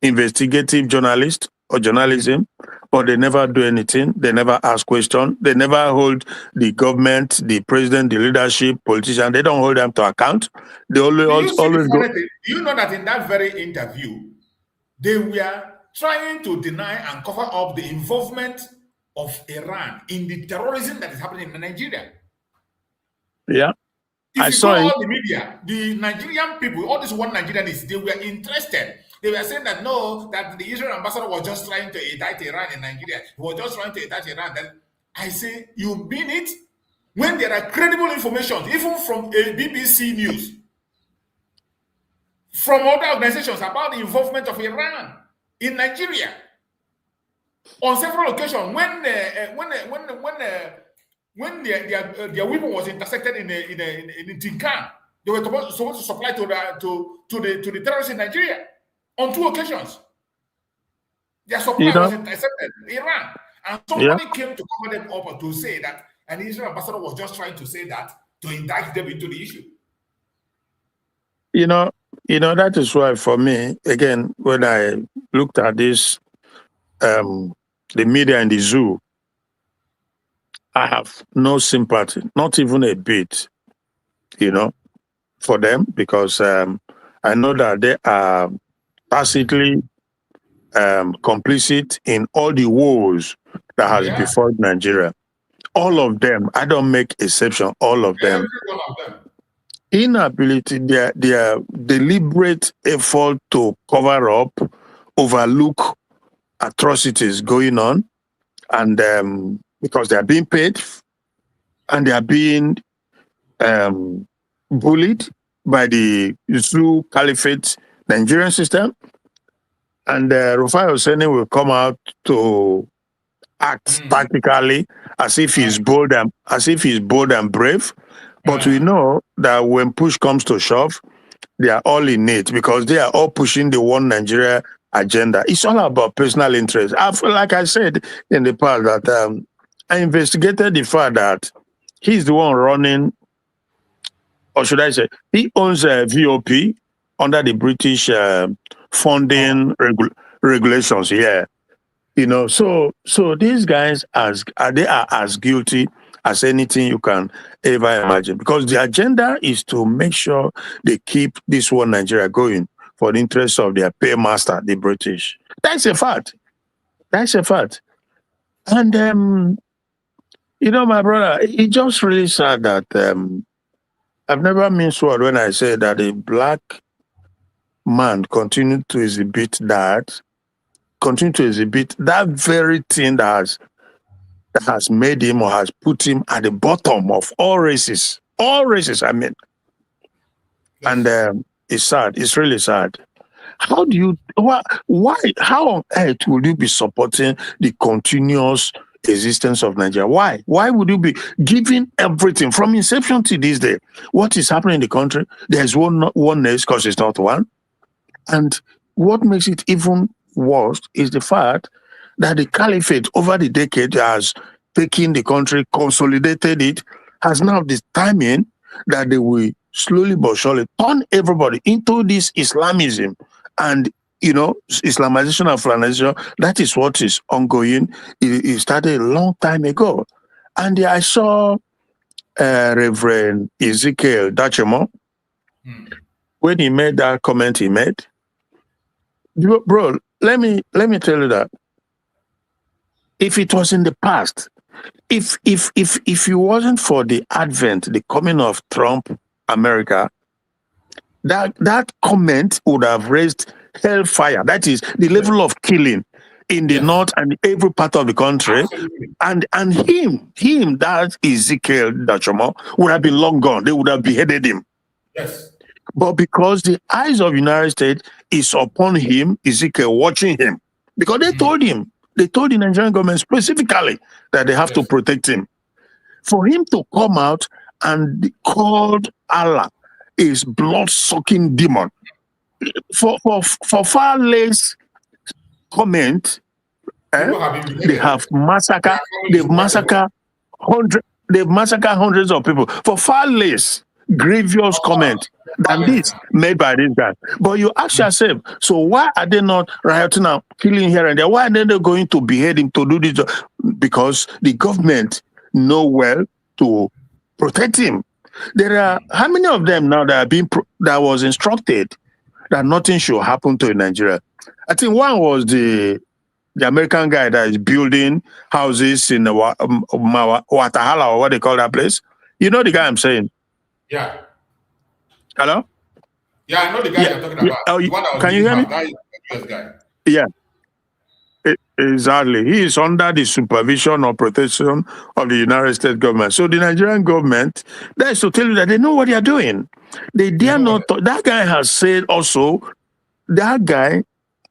investigative journalists or journalism, but they never do anything. They never ask questions. They never hold the government, the president, the leadership, politicians. They don't hold them to account. They always go. Do you know that in that very interview, they were trying to deny and cover up the involvement of Iran in the terrorism that is happening in Nigeria? Yeah. If you go all the media, the Nigerian people, all these one Nigerians, they were interested. They were saying that no, that the Israel ambassador was just trying to indict Iran in Nigeria. He was just trying to indict Iran. Then I say, you mean it? When there are credible information, even from a BBC News, from other organizations about the involvement of Iran in Nigeria, on several occasions, when their weapon was intercepted in Tinkan, they were supposed to supply to the terrorists in Nigeria on 2 occasions. Their supply was intercepted in Iran, and somebody came to cover them up to say that an Israel ambassador was just trying to say that to indict them into the issue. That is why for me, again, when I looked at this, the media and the zoo, I have no sympathy, not even a bit, for them, because I know that they are tacitly complicit in all the woes that has before Nigeria. All of them, I don't make exception, all of them. Inability, their deliberate effort to cover up, overlook atrocities going on, and because they are being paid and they are being bullied by the Zoo Caliphate Nigerian system, and Rufai Hosseini will come out to act tactically as if he's bold and brave. But we know that when push comes to shove, they are all in it because they are all pushing the one Nigeria agenda. It's all about personal interest. Like I said in the past, that I investigated the fact that he's the one running, or should I say, he owns a VOP under the British funding regulations. Yeah, So these guys are as guilty as anything you can ever imagine, because the agenda is to make sure they keep this one Nigeria going for the interest of their paymaster, the British. That's a fact. That's a fact. And you know, my brother, it just really sad that I've never minced word when I say that a black man continued to exhibit that very thing that has made him or has put him at the bottom of all races. All races, I mean. And it's sad. It's really sad. How do you, why, how on earth would you be supporting the continuous existence of Nigeria? Why? Why would you be giving everything from inception to this day? What is happening in the country? There's oneness because it's not one. And what makes it even worse is the fact that the caliphate over the decade has taken the country, consolidated it, has now determined that they will slowly but surely turn everybody into this Islamism and, you know, Islamization and Flanization. That is what is ongoing. It started a long time ago. And I saw Reverend Ezekiel Dachemo when he made that comment he made. Bro, let me tell you that if it was in the past, if it wasn't for the advent, the coming of Trump, America, that comment would have raised hellfire. That is the level of killing in the north and every part of the country. And him, that Ezekiel Dachemo, would have been long gone. They would have beheaded him. Yes. But because the eyes of the United States is upon him, Ezekiel watching him, because they told him, they told the Nigerian government specifically that they have to protect him. For him to come out and call Allah is blood-sucking demon. For far less comment, they have massacred hundreds of people. For far less grievous comment than this made by this guy. But you ask yourself, so why are they not rioting now, killing here and there? Why are they not going to behead him to do this? Because the government know well to protect him. There are how many of them now that are being that was instructed that nothing should happen to Nigeria? I think one was the American guy that is building houses in Watahala, or what they call that place. You know the guy I'm saying? Yeah. Hello? Yeah, I know the guy you're talking about. The one that was can you hear me? That US guy. Yeah. Exactly. He is under the supervision or protection of the United States government. So the Nigerian government, that is to tell you that they know what they are doing. They dare not. That guy has said also, that guy,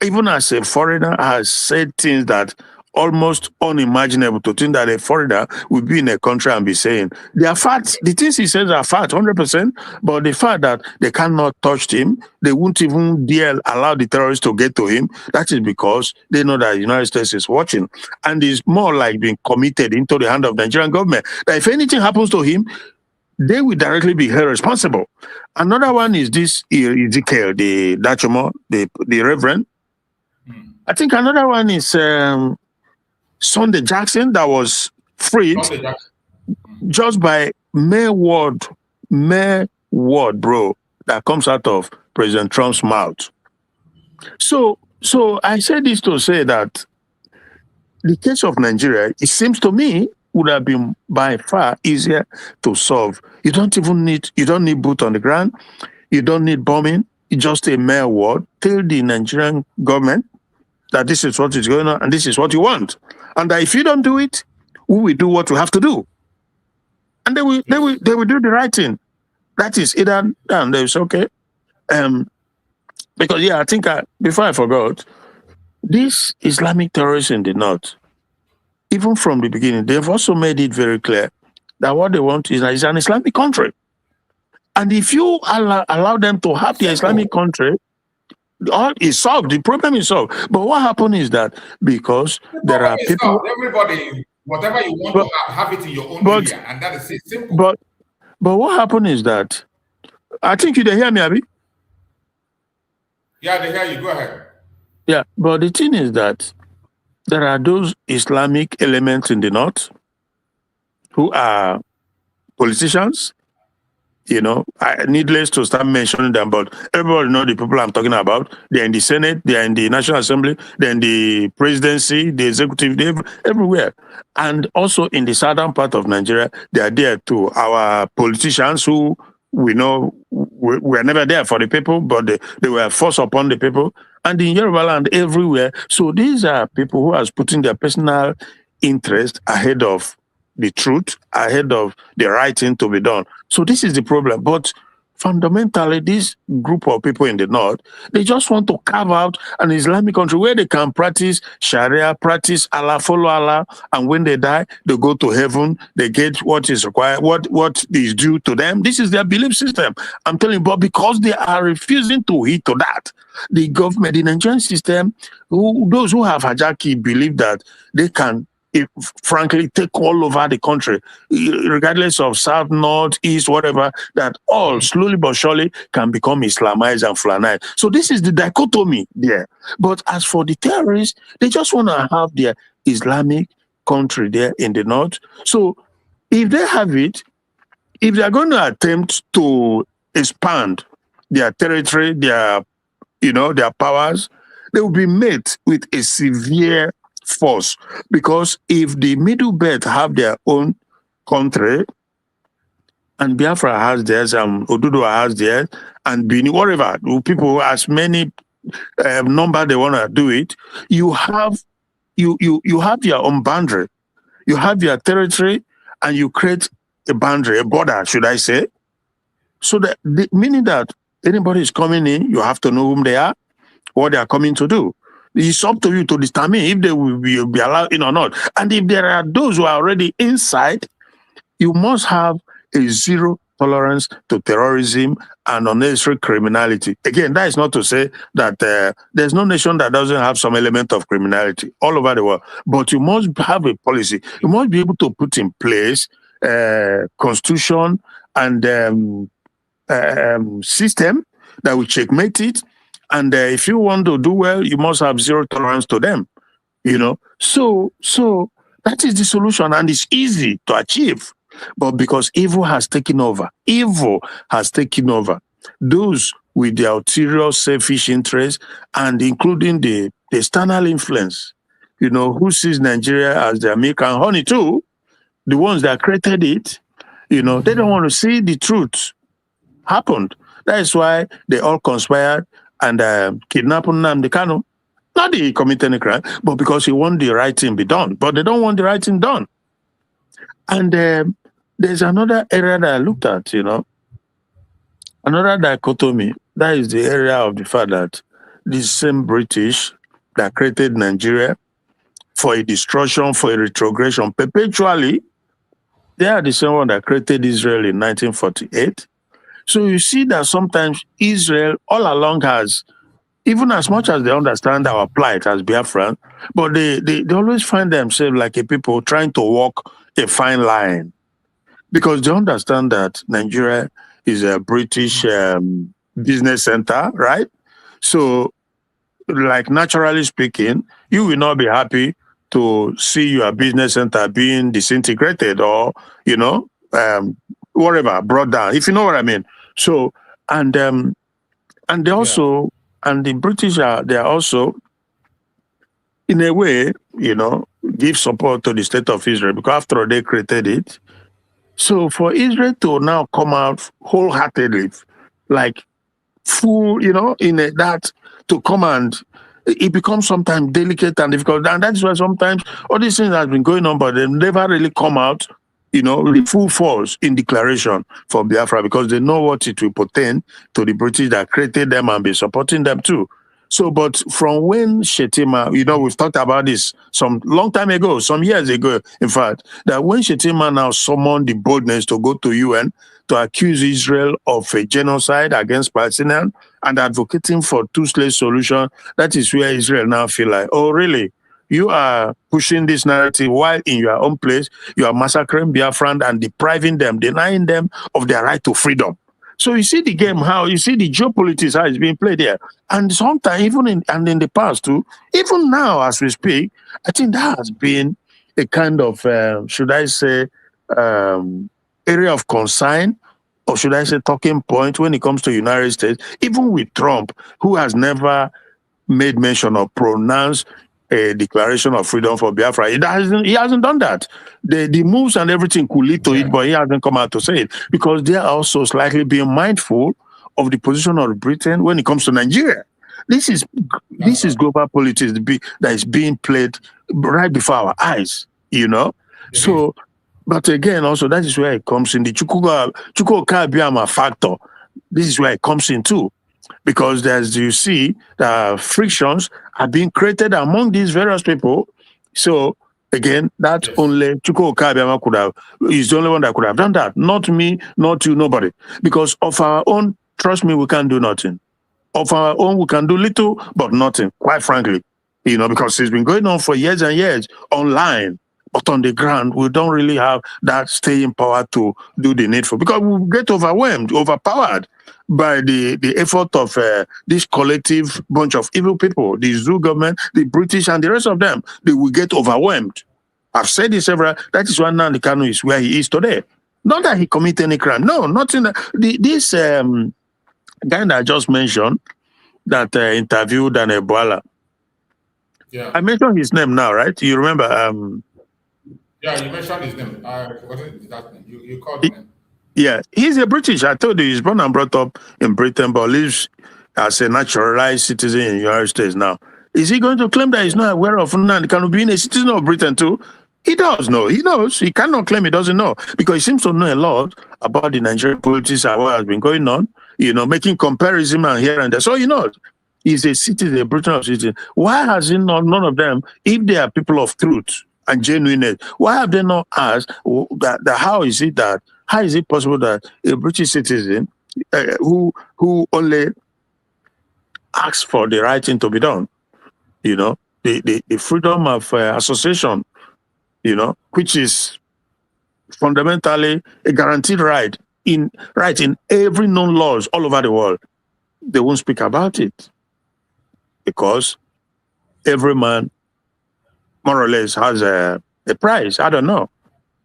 even as a foreigner, has said things that almost unimaginable to think that a foreigner would be in a country and be saying. They are facts. The things he says are facts, 100%, but the fact that they cannot touch him, they won't even dare allow the terrorists to get to him, that is because they know that the United States is watching. And it's more like being committed into the hand of the Nigerian government. That if anything happens to him, they will directly be held responsible. Another one is this Ezekiel, the Dachemo, the Reverend. I think another one is Sunday Jackson that was freed just by mere word, bro, that comes out of President Trump's mouth. So I say this to say that the case of Nigeria, it seems to me, would have been by far easier to solve. You don't need boot on the ground. You don't need bombing. It's just a mere word. Tell the Nigerian government that this is what is going on and this is what you want. And that if you don't do it, we will do what we have to do. And they will do the right thing. That is either done. They say, okay. Because I think before I forgot, this Islamic terrorists in the north, even from the beginning, they've also made it very clear that what they want is an Islamic country. And if you allow them to have the Islamic country, all is solved. The problem is solved. But what happened is that because there are people, everybody, whatever you want to have it in your own area, and that is it. Simple. But what happened is that I think you hear me, Abi? Yeah, they hear you. Go ahead. Yeah, but the thing is that there are those Islamic elements in the north who are politicians, You know, needless to start mentioning them, but everybody know the people I'm talking about. They're in the Senate, they're in the National Assembly, they're in the presidency, the executive, they're everywhere. And also in the southern part of Nigeria, they are there too. Our politicians who we know were never there for the people, but they were forced upon the people. And in Yoruba land, everywhere. So these are people who are putting their personal interest ahead of the truth, ahead of the right thing to be done. So this is the problem. But fundamentally, this group of people in the north, they just want to carve out an Islamic country where they can practice Sharia, practice Allah, follow Allah, and when they die, they go to heaven, they get what is required, what is due to them. This is their belief system. I'm telling you, but because they are refusing to heed to that, the government, the Nigerian system, those who have hijaki believe that they can, frankly, take all over the country, regardless of south, north, east, whatever, that all slowly but surely can become Islamized and Fulanized. So this is the dichotomy there. But as for the terrorists, they just want to have their Islamic country there in the north. So if they have it, if they are going to attempt to expand their territory, their powers, they will be met with a severe force, because if the Middle Belt have their own country and Biafra has theirs and Oduduwa has theirs and Bini, whatever, people as many number they want to do it, you have your own boundary, you have your territory, and you create a boundary, a border, should I say. So that meaning that anybody is coming in, you have to know whom they are, what they are coming to do. It's up to you to determine if they will be allowed in or not. And if there are those who are already inside, you must have a zero tolerance to terrorism and unnecessary criminality. Again, that is not to say that there's no nation that doesn't have some element of criminality all over the world. But you must have a policy. You must be able to put in place constitution and system that will checkmate it. And if you want to do well, you must have zero tolerance to them, So that is the solution, and it's easy to achieve. But because evil has taken over, those with their ulterior selfish interests, and including the external influence, who sees Nigeria as the American honey too, the ones that created it, they don't want to see the truth happened. That is why they all conspired and kidnapped Nnamdi Kanu. Not that he committed any crime, but because he want the right thing be done. But they don't want the right thing done. And there's another area that I looked at, another dichotomy. That is the area of the fact that the same British that created Nigeria for a destruction, for a retrogression, perpetually, they are the same one that created Israel in 1948. So you see that sometimes Israel all along has, even as much as they understand our plight as Biafran, but they always find themselves like a people trying to walk a fine line, because they understand that Nigeria is a British business center, right? So, like, naturally speaking, you will not be happy to see your business center being disintegrated or, whatever, brought down, if you know what I mean. So, and they also, and the British they are also, in a way, give support to the state of Israel, because after all, they created it. So for Israel to now come out wholeheartedly, like full, that to come, and it becomes sometimes delicate and difficult. And that's why sometimes all these things have been going on, but they never really come out, the full force in declaration for Biafra, because they know what it will pertain to the British that created them and be supporting them too. So, but from when Shetima, we've talked about this some long time ago, some years ago, in fact, that when Shetima now summoned the boldness to go to UN to accuse Israel of a genocide against Palestinians and advocating for two-state solution, that is where Israel now feel like, oh, really? You are pushing this narrative while in your own place, you are massacring Biafran and depriving them, denying them of their right to freedom. So you see the game, how you see the geopolitics, how it's being played there. And sometimes, even in the past too, even now as we speak, I think that has been a kind of, should I say, area of concern or should I say talking point when it comes to United States, even with Trump, who has never made mention or pronounced a declaration of freedom for Biafra. He hasn't done that. The moves and everything could lead to it, but he hasn't come out to say it because they are also slightly being mindful of the position of Britain when it comes to Nigeria. This is global politics that is being played right before our eyes, So, but again, also that is where it comes in the Chukwuka factor. This is where it comes in too. Because as you see, frictions are being created among these various people. So again, that only Chukwuka Abiyama is the only one that could have done that. Not me, not you, nobody. Because of our own, trust me, we can't do nothing. Of our own, we can do little, but nothing, quite frankly. Because it's been going on for years and years online. But on the ground, we don't really have that staying power to do the needful because we get overwhelmed, overpowered by the effort of this collective bunch of evil people, the zoo government, the British, and the rest of them. They will get overwhelmed. I've said this several. That is why Nnamdi Kanu is where he is today. Not that he committed any crime. No, nothing. This guy that I just mentioned that interviewed Daniel Boala. Yeah. I mentioned his name now, right? You remember? Yeah, you mentioned his name. I forgot that name. You called him. Yeah, he's a British. I told you he's born and brought up in Britain, but lives as a naturalized citizen in the United States now. Is he going to claim that he's not aware of Nnamdi Kanu being a citizen of Britain too? He does know. He knows. He cannot claim he doesn't know because he seems to know a lot about the Nigerian politics and what has been going on, making comparison and here and there. So he knows. He's a citizen, a British citizen. Why has he not, none of them, if they are people of truth and genuineness, why have they not asked how is it possible that a British citizen who only asks for the right thing to be done, the freedom of association, which is fundamentally a guaranteed right in every known laws all over the world, they won't speak about it because every man more or less has a price. I don't know.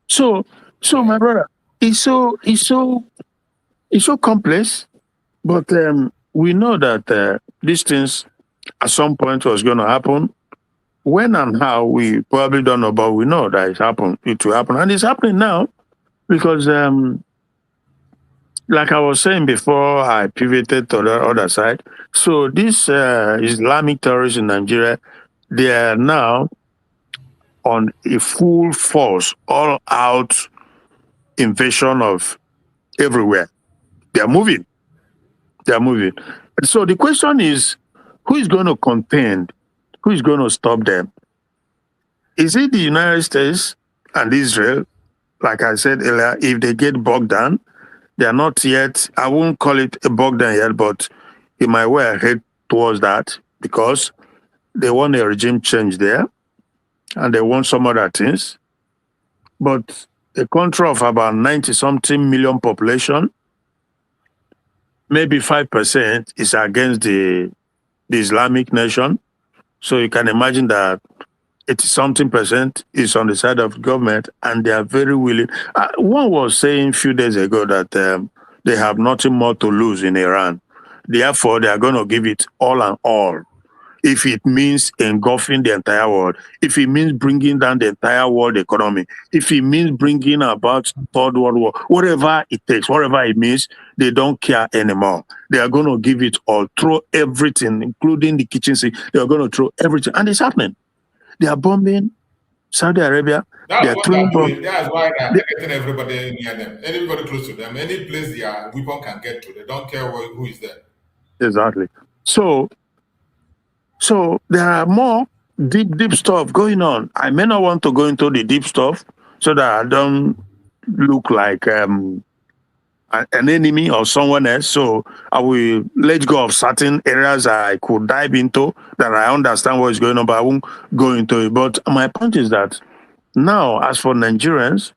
So my brother, it's so complex, but we know that these things at some point was going to happen. When and how, we probably don't know, but we know that it will happen. And it's happening now because, like I was saying before, I pivoted to the other side. So this Islamic terrorists in Nigeria, they are now on a full force, all-out invasion of everywhere. They are moving. So the question is, who is going to contend? Who is going to stop them? Is it the United States and Israel? Like I said earlier, if they get bogged down, they are not yet, I won't call it a bogged down yet, but it might well head towards that because they want a regime change there and they want some other things. But a country of about 90-something million population, maybe 5% is against the Islamic nation. So you can imagine that 80-something% is on the side of government, and they are very willing. One was saying a few days ago that they have nothing more to lose in Iran. Therefore, they are going to give it all and all. If it means engulfing the entire world, if it means bringing down the entire world economy, if it means bringing about Third World War, whatever it takes, whatever it means, they don't care anymore. They are going to give it all, throw everything, including the kitchen sink. They are going to throw everything. And it's happening. They are bombing Saudi Arabia. That's what they're doing. That's why they're getting everybody near them, anybody close to them, any place their weapon can get to. They don't care who is there. Exactly. So there are more deep stuff going on. I may not want to go into the deep stuff so that I don't look like an enemy or someone else. So I will let go of certain areas I could dive into that I understand what is going on, but I won't go into it. But my point is that now, as for Nigerians,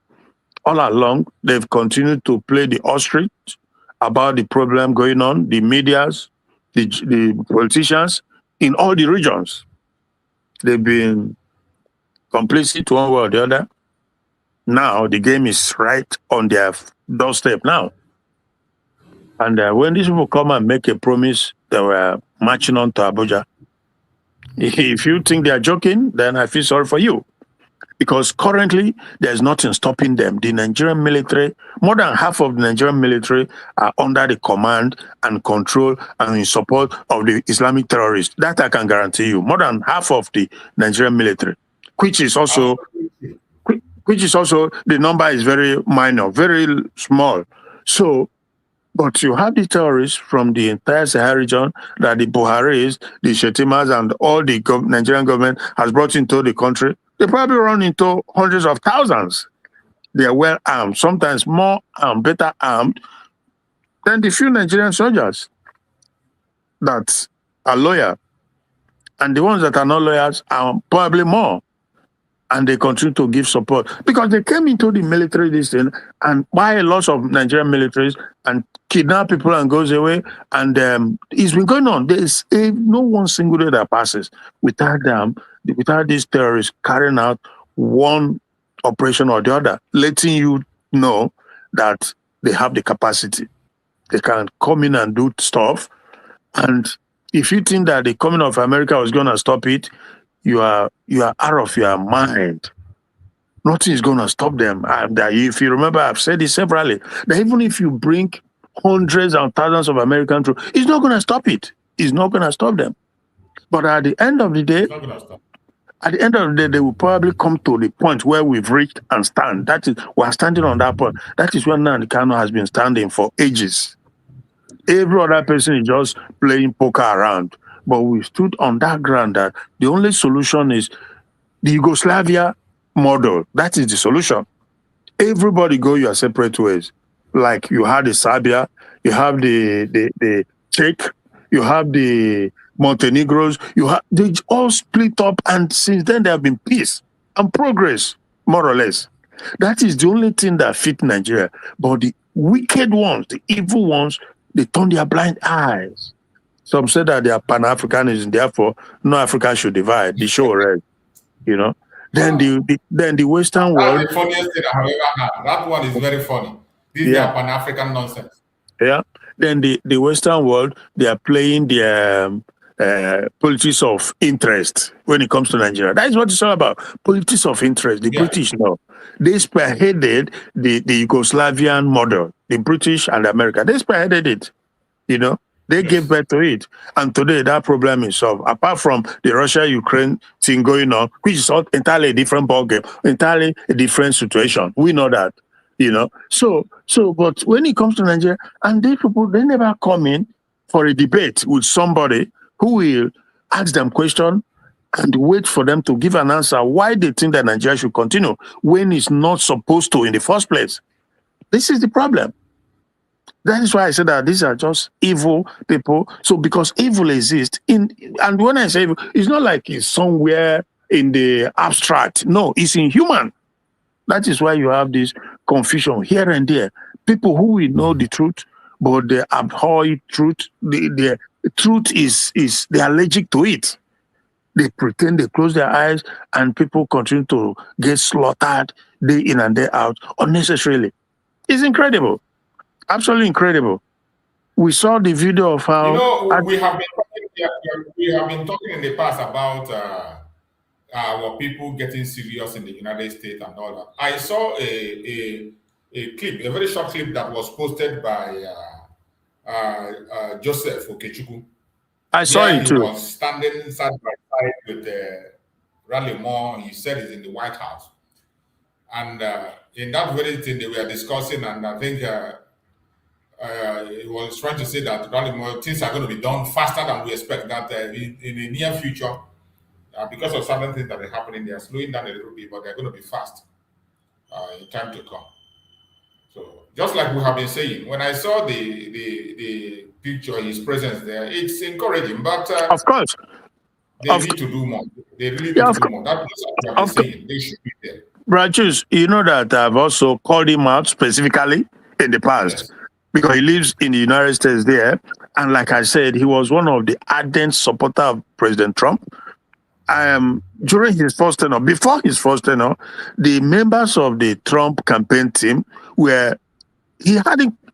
all along, they've continued to play the ostrich about the problem going on, the medias, the politicians in all the regions. They've been complicit one way or the other. Now the game is right on their doorstep now. And when these people come and make a promise, they were marching on to Abuja. If you think they are joking, then I feel sorry for you. Because currently, there's nothing stopping them. The Nigerian military, more than half of the Nigerian military are under the command and control and in support of the Islamic terrorists. That I can guarantee you. More than half of the Nigerian military, which is also the number is very minor, very small. So, but you have the terrorists from the entire Sahel region that the Buharis, the Shetimas, and all the Nigerian government has brought into the country. They probably run into hundreds of thousands. They are well armed, sometimes more armed, better armed than the few Nigerian soldiers that are loyal. And the ones that are not loyal are probably more. And they continue to give support because they came into the military this thing and buy lots of Nigerian militaries and kidnap people and goes away. And it's been going on. There is no one single day that passes without these terrorists carrying out one operation or the other, letting you know that they have the capacity. They can come in and do stuff. And if you think that the coming of America was going to stop it, you are out of your mind. Nothing is going to stop them. And if you remember, I've said this severally, that even if you bring hundreds and thousands of American troops, it's not going to stop it. It's not going to stop them. But at the end of the day, they will probably come to the point where we've reached and stand. That is, we're standing on that point. That is where Nnamdi Kanu has been standing for ages. Every other person is just playing poker around. But we stood on that ground that the only solution is the Yugoslavia model. That is the solution. Everybody go your separate ways. Like you had the Serbia, you have the Czech, you have the Montenegros, they all split up, and since then there have been peace and progress, more or less. That is the only thing that fit Nigeria. But the wicked ones, the evil ones, they turn their blind eyes. Some say that they are Pan-Africanism, therefore no Africa should divide. The show already, you know. Then the Western world. That's the funniest thing I've ever heard. That one is very funny. This is Pan-African nonsense. Yeah. Then the Western world, they are playing their politics of interest when it comes to Nigeria. That is what it's all about. Politics of interest. The British know. They spearheaded the Yugoslavian model. The British and America. They spearheaded it, you know. They gave birth to it. And today that problem is solved. Apart from the Russia-Ukraine thing going on, which is entirely a different ballgame, entirely a different situation. We know that, you know. So, but when it comes to Nigeria, and these people, they never come in for a debate with somebody who will ask them questions and wait for them to give an answer why they think that Nigeria should continue when it's not supposed to in the first place. This is the problem. That is why I said that these are just evil people. So because evil exists, and when I say evil, it's not like it's somewhere in the abstract. No, it's in human. That is why you have this confusion here and there. People who will know the truth, but they abhor truth. The truth is they're allergic to it. They pretend, they close their eyes, and people continue to get slaughtered day in and day out unnecessarily. It's incredible. Absolutely incredible. We saw the video of how... You know, we have been talking in the past about our people getting serious in the United States and all that. I saw a clip, a very short clip that was posted by Joseph Okechukwu. I saw it too. He was standing side by side with Raleigh Moore. He said he's in the White House. And in that very thing they were discussing, and I think... he was trying to say that things are going to be done faster than we expect, that in the near future, because of certain things that are happening, they are slowing down a little bit, but they're going to be fast in time to come. So just like we have been saying, when I saw the picture, his presence there, it's encouraging, but of course, they need to do more. They really need to do more. That's what we have been saying. They should be there. Rajus, you know that I've also called him out specifically in the past. Yes. Because he lives in the United States there. And like I said, he was one of the ardent supporters of President Trump. During his first tenure, before his first tenure, the members of the Trump campaign team were he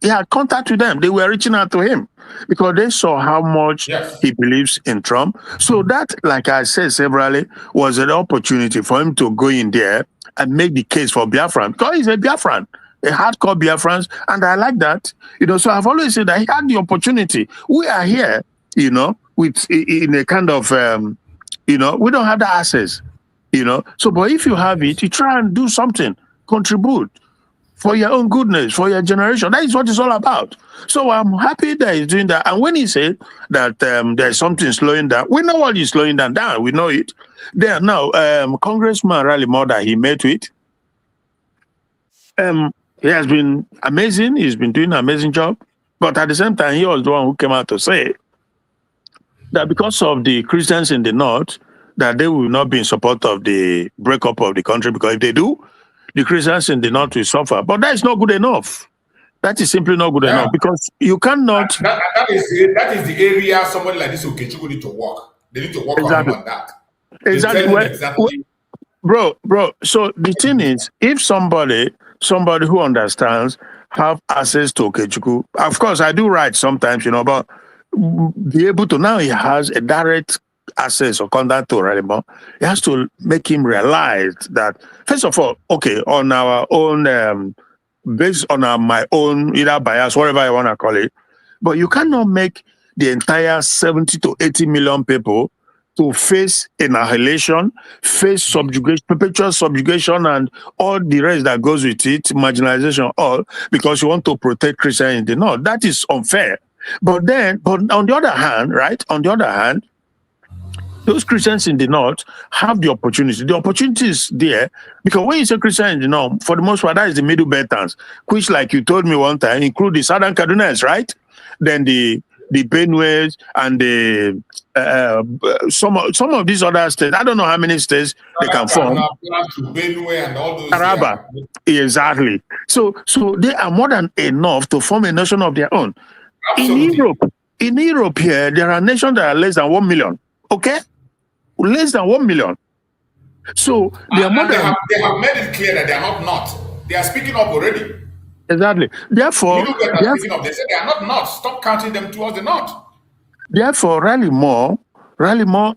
had contact with them. They were reaching out to him because they saw how much he believes in Trump. So that, like I said severally, was an opportunity for him to go in there and make the case for Biafran, because he's a Biafran, a hardcore Biafran, and I like that. So I've always said that he had the opportunity. We are here, with in a kind of, we don't have the access, So, but if you have it, you try and do something, contribute for your own goodness, for your generation. That is what it's all about. So I'm happy that he's doing that. And when he said that there's something slowing down, we know what is slowing down. We know it. There now, Congressman Raleigh Moore that he met with, he has been amazing. He's been doing an amazing job. But at the same time, he was the one who came out to say that because of the Christians in the North, that they will not be in support of the breakup of the country, because if they do, the Christians in the North will suffer. But that is not good enough. That is simply not good enough, because you cannot... That is the area somebody like this Okechukwu need to work. They need to work on that. Exactly. Bro, so the thing is, if somebody who understands have access to Okechukwu, of course, I do write sometimes, but be able to, now he has a direct access or contact to Raleigh, he has to make him realize that, first of all, okay, on our own, based on my own either bias, whatever I want to call it, but you cannot make the entire 70 to 80 million people to face annihilation, face subjugation, perpetual subjugation, and all the rest that goes with it, marginalization, all because you want to protect Christians in the North. That is unfair. But on the other hand, right? On the other hand, those Christians in the North have the opportunity. The opportunity is there because when you say Christian in the North, for the most part, that is the Middle Beltans, which, like you told me one time, include the Southern Kadunans, right? Then the Benues and the some of these other states. I don't know how many states they can form. Benue and all those. Taraba, exactly. So they are more than enough to form a nation of their own. Absolutely. In Europe here, there are nations that are less than 1 million. Okay, less than 1 million. So they are more than. They have made it clear that they are not. They are speaking up already. Exactly. Therefore, they say they are not. Stop counting them towards the North. Therefore, Raleigh Moore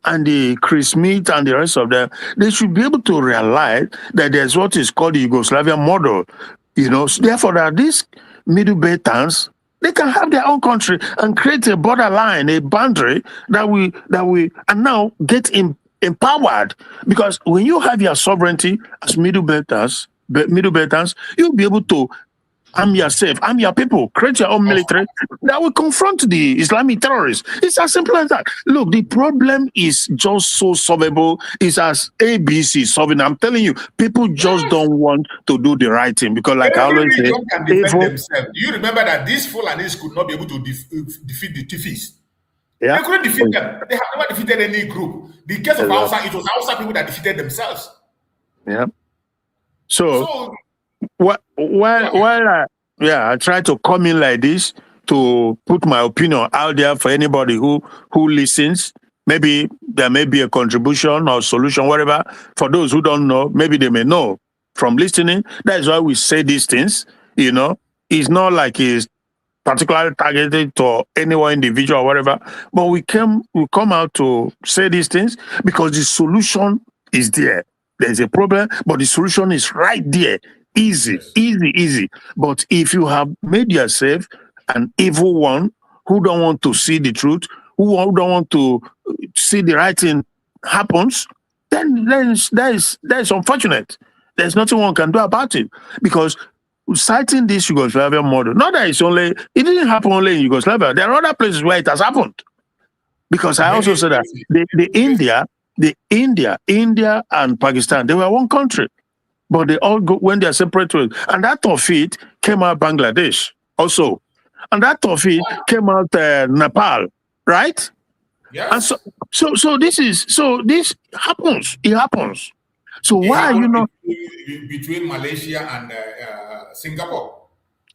and the Chris Smith and the rest of them, they should be able to realize that there's what is called the Yugoslavian model. So therefore, that these Middle Beltans, they can have their own country and create a borderline, a boundary that we and now get empowered. Because when you have your sovereignty as Middle Beltans, you'll be able to arm yourself, arm your people, create your own military that will confront the Islamic terrorists. It's as simple as that. Look, the problem is just so solvable. It's as ABC solving. I'm telling you, people just don't want to do the right thing because, like I always say, can defend themselves. You remember that these Fulanis could not be able to defeat the Tifis. Yeah. They couldn't defeat them. They have never defeated any group. The case of Hausa, it was Hausa people that defeated themselves. Yeah. So while I try to come in like this to put my opinion out there for anybody who listens, maybe there may be a contribution or solution, whatever. For those who don't know, maybe they may know from listening. That is why we say these things. It's not like it's particularly targeted to anyone individual or whatever, but we come out to say these things because the solution is there. There's a problem, but the solution is right there. Easy. But if you have made yourself an evil one who don't want to see the truth, who don't want to see the right thing happens, then that is unfortunate. There's nothing one can do about it. Because citing this Yugoslavian model, not that it didn't happen only in Yugoslavia. There are other places where it has happened. Because I also said that India and Pakistan, they were one country. But they all went their separate ways. And out of it came out Bangladesh also. And out of it came out Nepal, right? Yes. And so this happens. It happens. So why are you not between Malaysia and Singapore?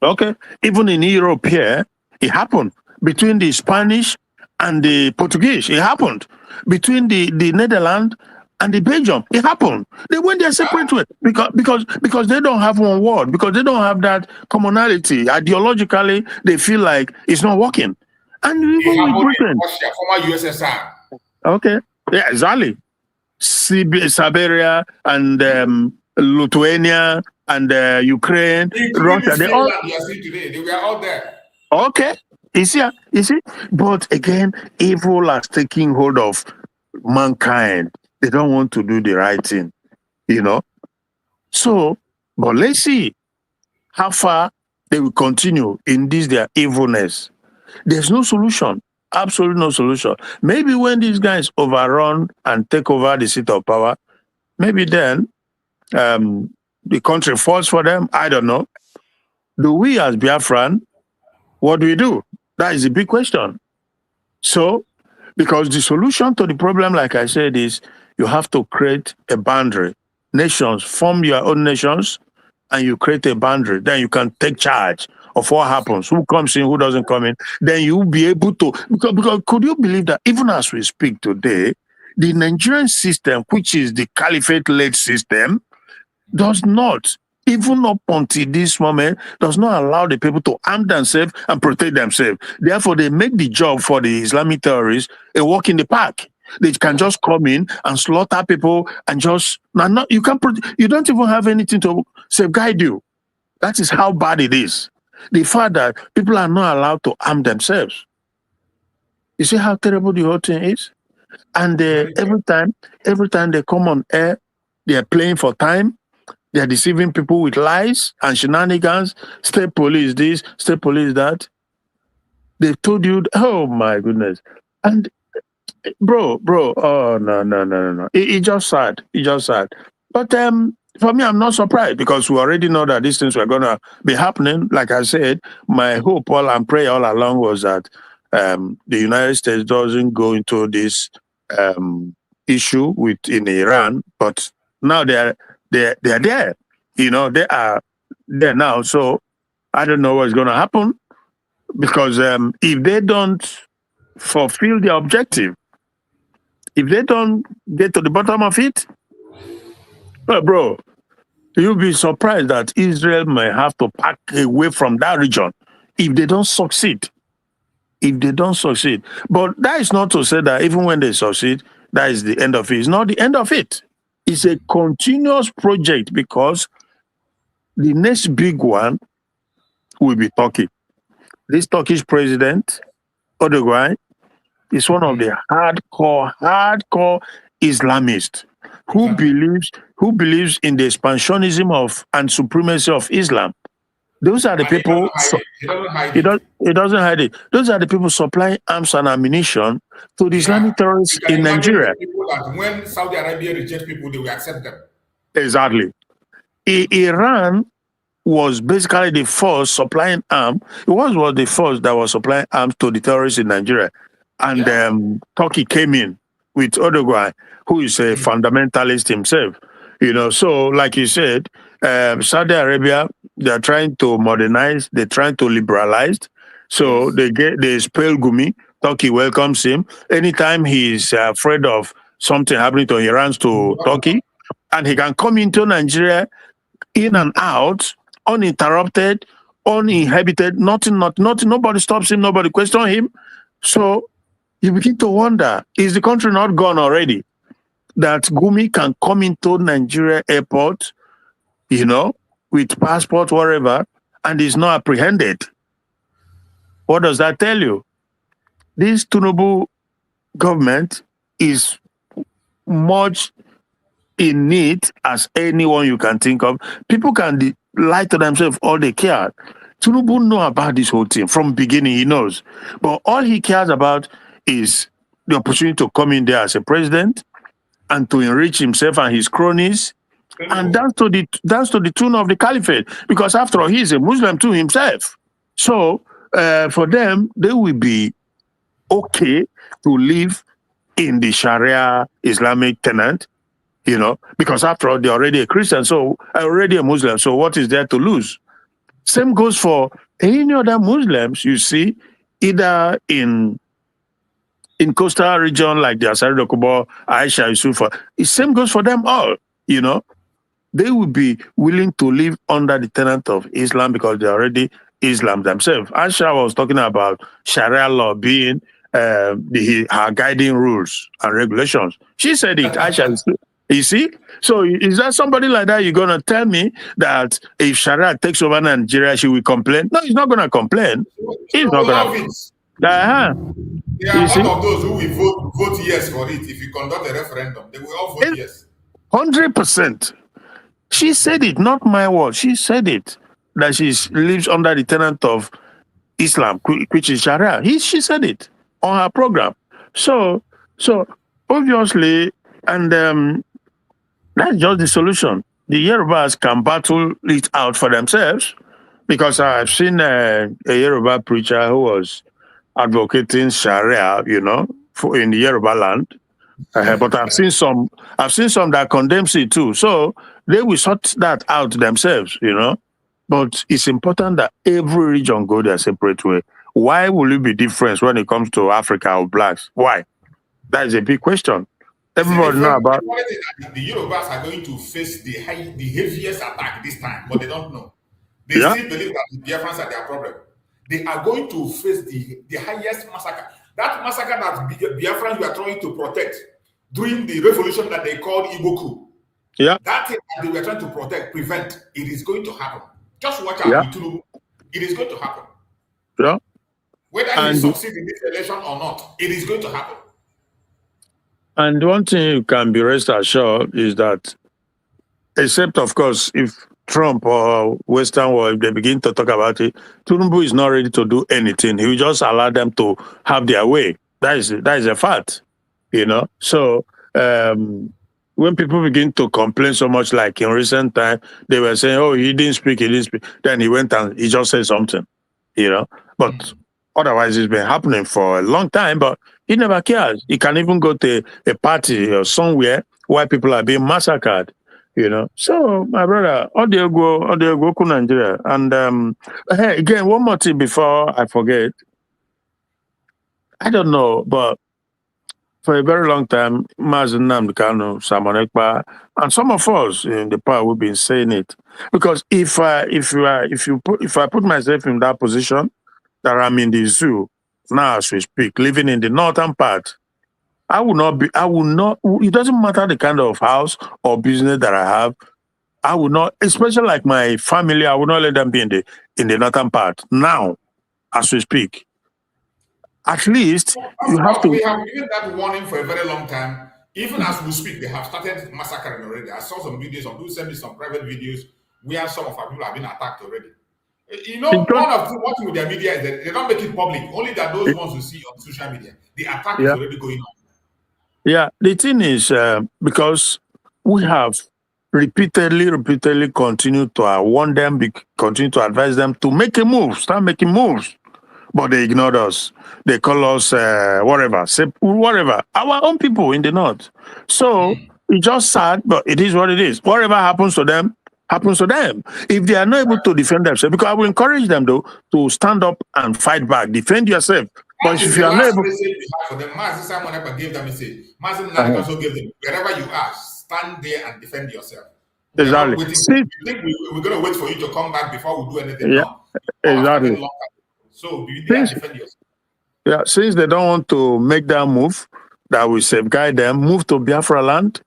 Okay. Even in Europe here, it happened. Between the Spanish and the Portuguese, it happened. Between the Netherlands and the Belgium. It happened. They went their separate way because they don't have one word, because they don't have that commonality. Ideologically, they feel like it's not working. And even with Britain, Russia, former USSR. okay, yeah, exactly. Siberia and Lithuania and Ukraine, Russia, they all. You are seeing today, they were all there. Okay, you see, but again, evil has taken hold of mankind. They don't want to do the right thing, So, but let's see how far they will continue in this their evilness. There's no solution, absolutely no solution. Maybe when these guys overrun and take over the seat of power, maybe then the country falls for them. I don't know. Do we as Biafran, what do we do? That is a big question. So, because the solution to the problem, like I said, is you have to create a boundary. Nations, form your own nations, and you create a boundary. Then you can take charge of what happens, who comes in, who doesn't come in. Then you'll be able to, because could you believe that even as we speak today, the Nigerian system, which is the caliphate-led system, does not, even up until this moment, does not allow the people to arm themselves and protect themselves. Therefore, they make the job for the Islamic terrorists a walk in the park. They can just come in and slaughter people and just you don't even have anything to safeguard you. That is how bad it is. The fact that people are not allowed to arm themselves. You see how terrible the whole thing is? And every time they come on air, they are playing for time. They are deceiving people with lies and shenanigans. State police this, state police that. They told you, oh my goodness. And bro, oh no. It's just sad. It's just sad. But for me, I'm not surprised because we already know that these things were gonna be happening. Like I said, my hope and prayer all along was that the United States doesn't go into this issue in Iran, but now they're there. They are there now. So I don't know what's going to happen because if they don't fulfill the objective, if they don't get to the bottom of it, well, bro, you'll be surprised that Israel may have to back away from that region if they don't succeed. But that is not to say that even when they succeed, that is the end of it. It's not the end of it. It's a continuous project because the next big one will be Turkey. This Turkish president, Erdogan, is one of the hardcore Islamists who believes in the expansionism of and supremacy of Islam. Those are the people. He doesn't hide it. Those are the people supplying arms and ammunition to the Islamic terrorists in Nigeria. People that when Saudi Arabia rejects people, they will accept them. Exactly. Iran was basically the first supplying arms. It was the first that was supplying arms to the terrorists in Nigeria. And Turkey came in with Erdogan, who is a fundamentalist himself. So like you said, Saudi Arabia, they're trying to modernize, they're trying to liberalize. So they expel Gumi. Turkey welcomes him. Anytime he's afraid of something happening to Iran to Turkey, and he can come into Nigeria in and out, uninterrupted, uninhabited, nothing, nobody stops him, nobody questions him. So you begin to wonder, is the country not gone already? That Gumi can come into Nigeria airport, with passport, wherever, and is not apprehended. What does that tell you? This Tinubu government is much in need as anyone you can think of. People can lie to themselves all they care. Tinubu knows about this whole thing from beginning, he knows. But all he cares about is the opportunity to come in there as a president and to enrich himself and his cronies. And that's to the tune of the caliphate. Because after all, he's a Muslim too himself. So for them, they will be okay to live in the Sharia Islamic tenant, because after all, they're already a Christian, so already a Muslim. So what is there to lose? Same goes for any other Muslims you see, either in in coastal region like the Asari Dokubo, Aisha Yusufa, the same goes for them all, you know. They will be willing to live under the tenet of Islam because they're already Islam themselves. Aisha was talking about Sharia law being her guiding rules and regulations. She said it. Aisha, you see? So is that somebody like that you're going to tell me that if Sharia takes over Nigeria, she will complain? No, he's not going to complain. He's not going to. They are one of those who will vote yes for it. If you conduct a referendum, they will all vote yes. 100%. She said it, not my word. She said it, that she lives under the tenet of Islam, which is Sharia. She said it on her program. So obviously, and that's just the solution. The Yorubas can battle it out for themselves, because I've seen a Yoruba preacher who was advocating Sharia, you know, in the Yoruba land. But I've seen some that condemns it too. So they will sort that out themselves, you know. But it's important that every region go their separate way. Why will it be different when it comes to Africa or blacks? Why? That is a big question. Everybody know about. The Yorubas are going to face the heaviest attack this time, but they don't know. They still believe that the Biafrans are their problem. They are going to face the highest massacre. That massacre that Biafrans were trying to protect during the revolution that they called Igbo coup. Yeah. That thing that they were trying to prevent, it is going to happen. Just watch out. It is going to happen. Yeah. Whether he succeeds in this election or not, it is going to happen. And one thing you can be rest assured is that, except of course, if Trump or Western world, they begin to talk about it, Tinubu is not ready to do anything. He will just allow them to have their way. That is a fact, you know. So when people begin to complain so much, like in recent time, they were saying, oh, he didn't speak. Then he went and he just said something, you know. But otherwise, it's been happening for a long time, but he never cares. He can even go to a party or somewhere where people are being massacred, you know. So, my brother, audio go to Nigeria. And hey, again, one more thing before I forget. I don't know, but for a very long time, Mazen Namdekano, Simon Ekpa, and some of us in the power, we've been saying it. Because if I put myself in that position, that I'm in the zoo now as we speak, living in the northern part, it doesn't matter the kind of house or business that I have, I would not, especially like my family, I would not let them be in the northern part now as we speak. At least you have to. We have given that warning for a very long time. Even as we speak, they have started massacring already. I saw some videos, some people sent me some private videos where some of our people have been attacked already. You know, one of what with their media is that they don't make it public. Only that those ones who see on social media. The attack is already going on. Yeah, the thing is, because we have repeatedly continued to warn them, continue to advise them to make a move, start making moves. But they ignored us. They call us whatever, our own people in the north. So it's just sad, but it is what it is. Whatever happens to them, happens to them. If they are not able to defend themselves, because I will encourage them though to stand up and fight back, defend yourself. But if you are not able, for them, Mazi Simon Ekpa gave them a message. Mazi Nnamdi also gave them, wherever you are, stand there and defend yourself. Exactly. You think we're going to wait for you to come back before we do anything? Yeah, exactly. So do you defend yourself? Yeah, since they don't want to make that move, that will safeguard them, move to Biafra land.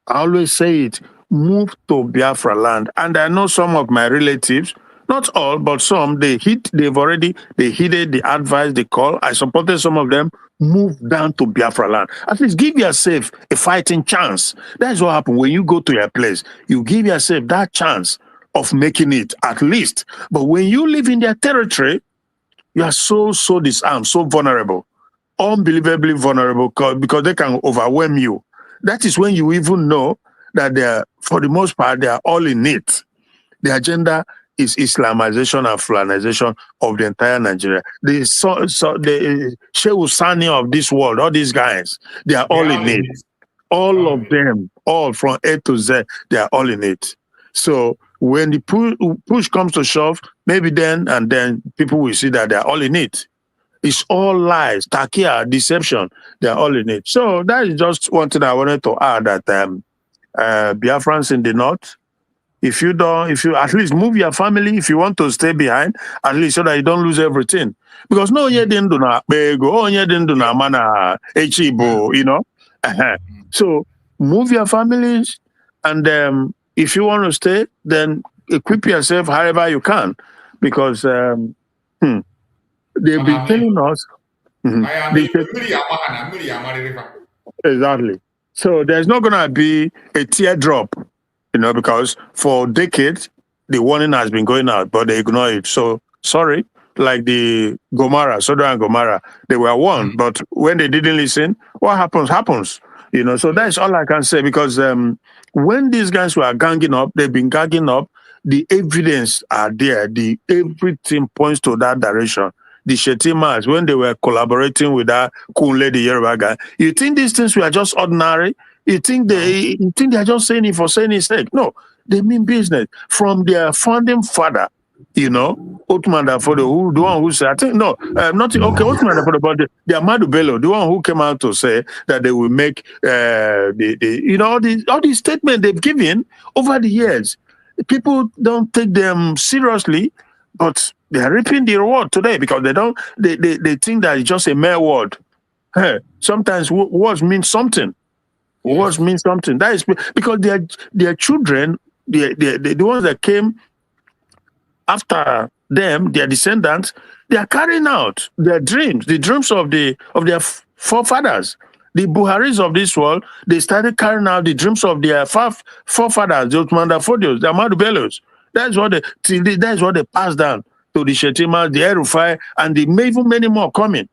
I always say it, move to Biafra land. And I know some of my relatives, not all, but some, they heeded the advice, the call. I supported some of them, move down to Biafra land. At least give yourself a fighting chance. That's what happens when you go to your place. You give yourself that chance of making it, at least. But when you live in their territory, you are so disarmed, so vulnerable, unbelievably vulnerable, because they can overwhelm you. That is when you even know that for the most part, they are all in it. The agenda is Islamization and Fulanization of the entire Nigeria. The Shehu Sani of this world, all these guys, they are all in it. All of them, all from A to Z, they are all in it. So when the push comes to shove, maybe then people will see that they are all in it. It's all lies, takia, deception. They're all in it. So that is just one thing I wanted to add, that Biafrans in the north, if you at least move your family, if you want to stay behind, at least so that you don't lose everything. Because no, you didn't do na bego, you didn't do na mana echibo, you know. So move your families, and if you want to stay, then equip yourself however you can, because they've been telling us. Exactly. So there's not gonna be a teardrop, you know, because for decades the warning has been going out, but they ignore it. So sorry, like the Gomorrah, Sodom and Gomorrah, they were warned, but when they didn't listen, what happens, you know. So that's all I can say, because when these guys were ganging up, they've been ganging up, the evidence are there, everything points to that direction. The Shetimas, when they were collaborating with that Kunle, the Yoruba guy, you think these things were just ordinary? You think they are just saying it for saying it's sake? No, they mean business. From their founding father, you know, Otman Dafodo, the one who said, I think, no, not, okay, Otman Dafodo, but the Amadu Bello, the one who came out to say that they will make, you know, all these statements they've given over the years. People don't take them seriously, but they are reaping the reward today, because they think that it's just a mere word. Hey, sometimes words mean something. Words mean something. That is because their children, the ones that came after them, their descendants, they are carrying out their dreams, the dreams of their forefathers. The Buharis of this world, they started carrying out the dreams of their forefathers, the Otman Dafodios, the Amadu Bellos. That's what they passed down to the Shetima, the Erufai, and even many more coming.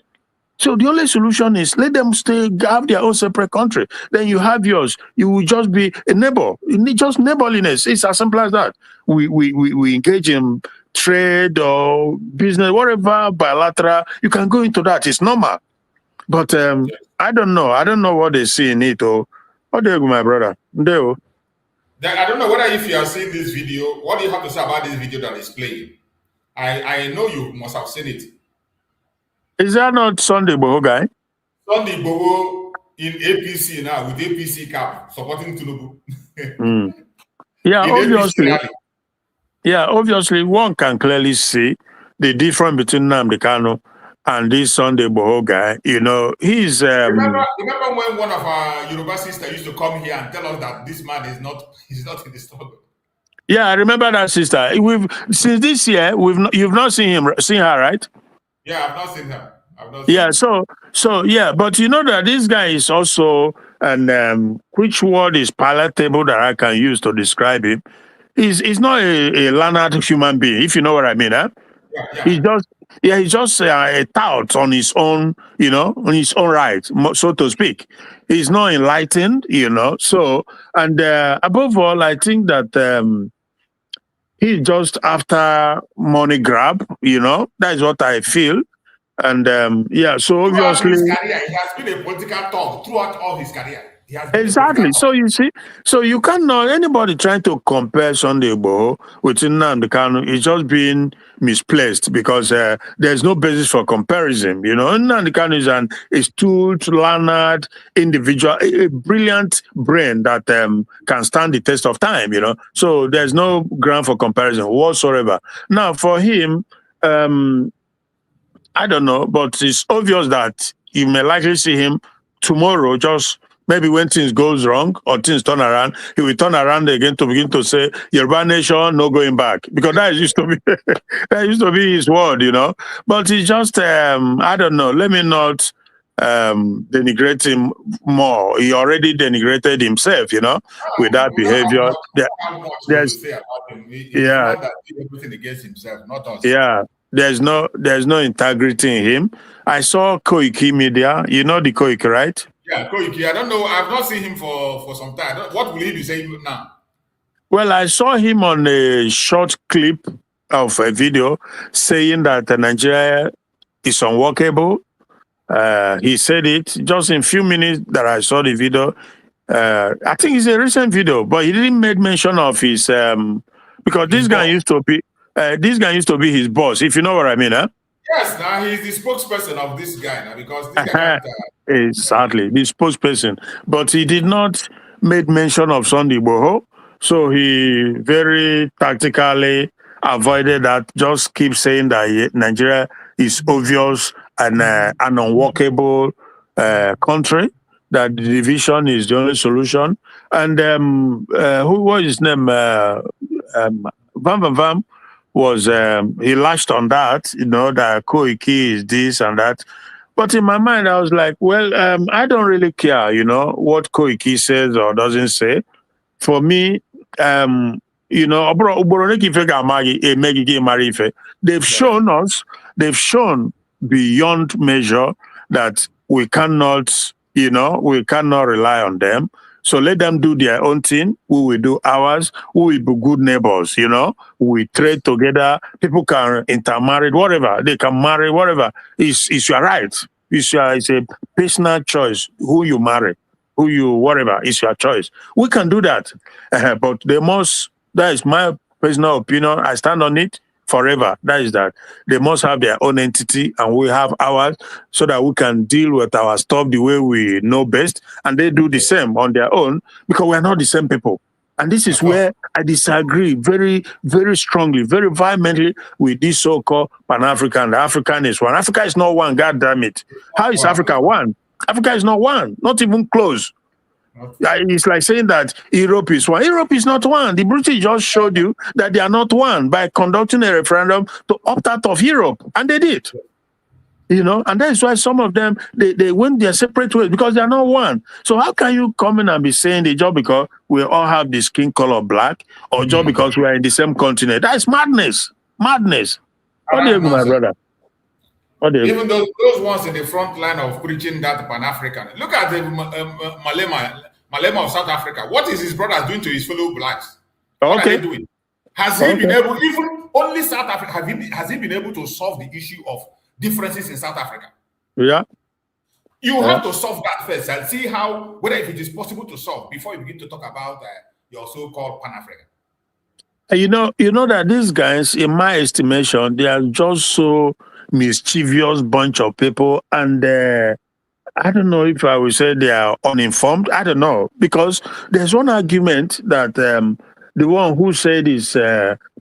So the only solution is let them have their own separate country. Then you have yours. You will just be a neighbor. You need just neighborliness. It's as simple as that. We engage in trade or business, whatever, bilateral. You can go into that. It's normal. But I don't know. I don't know what they see in it. What do you, my brother? I don't know whether if you are seeing this video, what do you have to say about this video that is playing? I know you must have seen it. Is that not Sunday Boho guy? Sunday Boho in APC now, with APC cap, supporting Tinubu. Yeah, obviously. Yeah, obviously, one can clearly see the difference between Nnamdi Kanu and this Sunday Boho guy. You know, he's... Remember when one of our Yoruba sisters used to come here and tell us that this man is not in the struggle? Yeah, I remember that sister. Since this year, you've not seen her, right? Yeah, I've not seen her. So yeah, but you know that this guy is also, and which word is palatable that I can use to describe him? He's not a learned human being, if you know what I mean, huh? Yeah. He's just a tout on his own, you know, on his own right, so to speak. He's not enlightened, you know. So, and above all, I think that he's just after money grab, you know. That's what I feel. And yeah, so obviously, his career, he has been a political talk throughout all his career. Exactly. So you see, so you cannot, anybody trying to compare Sunday Igboho with Nnamdi Kanu is just being misplaced, because there's no basis for comparison. You know, Nnamdi Kanu is an astute, learned individual, a brilliant brain that can stand the test of time. You know, so there's no ground for comparison whatsoever. Now, for him, I don't know, but it's obvious that you may likely see him tomorrow, just maybe when things goes wrong or things turn around, he will turn around again to begin to say, Yoruba nation, no going back. Because that used to be his word, you know. But it's just, I don't know, let me not denigrate him more. He already denigrated himself, you know, with that behavior. Everything against himself, not us. Yeah. There's no integrity in him. I saw Koiki Media. You know the Koiki, right? Yeah, Koiki. I don't know. I've not seen him for some time. What will he be saying now? Well, I saw him on a short clip of a video saying that Nigeria is unworkable. He said it just in a few minutes that I saw the video. I think it's a recent video, but he didn't make mention of his because this guy used to be his boss, if you know what I mean, huh? Yes, now he's the spokesperson of this guy now because this guy can't. Exactly, the spokesperson. But he did not make mention of Sunday Igboho, so he very tactically avoided that. Just keep saying that Nigeria is obvious and an unworkable country. That the division is the only solution. And who was his name? Vam Vam Vam was he lashed on that. You know that Koiki is this and that. But in my mind, I was like, well, I don't really care, you know, what Koiki says or doesn't say. For me, you know, they've shown us, they've shown beyond measure that we cannot, you know, we cannot rely on them. So let them do their own thing. We will do ours. We will be good neighbors, you know. We trade together. People can intermarry, whatever. They can marry, whatever. It's your right. It's a personal choice. Who you marry, who you, whatever, it's your choice. We can do that. But they must, that is my personal opinion. I stand on it forever. That is that. They must have their own entity and we have ours so that we can deal with our stuff the way we know best. And they do the same on their own because we are not the same people. And this is where I disagree very, very strongly, very vehemently with this so-called Pan-African. The African is one. Africa is not one, God damn it. How is Africa one? Africa is not one, not even close. It's like saying that Europe is one. Europe is not one. The British just showed you that they are not one by conducting a referendum to opt out of Europe. And they did. You know, and that's why some of them, they went their separate ways because they are not one. So how can you come in and be saying the job because we all have the skin color black or just because we are in the same continent? That's madness. Madness. What do you mean, my brother? Even those ones in the front line of preaching that Pan-African. Look at the Malema of South Africa. What is his brother doing to his fellow blacks? What are they doing? Has he been able, even only South Africa, has he been able to solve the issue of differences in South Africa? Yeah. You have to solve that first and see how, whether if it is possible to solve before you begin to talk about your so-called Pan-African. You know that these guys, in my estimation, they are just so mischievous bunch of people, and I don't know if I would say they are uninformed. I don't know, because there's one argument that the one who said is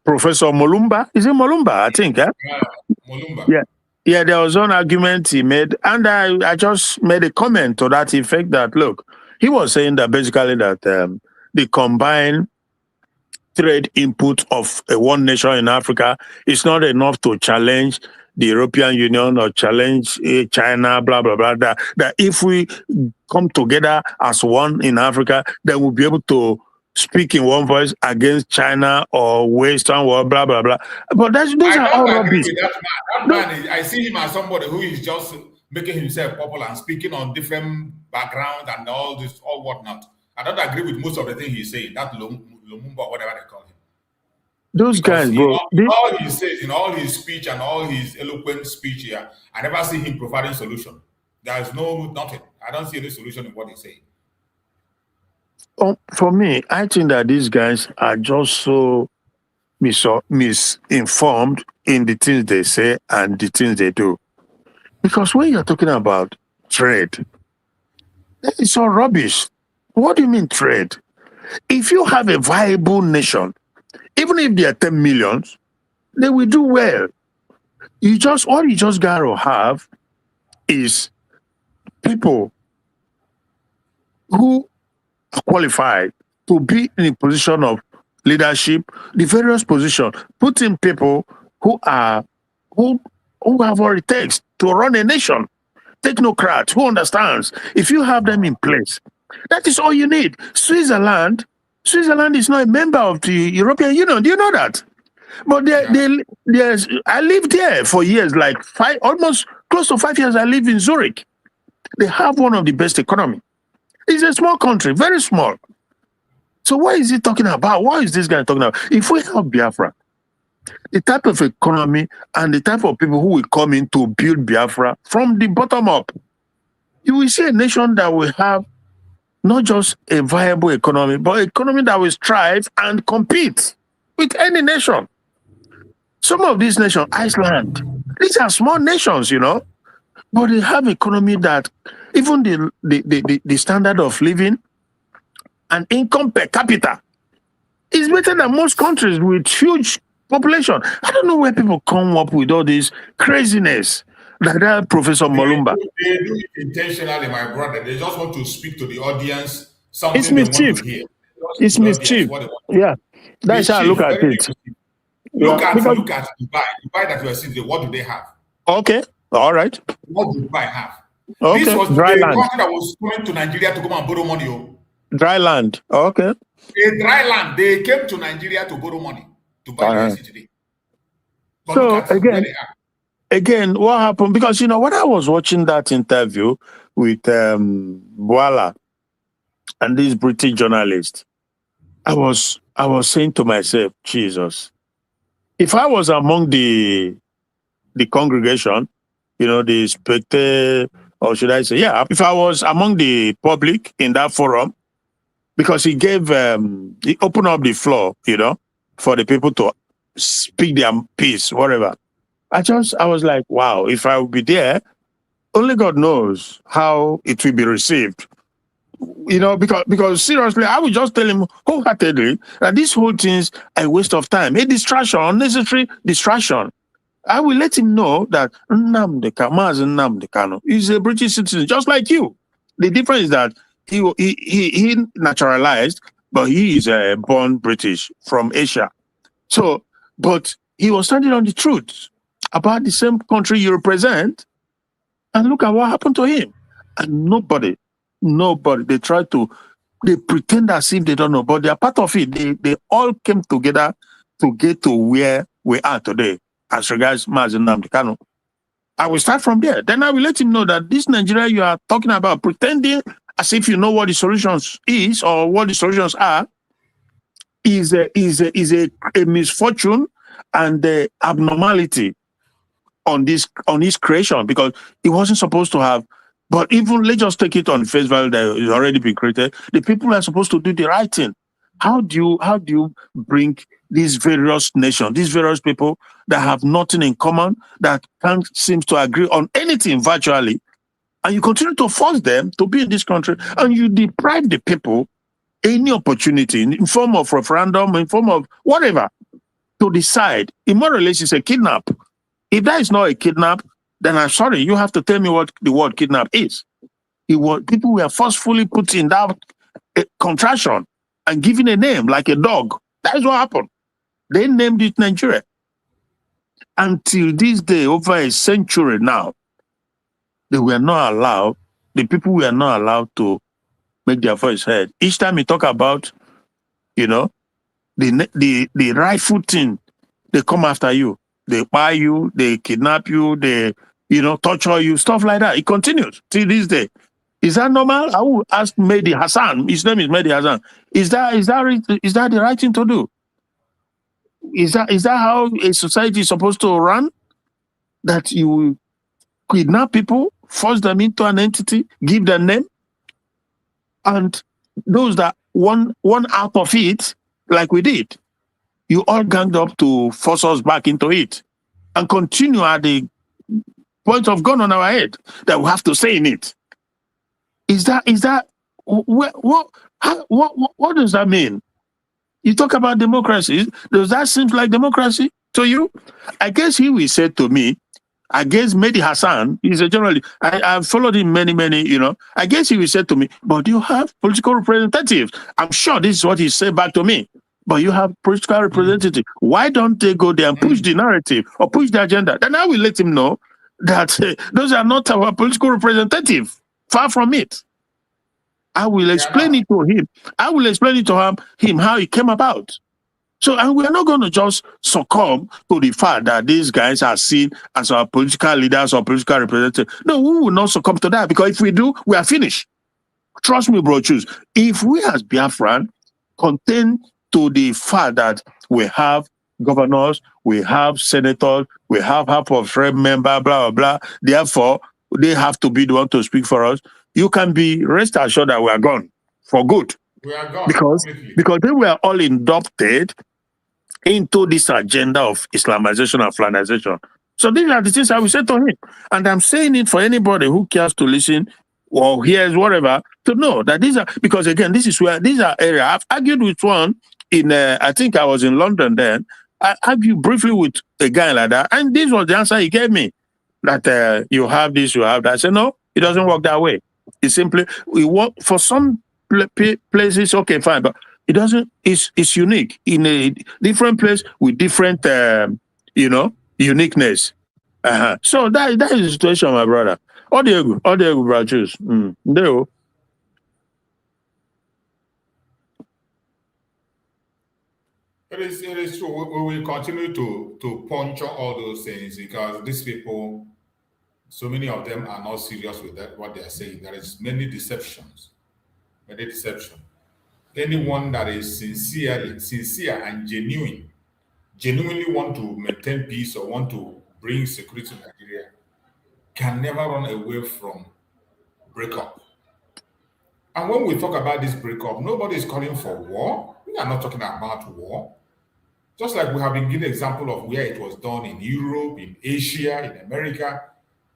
Professor Molumba. Is it Molumba? I think. Molumba. Yeah. There was one argument he made, and I just made a comment to that effect. That look, he was saying that basically that the combined trade input of one nation in Africa is not enough to challenge the European Union or challenge China, blah, blah, blah. That if we come together as one in Africa, then we'll be able to speak in one voice against China or Western world, blah, blah, blah. But those are all rubbish. That man, I see him as somebody who is just making himself popular and speaking on different backgrounds and all this, all whatnot. I don't agree with most of the things he's saying, that Lumumba, whatever they call him. Those Because guys, bro. All he says, in all his speech and all his eloquent speech here, I never see him providing solution. There is nothing. I don't see any solution in what he's saying. For me, I think that these guys are just so misinformed in the things they say and the things they do. Because when you're talking about trade, it's all rubbish. What do you mean trade? If you have a viable nation, even if they are 10 millions, they will do well. All you just gotta have is people who are qualified to be in a position of leadership, the various positions, put in people who have what it takes to run a nation. Technocrats who understands. If you have them in place, that is all you need. Switzerland is not a member of the European Union. Do you know that? But I lived there for years, like almost close to 5 years. I live in Zurich. They have one of the best economy. It's a small country, very small. So what is he talking about? What is this guy talking about? If we have Biafra, the type of economy and the type of people who will come in to build Biafra from the bottom up, you will see a nation that will have not just a viable economy, but an economy that will strive and compete with any nation. Some of these nations, Iceland, These are small nations, but they have economy that even the standard of living and income per capita is better than most countries with huge population. I don't know where people come up with all this craziness. Like that Professor Molumba. They do it intentionally, my brother. They just want to speak to the audience something It's they want mischief. to hear. It's mischief. Yeah. That's how I look at it. Look at Dubai. Dubai that you are seeing, what do they have? Okay. All right. What do Dubai have? Okay. This was Dry the land. country that was coming to Nigeria to come and borrow money. Dry land. Okay. A dry land. They came to Nigeria to borrow money to buy the today. But so look at again, what happened? Because when I was watching that interview with Boala and this British journalist, I was saying to myself, Jesus, if I was among the congregation, the spectator, or should I say, if I was among the public in that forum, because he opened up the floor, for the people to speak their piece, whatever. I was like, wow, if I would be there, only God knows how it will be received. Because seriously, I would just tell him wholeheartedly that this whole thing is a waste of time, a distraction, unnecessary distraction. I will let him know that Nnamdi Kanu is a British citizen, just like you. The difference is that he naturalized, but he is born British from Asia. So, but he was standing on the truth about the same country you represent, and look at what happened to him. And nobody, they pretend as if they don't know, but they are part of it. They all came together to get to where we are today, as regards Mazen Nnamdi Kanu. I will start from there. Then I will let him know that this Nigeria you are talking about, pretending as if you know what the solutions is or what the solutions are, is a misfortune and the abnormality on his creation, because it wasn't supposed to have. But even let's just take it on face value that it's already been created. The people are supposed to do the right thing. How do you bring these various nations, these various people that have nothing in common, that can't seem to agree on anything virtually, and you continue to force them to be in this country, and you deprive the people any opportunity in form of referendum, in form of whatever, to decide? In more or less, it's a kidnap. If that is not a kidnap, then I'm sorry, you have to tell me what the word kidnap is. People were forcefully put in that contraction and given a name like a dog. That is what happened. They named it Nigeria. Until this day, over a century now, the people were not allowed to make their voice heard. Each time you talk about, the rightful thing, they come after you. They buy you, they kidnap you, they, torture you, stuff like that. It continues till this day. Is that normal? I will ask Mehdi Hassan. His name is Mehdi Hassan. Is that the right thing to do? Is that how a society is supposed to run? That you kidnap people, force them into an entity, give them name, and those that one out of it, like we did, you all ganged up to force us back into it and continue at the point of gun on our head that we have to say in it. What does that mean? You talk about democracy. Does that seem like democracy to you? I guess he will say to me, I guess Mehdi Hassan, he's a journalist. I've followed him many, I guess he will say to me, but you have political representatives. I'm sure this is what he said back to me. But you have political representatives. Why don't they go there and push the narrative or push the agenda? Then I will let him know that those are not our political representatives. Far from it. I will explain it to him. I will explain it to him how it came about. So, and we're not going to just succumb to the fact that these guys are seen as our political leaders or political representatives. No, we will not succumb to that, because if we do, we are finished. Trust me, bro, choose. If we as Biafran contend to the fact that we have governors, we have senators, we have half of rep member, blah, blah, blah, therefore, they have to be the one to speak for us, you can be rest assured that we are gone for good. We are gone. Because they were all indoctrinated into this agenda of Islamization and Flanization. So these are the things I will say to him. And I'm saying it for anybody who cares to listen or hears whatever, to know that these are, because again, this is where, these are areas. I've argued with one in, I think I was in London then. I argued briefly with a guy like that. And this was the answer he gave me. That you have this, you have that. I said, no, it doesn't work that way. It's simply, we work for some places, okay, fine, but it doesn't, it's unique in a different place with different, uniqueness. So that is the situation, my brother. Audio, brothers. There. It is true. We will continue to puncture all those things because these people, so many of them are not serious with that, what they are saying. There is many deceptions. Anyone that is sincere and genuinely want to maintain peace or want to bring security to Nigeria, can never run away from breakup. And when we talk about this breakup, nobody is calling for war. We are not talking about war. Just like we have been giving an example of where it was done in Europe, in Asia, in America,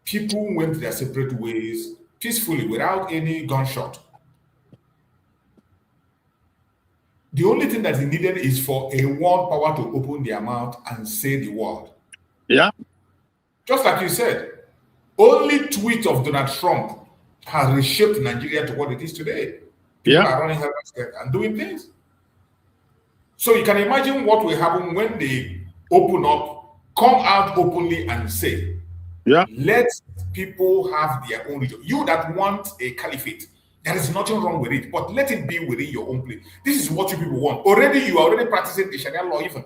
people went their separate ways peacefully without any gunshot. The only thing that is needed is for a world power to open their mouth and say the word. Yeah. Just like you said, only tweet of Donald Trump has reshaped Nigeria to what it is today. People are running and doing things. So you can imagine what will happen when they open up, come out openly and say, let people have their own religion. You that want a caliphate, there is nothing wrong with it, but let it be within your own place. This is what you people want. You are already practicing the Sharia law even.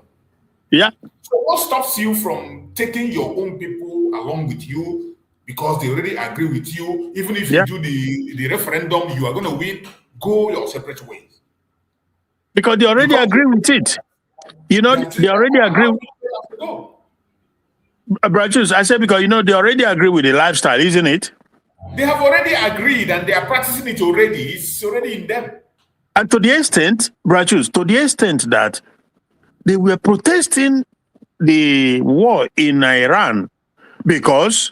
Yeah. So what stops you from taking your own people along with you because they already agree with you? Even if you do the referendum, you are going to win. Go your separate ways. Because they already agree with it. They already agree. Brothers, I said because they already agree with the lifestyle, isn't it? They have already agreed and they are practicing it already. It's already in them. And to the extent, brothers, that they were protesting the war in Iran because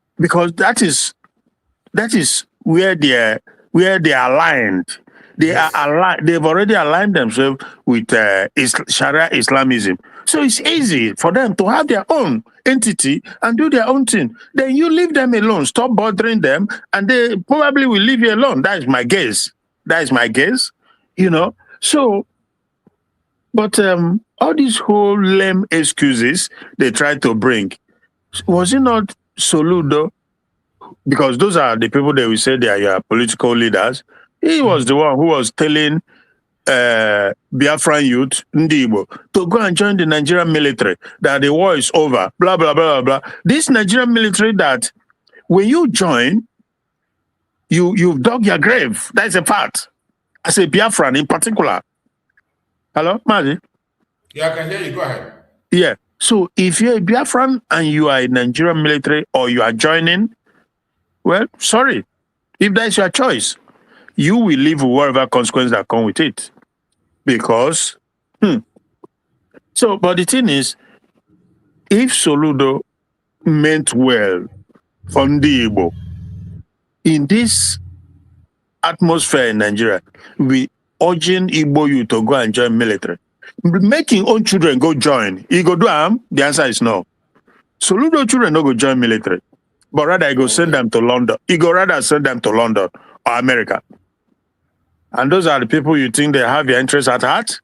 that is where they are aligned. They are aligned. They've already aligned themselves with Sharia Islamism. So it's easy for them to have their own entity and do their own thing. Then you leave them alone, stop bothering them, and they probably will leave you alone. That is my guess. So, but all these whole lame excuses they try to bring, was it not Soludo? Because those are the people that we say they are your political leaders. He was the one who was telling Biafran youth, Ndibo, to go and join the Nigerian military, that the war is over, blah, blah, blah, blah. This Nigerian military that when you join, you've dug your grave. That's a fact. As a Biafran in particular. Hello, Mazi? Yeah, I can hear you. Go ahead. Yeah. So if you're a Biafran and you are in Nigerian military or you are joining, well, sorry. If that's your choice, you will live with whatever consequences that come with it. Because, So, but the thing is, if Soludo meant well for Ndibo in this atmosphere in Nigeria, we urging Igbo you to go and join military. Making own children go join. You go do the answer is no. Soludo children don't go join military. But rather, I go send them to London. You go rather send them to London or America. And those are the people you think they have your interests at heart.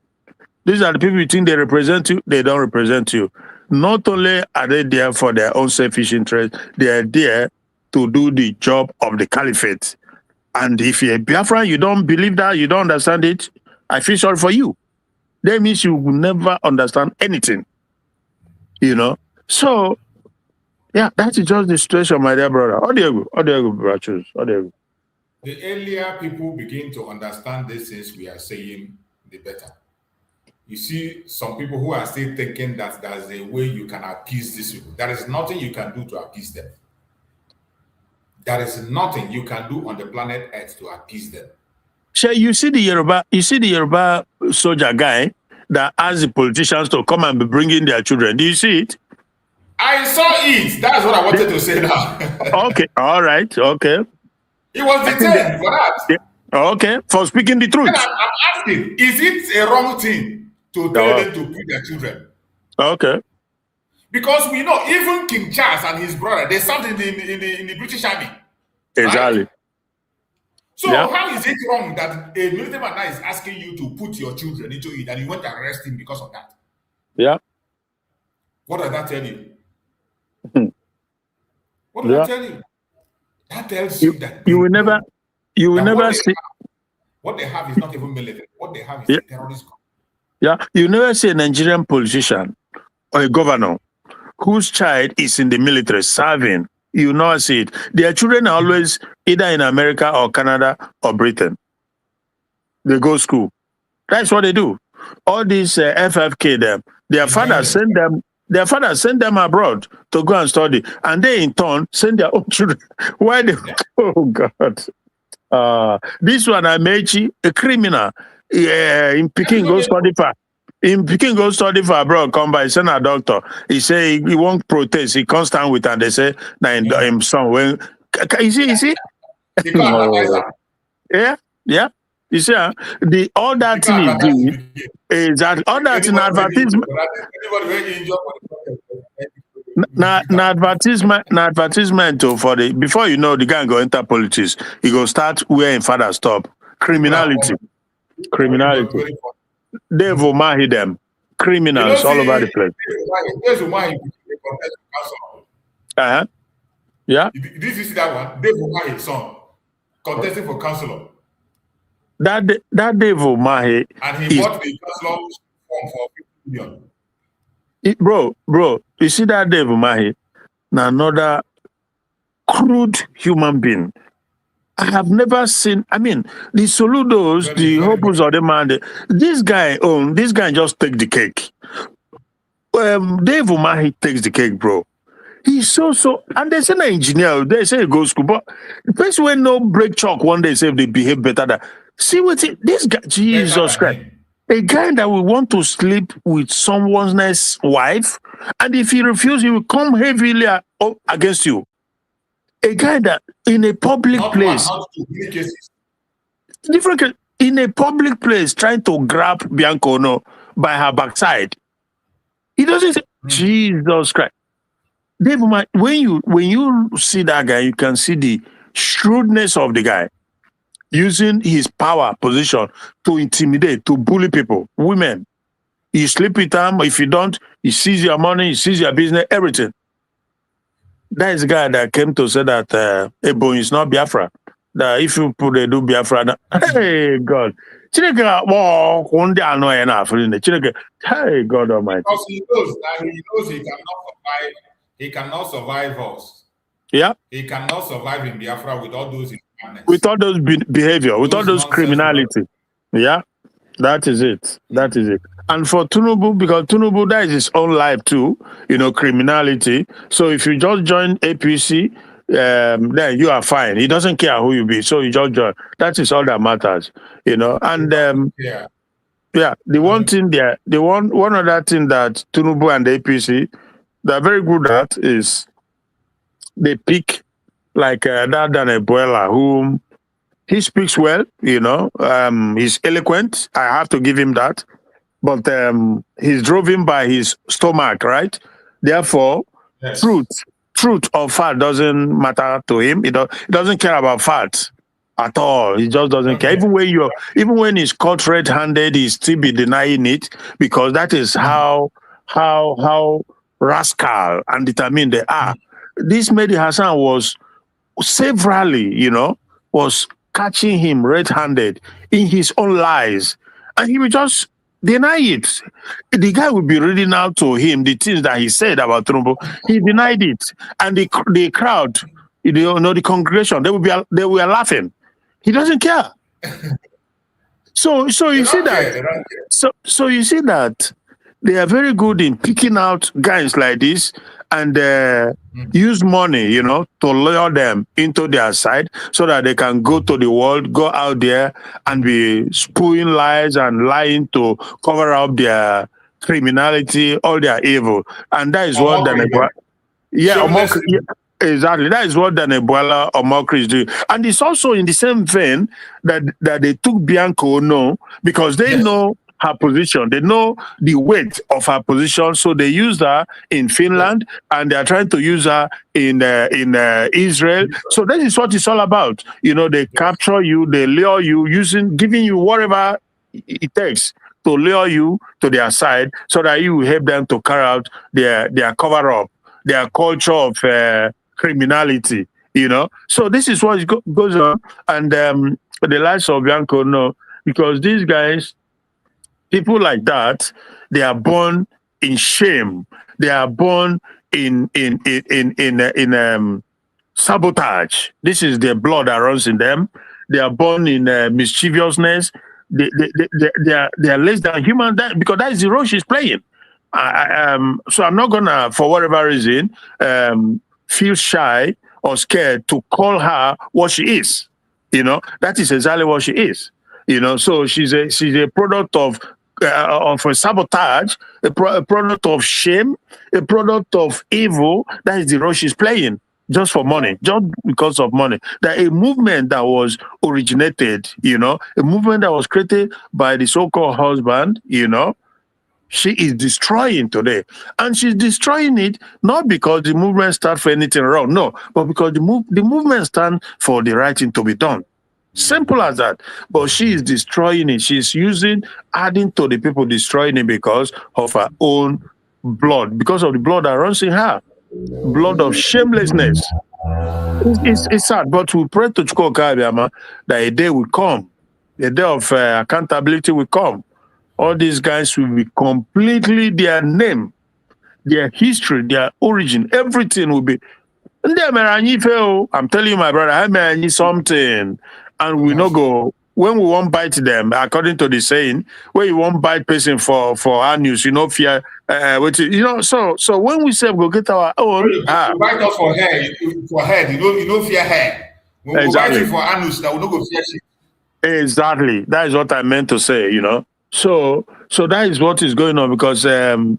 These are the people you think they represent you. They don't represent you. Not only are they there for their own selfish interest, they are there to do the job of the caliphate. And if you're a Biafran, you don't believe that, you don't understand it, I feel sorry for you. That means you will never understand anything. So, yeah, that is just the situation, my dear brother. How do you go, brothers? The earlier people begin to understand these things we are saying, the better. You see, some people who are still thinking that there's a way you can appease these people. There is nothing you can do to appease them. There is nothing you can do on the planet Earth to appease them. Sure, you see the Yoruba soldier guy that asked the politicians to come and be bringing their children. Do you see it? I saw it. That's what I wanted to say now. Okay, all right, okay. He was detained for that. Yeah. Okay, for speaking the truth. And I'm asking, is it a wrong thing to tell them to put their children? Okay. Because we know even King Charles and his brother, they served in the British Army. Exactly. Right? So how is it wrong that a military man is asking you to put your children into it and you went to arrest him because of that? Yeah. What does that tell you? What Yeah. does that tell you? That tells you that you will never see. What they have is not even military. What they have is a terrorist group. Yeah, you never see a Nigerian politician or a governor whose child is in the military serving. You never see it. Their children are always either in America or Canada or Britain. They go school. That's what they do. All these FFK, their fathers send them. Their fathers send them abroad to go and study, and they in turn send their own children. Why they? Oh God! This one, Amechi, a criminal, in Peking go study for. In Peking go study for abroad, come by, send a doctor. He say he won't protest. He can't stand with, and they say, "Nah, him son when." You see. Oh. Yeah. You see, all that thing he do is that all that in advertisement. Advertisement for the before you know the guy go enter politics, he go start where in father stop. Criminality. They've married them. Criminals all over the place. Yeah. Did you see that one? Dave Umahi, his son, contesting for councillor. That Dave Umahi. And he bought the councillor form for 50 million. Bro, you see that Dave Umahi? Now another crude human being. I have never seen. I mean, the Soludos, the Hopus of the man. This guy just take the cake. Dave Umahi takes the cake, bro. He's so, and they say an engineer. They say he goes school, but the person when no break chalk one day say if they behave better. See what this guy, Jesus Christ, a guy that will want to sleep with someone's wife, and if he refuses, he will come heavily against you. A guy that in a public place, different in a public place, trying to grab Bianco by her backside. He doesn't say, Jesus Christ. Dave, when you see that guy, you can see the shrewdness of the guy using his power position to intimidate, to bully people, women. You sleep with them. If you don't, he sees your money, he sees your business, everything. That is the guy that came to say that Ebo is not Biafra. That if you put a do Biafra, hey God. Hey God Almighty. Because he knows he cannot survive us. Yeah. He cannot survive in Biafra with all those with all those behavior, with all those criminality. Yeah. That is it. And for Tinubu, because Tinubu, that is his own life too, criminality. So if you just join APC, then you are fine. He doesn't care who you be, so you just join. That is all that matters, And the one thing there, one other thing that Tinubu and the APC they're very good at is they pick like that than Ebola, whom he speaks well, he's eloquent. I have to give him that. But he's driven by his stomach, right? Therefore, truth or fat doesn't matter to him. He doesn't care about fat at all. He just doesn't care. Even when he's caught red-handed, he still be denying it because that is how rascal and determined they are. This Mehdi Hassan was severally, was catching him red-handed in his own lies, and he would just deny it. The guy would be reading out to him the things that he said about Tinubu. He denied it, and the crowd, the congregation, they were laughing. He doesn't care. So you see that. So you see that they are very good in picking out guys like this and use money, to lure them into their side so that they can go to the world, go out there and be spewing lies and lying to cover up their criminality, all their evil. And that is what Yeah, yeah, exactly. That is what Dan Ebola or Mokri is doing. And it's also in the same vein that they took Bianco no, because they know her position. They know the weight of her position. So they used her in Finland and they are trying to use her in Israel. So that is what it's all about. You know, they capture you, they lure you, giving you whatever it takes to lure you to their side so that you will help them to carry out their cover-up, their culture of criminality, you know. So this is what goes on. And the likes of Bianco, no, because these guys, people like that, they are born in shame. They are born in sabotage. This is the blood that runs in them. They are born in mischievousness. They are less than human because that is the role she's playing. So I'm not gonna, for whatever reason, feel shy or scared to call her what she is. You know, that is exactly what she is. You know, so she's a product of a sabotage, a product of shame, a product of evil. That is the role she's playing. Just for money, just because of money. That a movement that was originated, you know, a movement that was created by the so-called husband, you know, she is destroying today. And she's destroying it not because the movement stands for anything wrong, no, but because the movement stands for the right thing to be done. Simple as that. But she is destroying it. She's adding to the people destroying it because of her own blood, because of the blood that runs in her. Blood of shamelessness. It's sad, but we pray to Chukwuka that a day will come, a day of accountability will come. All these guys will be completely, their name, their history, their origin, everything will be. I'm telling you, my brother, I need something, and we no go. When we won't bite them, according to the saying, when you won't bite person for annuals, you know, fear, you know. So when we say go get our own, you bite us for hair, you know, fear hair. When exactly. We bite you for annuals, that we don't go fear shit. Exactly, that is what I meant to say. You know, so that is what is going on because then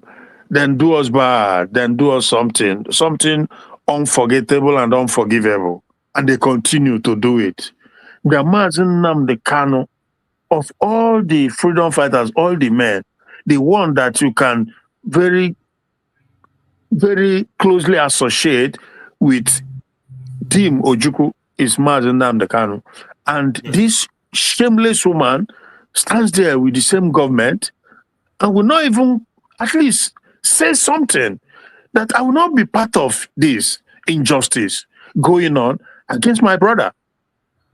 do us bad, then do us something unforgettable and unforgivable, and they continue to do it. The Mazen Nnamdi Kanu, of all the freedom fighters, all the men, the one that you can very, very closely associate with Team Ojukwu is Mazen Nnamdi Kanu. And this shameless woman stands there with the same government and will not even at least say something that I will not be part of this injustice going on against my brother.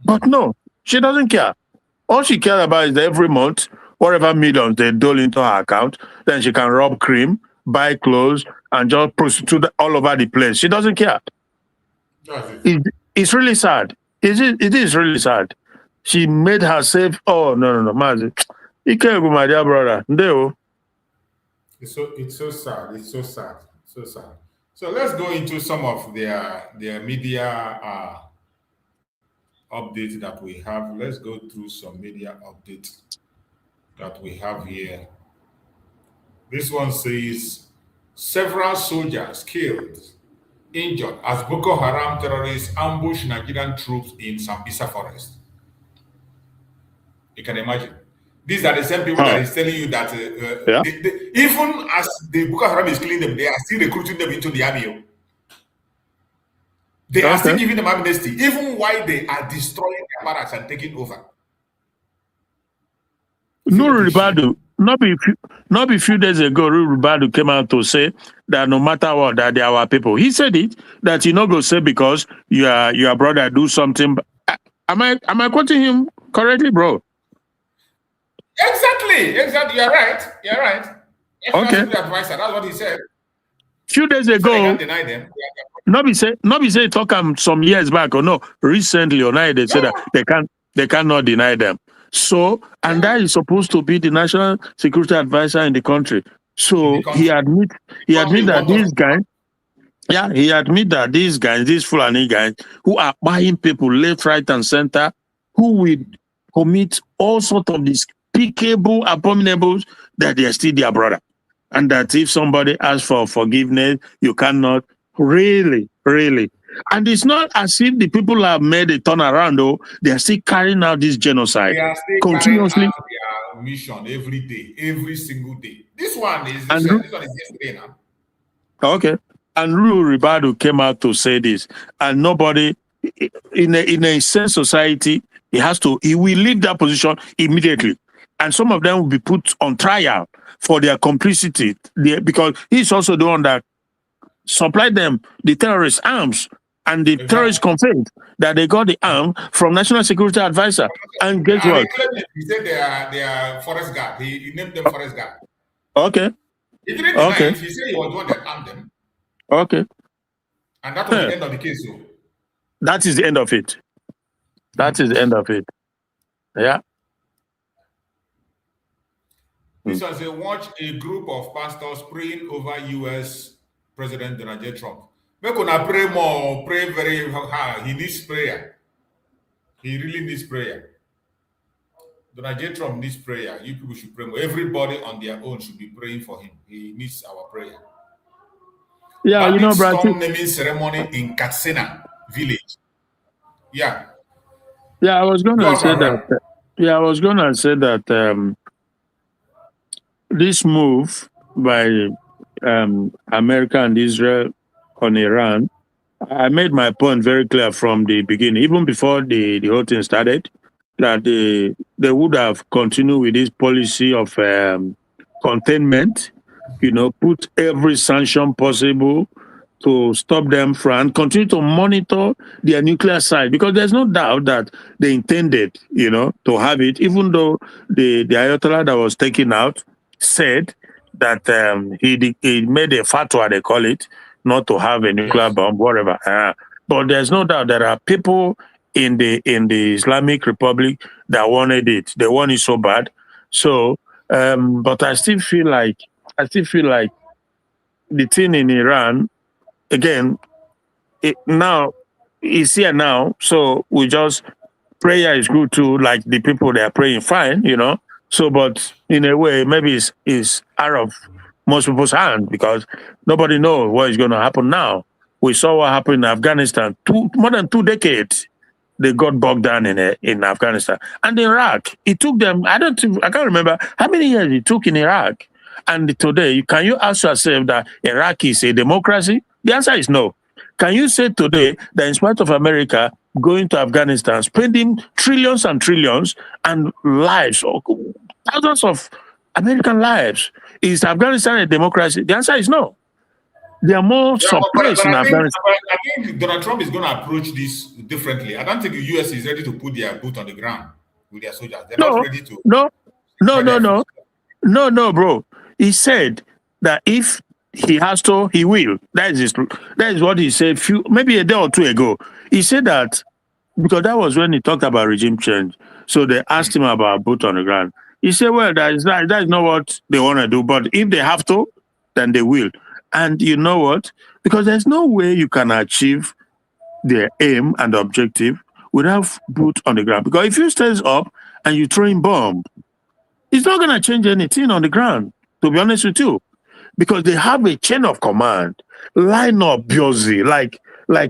But no, she doesn't care. All she cares about is that every month, whatever millions they dole into her account, then she can rob cream, buy clothes, and just prostitute all over the place. She doesn't care. It's really sad. It is really sad. She made herself, oh, no, Mazi. You can't go, my dear brother. It's so sad. It's so sad. So sad. So let's go into some of their media updates that we have. Let's go through some media updates that we have here. This one says several soldiers killed, injured as Boko Haram terrorists ambush Nigerian troops in Sambisa forest. You can imagine. These are the same people that is telling you that even as the Boko Haram is killing them, they are still recruiting them into the army. They are still giving them amnesty, even while they are destroying their barracks and taking over. Nuru Ribadu, not a few days ago, Nuru Ribadu came out to say that no matter what, that they are our people. He said it, that you not go say because your brother do something. Am I quoting him correctly, bro? Exactly. You're right. Okay. Advisor, that's what he said. Few days ago, deny them. Nobody say talk some years back or no, recently or now they say that they cannot deny them. So, and that is supposed to be the national security advisor in the country. So he admit that these guys, these Fulani guys who are buying people left, right, and center, who will commit all sorts of despicable abominables, that they are still their brother. And that if somebody asks for forgiveness, you cannot Really, really. And it's not as if the people have made a turnaround, though. They are still carrying out this genocide They are still carrying continuously. out their mission every day, every single day. This one is And recent. This one is yesterday now. okay. And Ruru Ribadu came out to say this. And nobody, in a sense society, he will leave that position immediately. And some of them will be put on trial for their complicity because he's also the one that supplied them the terrorist arms. And the terrorists confirmed that they got the arm from National Security Advisor. And guess what? He said they are forest guard. He named them forest guard. Okay. He didn't deny it. He said he was the one that armed them. Okay. And that was the end of the case. So. That is the end of it. That is the end of it. Yeah. This was a watch a group of pastors praying over U.S. President Donald J. Trump. Make una pray more, pray very hard. He needs prayer. He really needs prayer. Donald J. Trump needs prayer. You people should pray more. Everybody on their own should be praying for him. He needs our prayer. Yeah, you know, Brad. Storm naming ceremony in Katsina village. Yeah. Yeah, I was gonna say that. Yeah, I was gonna say that this move by America and Israel on Iran, I made my point very clear from the beginning, even before the whole thing started, that they would have continued with this policy of containment, you know, put every sanction possible to stop them from and continue to monitor their nuclear side, because there's no doubt that they intended, you know, to have it, even though the Ayatollah that was taken out said that he made a fatwa, they call it, not to have a nuclear bomb, whatever. But there's no doubt there are people in the Islamic Republic that wanted it. They want it so bad. So, but I still feel like the thing in Iran, again, now it's here now. So we just prayer is good too. Like the people they are praying, fine, you know. So, but in a way, maybe it's out of most people's hand because nobody knows what is going to happen now. We saw what happened in Afghanistan. More than 2 decades, they got bogged down in Afghanistan. And Iraq, it took them, I can't remember how many years it took in Iraq. And today, can you ask yourself that Iraq is a democracy? The answer is no. Can you say today that in spite of America going to Afghanistan, spending trillions and trillions and lives, or thousands of American lives, is Afghanistan a democracy? The answer is no. They are more suppressed in Afghanistan. I think Donald Trump is going to approach this differently. I don't think the U.S. is ready to put their boot on the ground with their soldiers. They're not ready to. No, bro. He said that if he has to, he will. That is what he said maybe a day or two ago. He said that because that was when he talked about regime change. So they asked him about boot on the ground. He said, well, that is not what they want to do. But if they have to, then they will. And you know what? Because there's no way you can achieve their aim and objective without boot on the ground. Because if you stand up and you throw in bomb, it's not going to change anything on the ground, to be honest with you. Because they have a chain of command, line up busy, like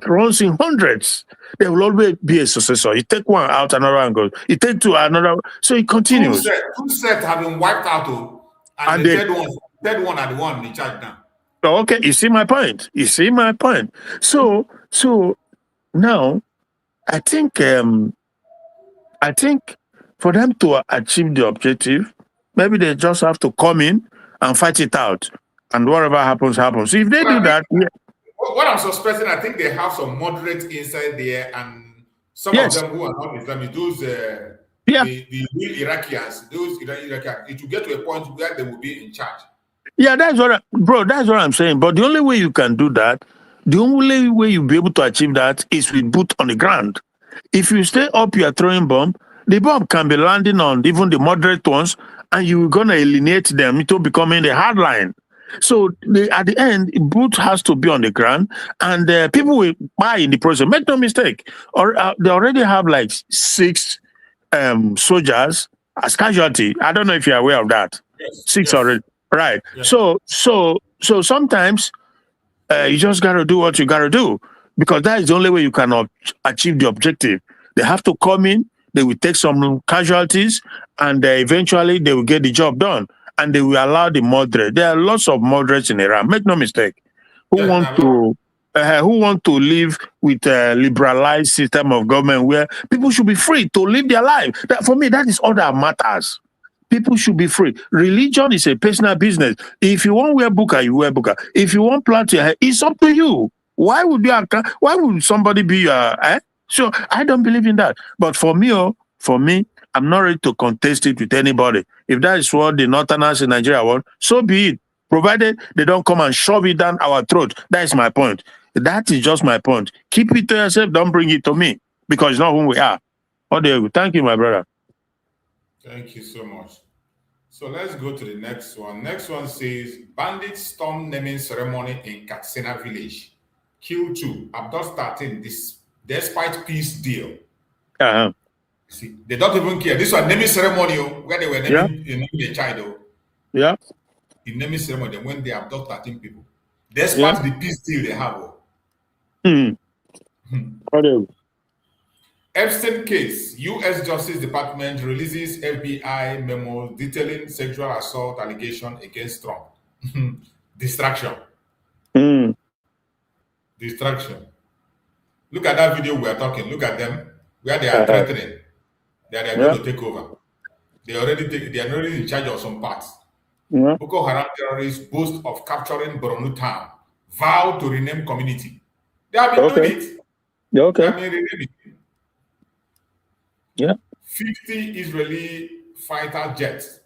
runs in hundreds. There will always be a successor. You take one out, another one goes. You take two, another. So it continues. Two sets have been wiped out, and the third one are the one in charge now. Okay, you see my point. So now, I think for them to achieve the objective, maybe they just have to come in and fight it out, and whatever happens, happens. So if they do that, what I'm suspecting, I think they have some moderates inside there, and some of them who are not Islamic, those the real Iraqians, it will get to a point where they will be in charge. Yeah, that's what I'm saying. But the only way you can do that, the only way you'll be able to achieve that is with boot on the ground. If you stay up, you are throwing bomb, the bomb can be landing on even the moderate ones, and you're going to alienate them into becoming the hard line. So at the end, boot has to be on the ground, and people will buy in the process. Make no mistake, or they already have like 6 soldiers as casualty. I don't know if you're aware of that. 6 already. Right. Yes. So sometimes You just got to do what you got to do, because that is the only way you can achieve the objective. They have to come in, they will take some casualties, and eventually they will get the job done. And they will allow the moderate. There are lots of moderates in Iran. Make no mistake. Who want to live with a liberalized system of government where people should be free to live their life. For me, that is all that matters. People should be free. Religion is a personal business. If you want to wear burqa, you wear burqa. If you want to plant your hair, it's up to you. Why would somebody be your? So I don't believe in that. But for me, I'm not ready to contest it with anybody. If that is what the Northerners in Nigeria want, so be it. Provided they don't come and shove it down our throat. That is my point. That is just my point. Keep it to yourself. Don't bring it to me, because it's not who we are. Oh, there you go. Thank you, my brother. Thank you so much. So let's go to the next one. Next one says, bandits storm naming ceremony in Katsina village. Kill 2, abduct 13, despite peace deal. See, they don't even care. This was naming ceremony where they were naming the child. Yeah. In naming ceremony, when they abduct 13 people, despite the peace deal they have. Epstein case, U.S. Justice Department releases FBI memo detailing sexual assault allegation against Trump. Distraction. Distraction. Look at that video we are talking. Look at them, where they are threatening that they are going to take over. They are already in charge of some parts. Boko Haram terrorists boast of capturing Borno town, vow to rename community. They have been doing it. They have been renaming it. 50 Israeli fighter jets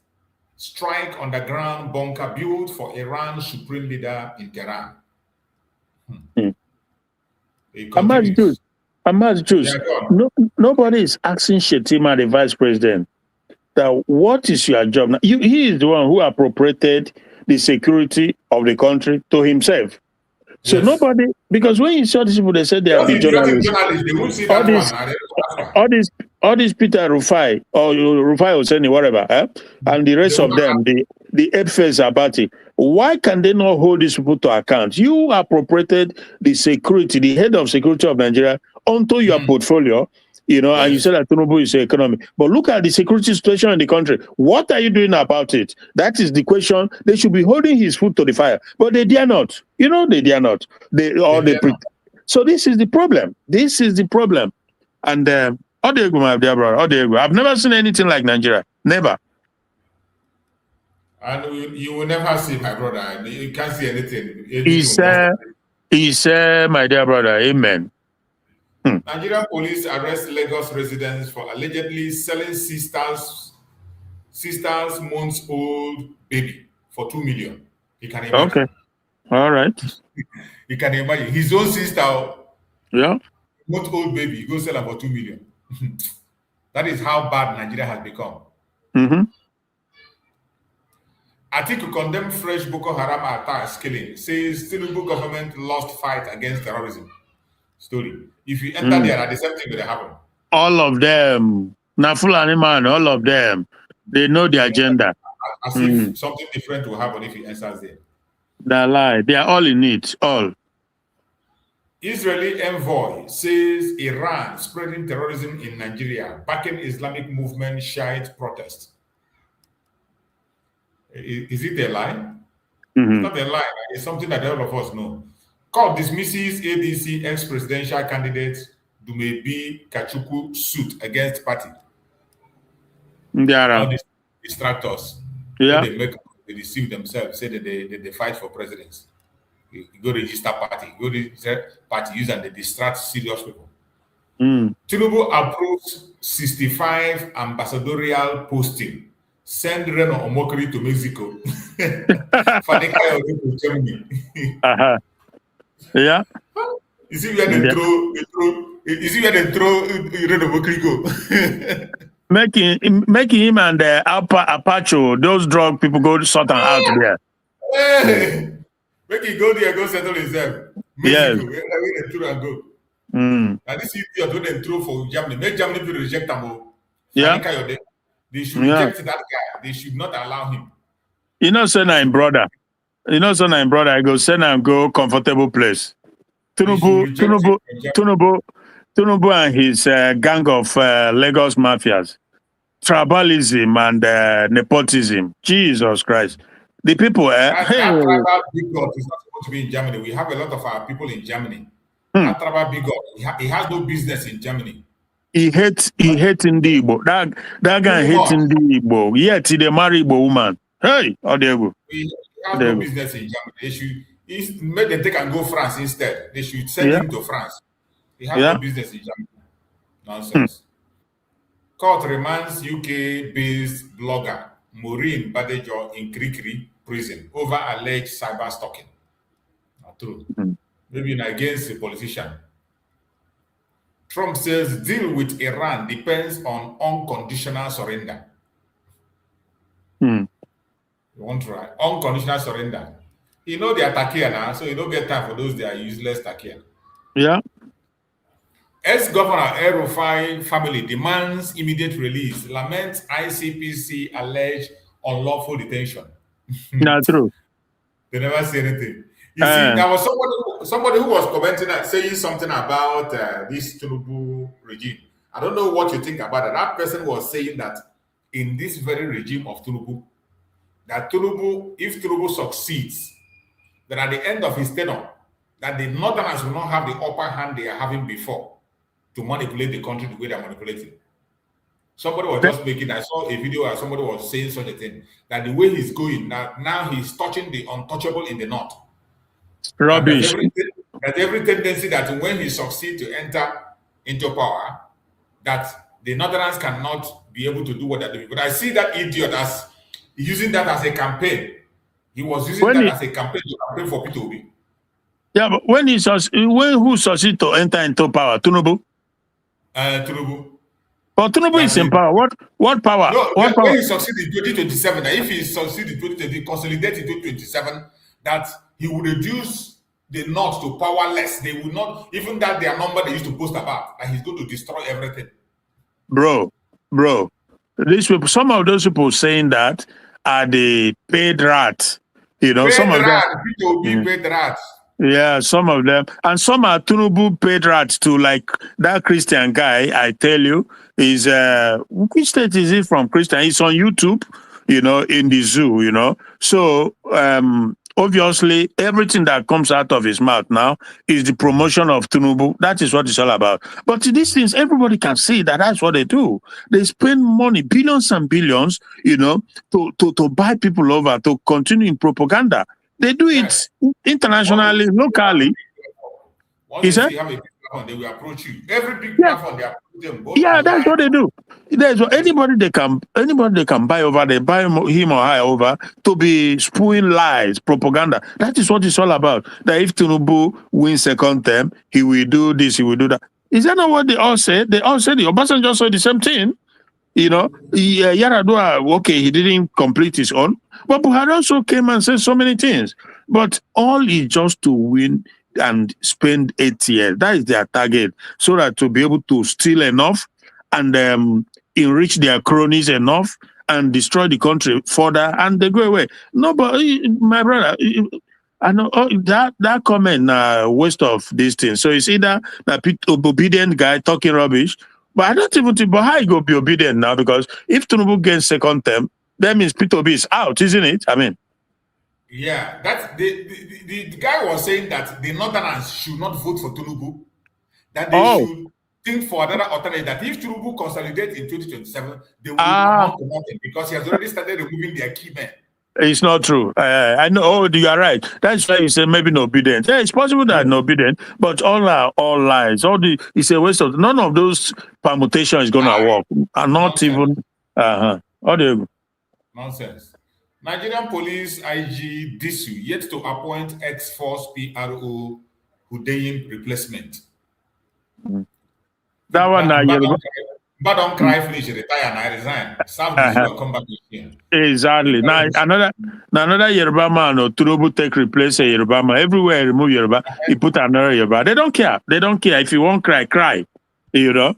strike underground bunker built for Iran's supreme leader in Tehran. Ahmad Jews. Nobody is asking Shetima, the vice president, that what is your job now? He is the one who appropriated the security of the country to himself. So nobody, because when you saw these people, they said they are the journalists. All these Peter Rufai or Rufai Hosseini, whatever, and the rest of them, the Edfes Abati. Why can they not hold these people to account? You appropriated the security, the head of security of Nigeria, onto your portfolio, and you said that Tinubu is economy. But look at the security situation in the country. What are you doing about it? That is the question. They should be holding his foot to the fire, but they dare not. They dare not. So this is the problem. This is the problem. And my dear brother, I've never seen anything like Nigeria. Never. And you will never see, my brother. You can't see anything. He said, my dear brother, amen. Nigerian police arrest Lagos residents for allegedly selling sister's months-old baby for 2 million. You can imagine. Okay. All right. You can imagine. His own sister, month-old baby, go sell her for 2 million. That is how bad Nigeria has become. Atiku condemned fresh Boko Haram attacks killing, says Tinubu government lost fight against terrorism. Story. If you enter there, the same thing will happen. All of them. Nafulani man, all of them. They know the agenda. As if something different will happen if he enters there. They lie. They are all in it. All. Israeli envoy says Iran spreading terrorism in Nigeria, backing Islamic movement Shiite protest. Is it a lie? It's not a lie. It's something that all of us know. Court dismisses ADC ex-presidential candidate Dumebi Kachuku suit against party. All these distractors. They deceive themselves, say that they fight for presidents. You go register party, use and they distract serious people. Tinubu approves 65 ambassadorial posting. Send Reno Omokri to Mexico. Fanikayo to Germany. You see where they throw Reno Omokri go. Making him and Apache, those drug people, go sort out there. Hey! Make he go there, go settle himself. Mexico, where they throw and go. And this idiot when they throw for Germany, make Germany people reject them. They should reject that guy. They should not allow him. Say I'm brother. You know, son and brother, I go send and go comfortable place. Tunubu and his gang of Lagos mafias, tribalism and nepotism. Jesus Christ. The people, that tribal bigot is not supposed to be in Germany. We have a lot of our people in Germany. That tribal bigot, he has no business in Germany. He hates Ndi Igbo. That guy hates Ndi Igbo. Yet they marry Igbo woman. Hey, how there you go. He has no business in Germany. They should make them take and go France instead. They should send him to France. He has no business in Germany. Nonsense. Court remands UK-based blogger Maureen Badejo in Krikri prison over alleged cyber stalking. Not true. Maybe you're against a politician. Trump says deal with Iran depends on unconditional surrender. You want to write unconditional surrender. You know they are Takia now, so you don't get time for those that are useless Takia. Yeah. Ex-Governor El-Rufai family demands immediate release, laments ICPC alleged unlawful detention. Not true. They never say anything. You see, there was somebody who was commenting and saying something about this Tinubu regime. I don't know what you think about it. That person was saying that in this very regime of Tinubu, that Tinubu, if Tinubu succeeds, that at the end of his tenure, that the Northerners will not have the upper hand they are having before to manipulate the country the way they're manipulating. Somebody was just making, I saw a video where somebody was saying such a thing, that the way he's going, now he's touching the untouchable in the North. Rubbish. That every tendency that when he succeeds to enter into power, that the Northerners cannot be able to do what they're doing. But I see that idiot as using that as a campaign. He was using that as a campaign to campaign for P2B. Yeah, but when who succeeds to enter into power? Tinubu? Tinubu. But Tinubu is in power. What power? No, what power? When he succeeds in 2027, that if he succeeds in 2020, consolidate in 2027, that he will reduce the North to powerless. They will not, even that their number they used to post about, that he's going to destroy everything. Bro, these people, some of those people saying that are the paid rats. You know, some of them. P2B paid rats. Yeah, some of them. And some are Tinubu paid rats too, like that Christian guy, I tell you, is which state is he from, Christian? He's on YouTube, you know, in the zoo, you know. So obviously everything that comes out of his mouth now is the promotion of Tinubu. That is what it's all about. But these things, everybody can see that that's what they do. They spend money, billions and billions, you know, to buy people over, to continue in propaganda. They do it internationally, locally. Once you have a big platform, they will approach you. Every big platform, they approach them. Yeah, that's what they do. There's anybody they can buy over, they buy him or her over to be spewing lies, propaganda. That is what it's all about. That if Tinubu wins second term, he will do this, he will do that. Is that not what they all said? They all said it. Obasanjo said the same thing. You know, Yaradua, okay, he didn't complete his own. But Buhari also came and said so many things. But all is just to win and spend 8 years. That is their target. So that to be able to steal enough and enrich their cronies enough and destroy the country further, and they go away. No, but my brother, I know that comment waste of these things. So it's either that obedient guy talking rubbish, but I don't even think, but how he go be obedient now? Because if Tinubu gains second term, that means P2B is out, isn't it? I mean. Yeah, that's the guy was saying that the Northerners should not vote for Tinubu, that they should think for another alternative, that if Tinubu consolidates in 2027, they will amount to nothing because he has already started removing their key men. It's not true. I know. Oh, you are right. That's why you say maybe no obedient. Yeah, it's possible that no obedient, but all are all lies. It's a waste of. None of those permutations is gonna work. And not even. How do you? Nonsense. Nigerian police IG Disu yet to appoint ex-force PRO Hudeyin replacement. That one now. But don't cry, finish, retire, and I resign. Some will come back again. Exactly. Now another Yoruba man or Tinubu take replace a Yoruba man. Everywhere remove Yoruba, he put another Yoruba. They don't care. They don't care. If you won't cry, cry. You know.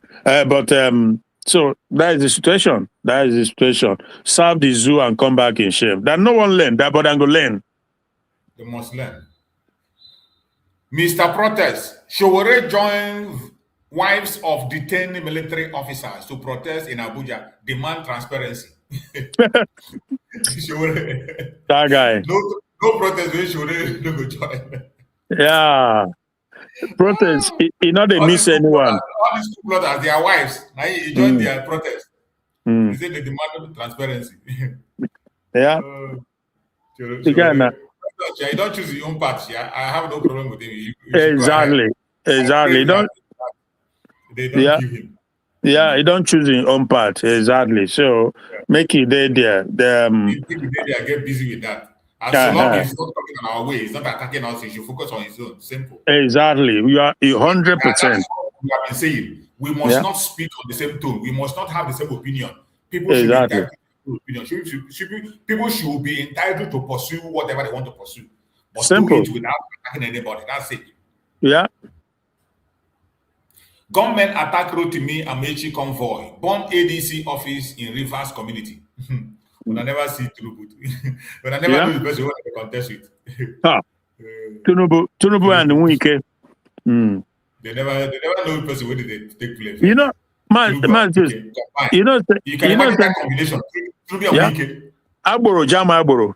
So that is the situation. That is the situation. Serve the zoo and come back in shame. That no one learn. That but I'm gonna learn. They must learn. Mr. Protest, Showore joined wives of detained military officers to protest in Abuja, demand transparency. That guy. No protest when Showore no go join. Yeah. Protest. He not they miss anyone. All these two brothers, their wives, now he joined their protest. They say they demand transparency. Yeah. You don't choose your own path. Yeah? I have no problem with him. You exactly. Exactly. They don't give him. Yeah, he don't choose his own path. Exactly. So make it there. Get busy with that. And so long as he's not coming on our way, he's not attacking us, he should focus on his own. Simple. Exactly. You are 100%. We have been saying we must not speak on the same tone. We must not have the same opinion. People should be entitled to opinion. People should be entitled to pursue whatever they want to pursue. But Simple. do it without attacking anybody. That's it. Yeah. Gunmen attack Rotimi Amechi convoy, burn ADC office in Rivers community. When I never see Tinubu. When I never know the person who they contest with. Tinubu and Wike. They never know the person where they take place. You know, man, you can imagine that combination. Tinubu and Wike. Agboro, Jama Agboro.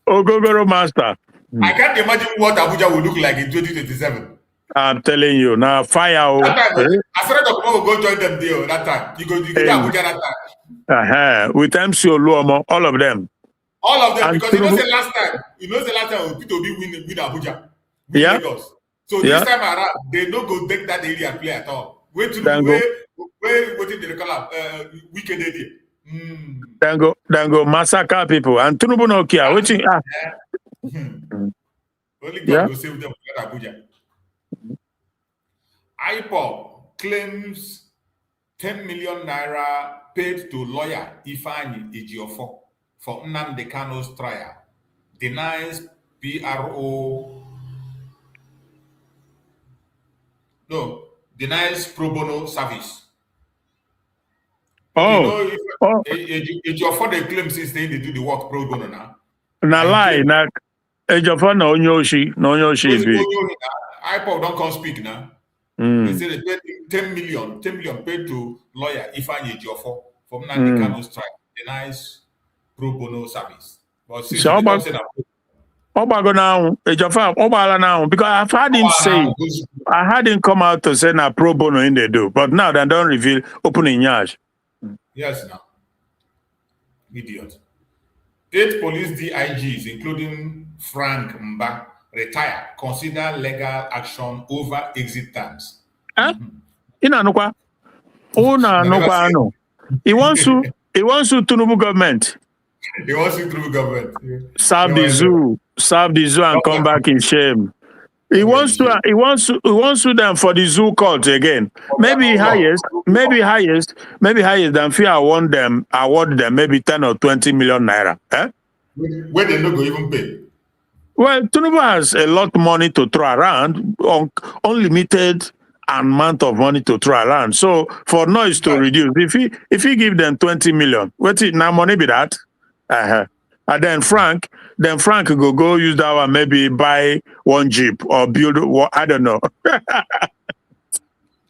Ogogoro master. I can't imagine what Abuja will look like in 2027. I'm telling you, now fire. That time, I started to go join them there that time. You go to Abuja that time. With MC Oluomo, all of them. All of them, because you know the last time P2B win Abuja. Win Lagos. So this time around, they don't go take that area and play at all. Wait till where they call up weekend area. Then go massacre people and Tinubu no care. Only God will save them from Abuja. IPOB claims 10 million naira paid to lawyer Ifeanyi Ejiofor for Nnamdi Kanu's trial. Denies denies pro bono service. Ejiofor they claim since they do the work pro bono now. Na lie, na Ejiofor no onyoshi. IPOB don't come speak now. They say they paid 10 million paid to lawyer Ifeanyi Ejiofor from Nnamdi Kanu's trial. Denies pro bono service. But since they don't say that, now, because I've had him say, I had him come out to say na pro bono in they do, but now they don't reveal opening yash. Yes, now. Idiot. 8 police DIGs, including Frank Mba, retire, consider legal action over exit terms. He wants to Tinubu government. He wants to Tinubu government. Serve the zoo and come back in shame. He wants to them for the zoo cult again. Maybe highest than fear award them maybe 10 or 20 million naira. Where they no go even pay. Well, Tinubu has a lot of money to throw around, unlimited amount of money to throw around. So for noise to reduce, if he give them 20 million, what's it now money be that? And then Frank go use that one, maybe buy one Jeep or build I don't know.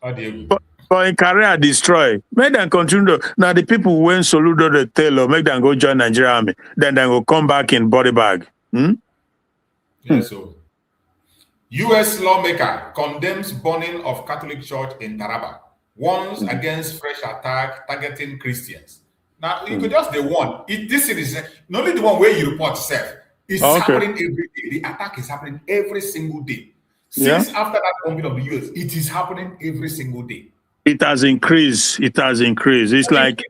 But in career destroy. Make them continue. Now the people when Soludo the tailor, make them go join Nigeria army. Then they go come back in body bag. Yes, so U.S. lawmaker condemns burning of Catholic church in Taraba, warns against fresh attack targeting Christians. Now, you could just the one. This is not only the one where you report self. It's happening every day. The attack is happening every single day. Since after that bombing of the U.S., it is happening every single day. It has increased. It's like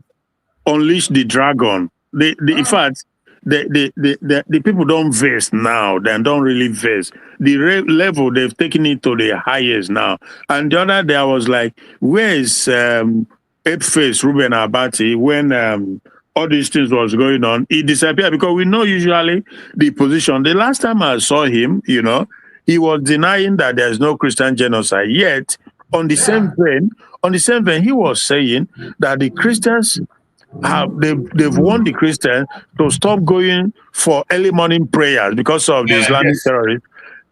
unleash the dragon. In fact, the people don't vest now. They don't really vest. The level they've taken it to the highest now. And the other day I was like, where is Ape-Face Ruben Abati when all these things was going on? He disappeared because we know usually the position. The last time I saw him, he was denying that there's no Christian genocide. Yet on the same vein, he was saying that the Christians they've warned the Christians to stop going for early morning prayers because of the Islamic terrorists.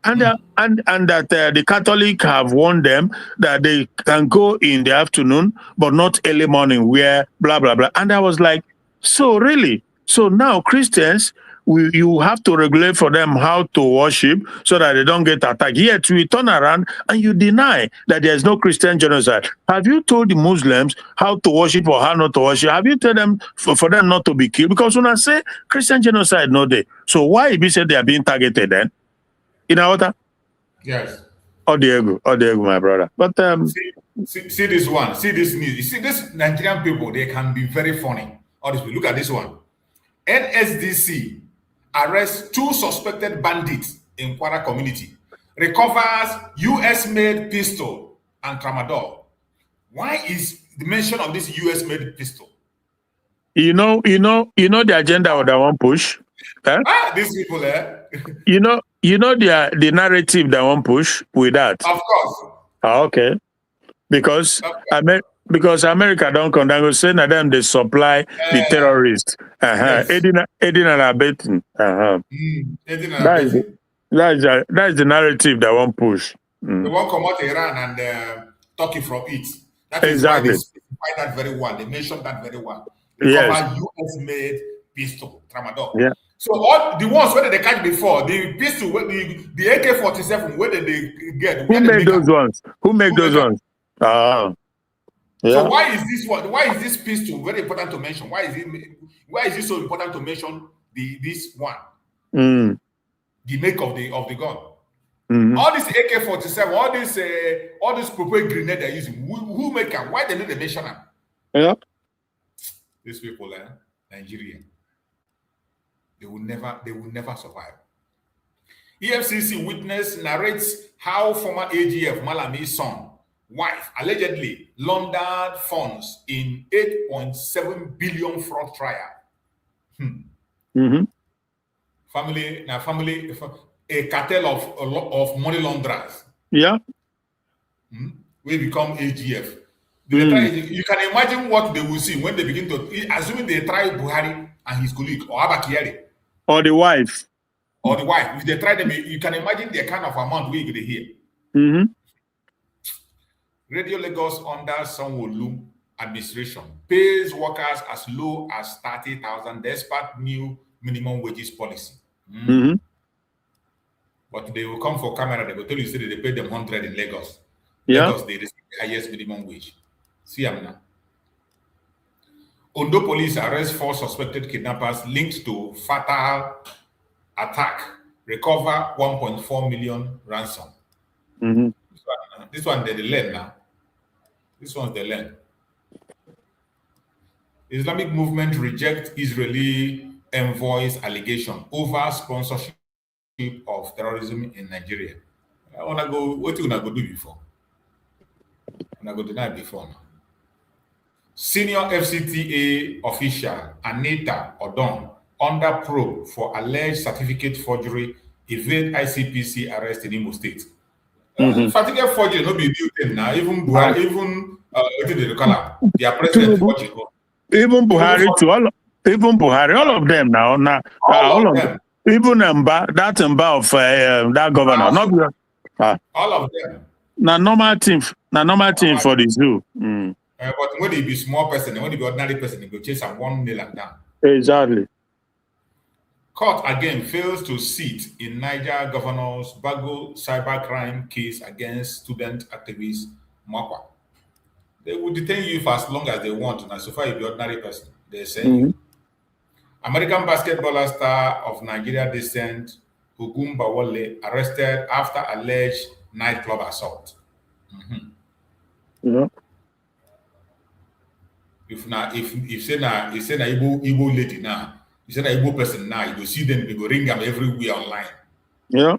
And that the Catholic have warned them that they can go in the afternoon, but not early morning, where blah, blah, blah. And I was like, so really? So now Christians, you have to regulate for them how to worship so that they don't get attacked. Yet we turn around and you deny that there's no Christian genocide. Have you told the Muslims how to worship or how not to worship? Have you told them for them not to be killed? Because when I say Christian genocide, no day. So why be said they are being targeted then? You know what? Yes. Diego, my brother. But see this one. See this news. You see this Nigerian people, they can be very funny. Honestly, look at this one. NSDC arrests 2 suspected bandits in Kwara community. Recovers US-made pistol and tramadol. Why is the mention of this US-made pistol? You know the agenda of that one push. These people, You know the narrative that one push with that. Of course. Okay. Because America don't come down and say that them they supply the terrorists. Yes. Aiding and abetting. That is the narrative that one push. They won't come out Iran and Turkey from it. That is exactly. why they specify that very well. They mentioned that very well. Yes. US-made pistol, tramadol. Yeah. So all the ones where they catch before, the pistol, the AK-47, where did they get? Who made those ones? Who make those ones? Yeah. So why is this one? Why is this pistol very important to mention? Why is it so important to mention this one? The make of the gun. All this AK-47, all this propane grenade they're using. Who make them? Why they need to mention them? Yeah. These people, Nigeria, they will never survive. EFCC witness narrates how former AGF Malami's son, wife, allegedly laundered funds in 8.7 billion fraud trial. Family, a cartel of money launderers. Yeah. We become AGF. You can imagine what they will see when they begin to, assuming they try Buhari and his colleague, or Abba Kyari. Or the wife. If they try them, you can imagine the kind of amount we're going to hear. Radio Lagos under Sanwo-Olu administration pays workers as low as 30,000 despite new minimum wages policy. But they will come for camera, they will tell you that they pay them 100 in Lagos. Yeah. Lagos, they receive the highest minimum wage. See them now. Ondo police arrest 4 suspected kidnappers linked to fatal attack. Recover 1.4 million ransom. This one they learn now. This one's they learn. Islamic movement reject Israeli envoy's allegation over sponsorship of terrorism in Nigeria. I wanna go. What you gonna go do before? I'm gonna go deny before now. Senior FCTA official Anita Odon under probe for alleged certificate forgery evade ICPC arrest in Imo State. Certificate forgery no be new thing now. Even Buhari, even their president forgery. Even Buhari too. Even Buhari, all of them now. All of them. Even that of that governor. Not all of them. Now normal thing for the zoo. But when they be small person, when they be ordinary person, they go chase and 1 nail and down. Exactly. Court again fails to sit in Niger governor's Bago cybercrime case against student activist Mwakwa. They will detain you for as long as they want, and so far you be ordinary person. They say you. American basketballer star of Nigeria descent Ogun Bawole arrested after alleged nightclub assault. Yeah. If say na Igbo lady now, you say na Igbo person now, you go see them, they go ring them everywhere online. Yeah.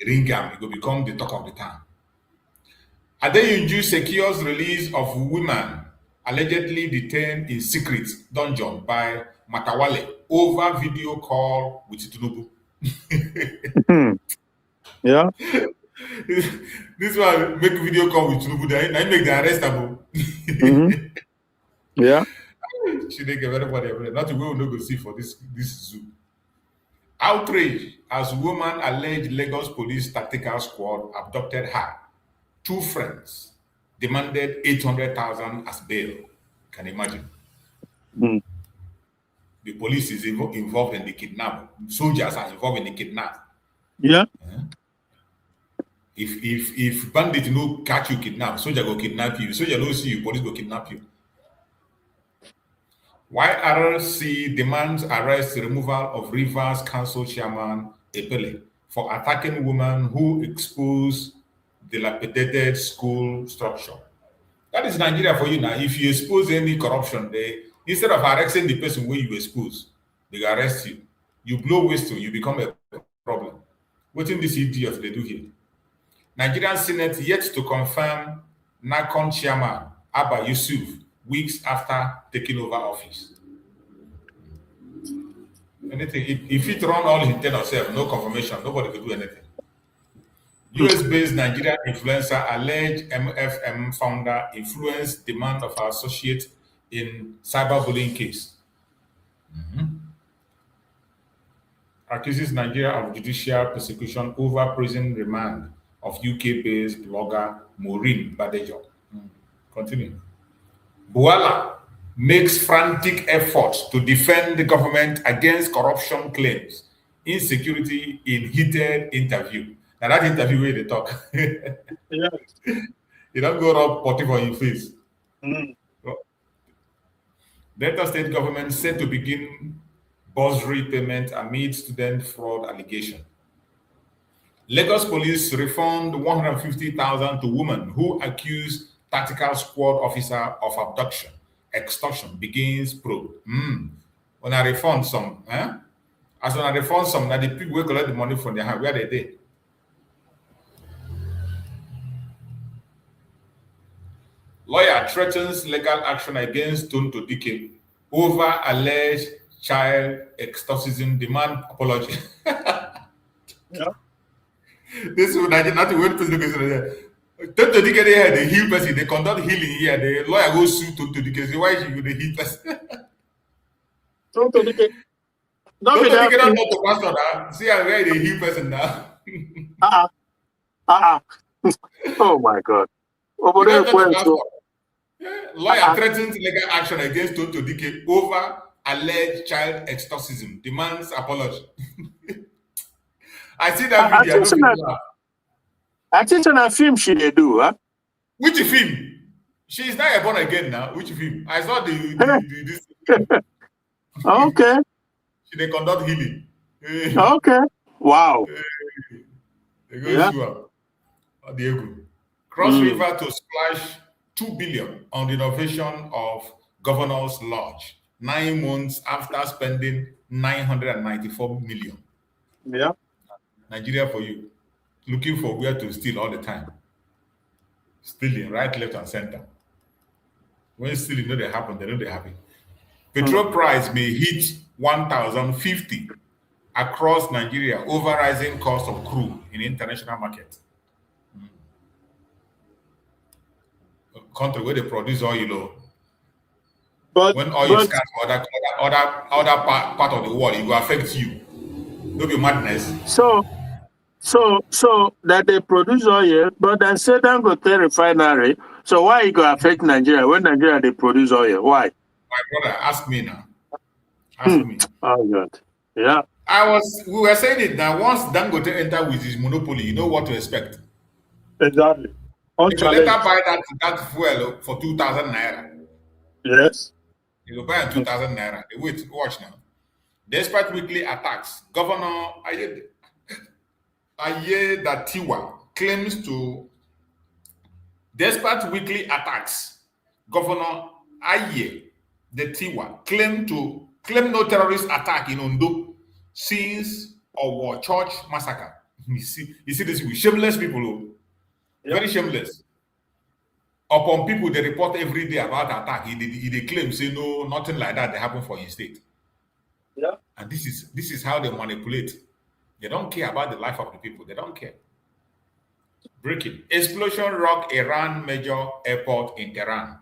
Ring them, it go become the talk of the town. Adeyunju secures release of women allegedly detained in secret dungeon by Matawale over video call with Tinubu. Yeah. This one make video call with Tinubu, then make the arrestable. Yeah. She didn't give everybody everything. Not the way we no go see for this zoo. Outrage as woman alleged Lagos police tactical squad abducted her. 2 friends demanded 800,000 as bail. Can you imagine? The police is involved in the kidnap. Soldiers are involved in the kidnap. Yeah. If bandits no catch you kidnap, soldier go kidnap you. Soldier no see you, police go kidnap you. YRC demands arrest removal of Rivers Council Chairman Epele for attacking women who expose dilapidated school structure. That is Nigeria for you now. If you expose any corruption, instead of arresting the person where you expose, they arrest you. You blow whistle, you become a problem. What in this idiot they do here? Nigerian Senate yet to confirm NACON chairman Abba Yusuf weeks after taking over office. Anything, if it run all internal self, no confirmation, nobody could do anything. US-based Nigerian influencer alleged MFM founder influenced demand of her associate in cyberbullying case. Accuses Nigeria of judicial persecution over prison remand of UK-based blogger Maureen Badejo. Continue. Buala makes frantic efforts to defend the government against corruption claims. Insecurity in heated interview. Now that interview where they talk. Yeah. You don't go around potty for your face. Delta State government set to begin bursary payment amid student fraud allegation. Lagos police refund 150,000 to woman who accused tactical squad officer of abduction. Extortion begins probe. When I refund some, as when I refund some, now the people will collect the money from their hand. Where they did. Lawyer threatens legal action against Tonto Dike over alleged child extortion, demand apology. Yeah. This is not the way person Tonto Dike they had the heal person, they conduct healing here. The lawyer goes sue Tonto Dike. Say, why should you the heal person? Tonto Dike. Tonto Dike don't know to pastor now. See how where the heal person now. Oh my God. Over there, lawyer threatens legal action against Tonto Dike over alleged child extortion, demands apology. I see that video. I think on a film she they do, huh? Which film? She is not born again now. Which film? I saw this. Okay. They conduct healing. Okay. Wow. Cross River to splash 2 billion on the renovation of Governor's Lodge 9 months after spending 994 million. Yeah. Nigeria for you. Looking for where to steal all the time. Stealing right, left, and center. When stealing know they happen, they know they happen. Petrol price may hit 1,050 across Nigeria over rising cost of crude in international market. Country where they produce oil, but when oil is scarce for other part of the world, it will affect you. It'll be madness. So that they produce oil, but then say Dangote refinery. So why it go affect Nigeria when Nigeria they produce oil? Why? My brother, ask me now. Ask me. Oh God. Yeah. We were saying it now. Once Dangote enter with his monopoly, you know what to expect. Exactly. If you later buy that fuel for 2,000 naira. Yes. You will buy 2,000 naira. Wait, watch now. Despite weekly attacks, Governor Ayedatiwa claims to. Despite weekly attacks, Governor Ayedatiwa claim no terrorist attack in Ondo since our church massacre. You see this with shameless people. Very shameless. Upon people they report every day about attack, they claim say no, nothing like that they happen for his state. Yeah. And this is how they manipulate. They don't care about the life of the people. They don't care. Breaking. Explosion rock Iran major airport in Tehran.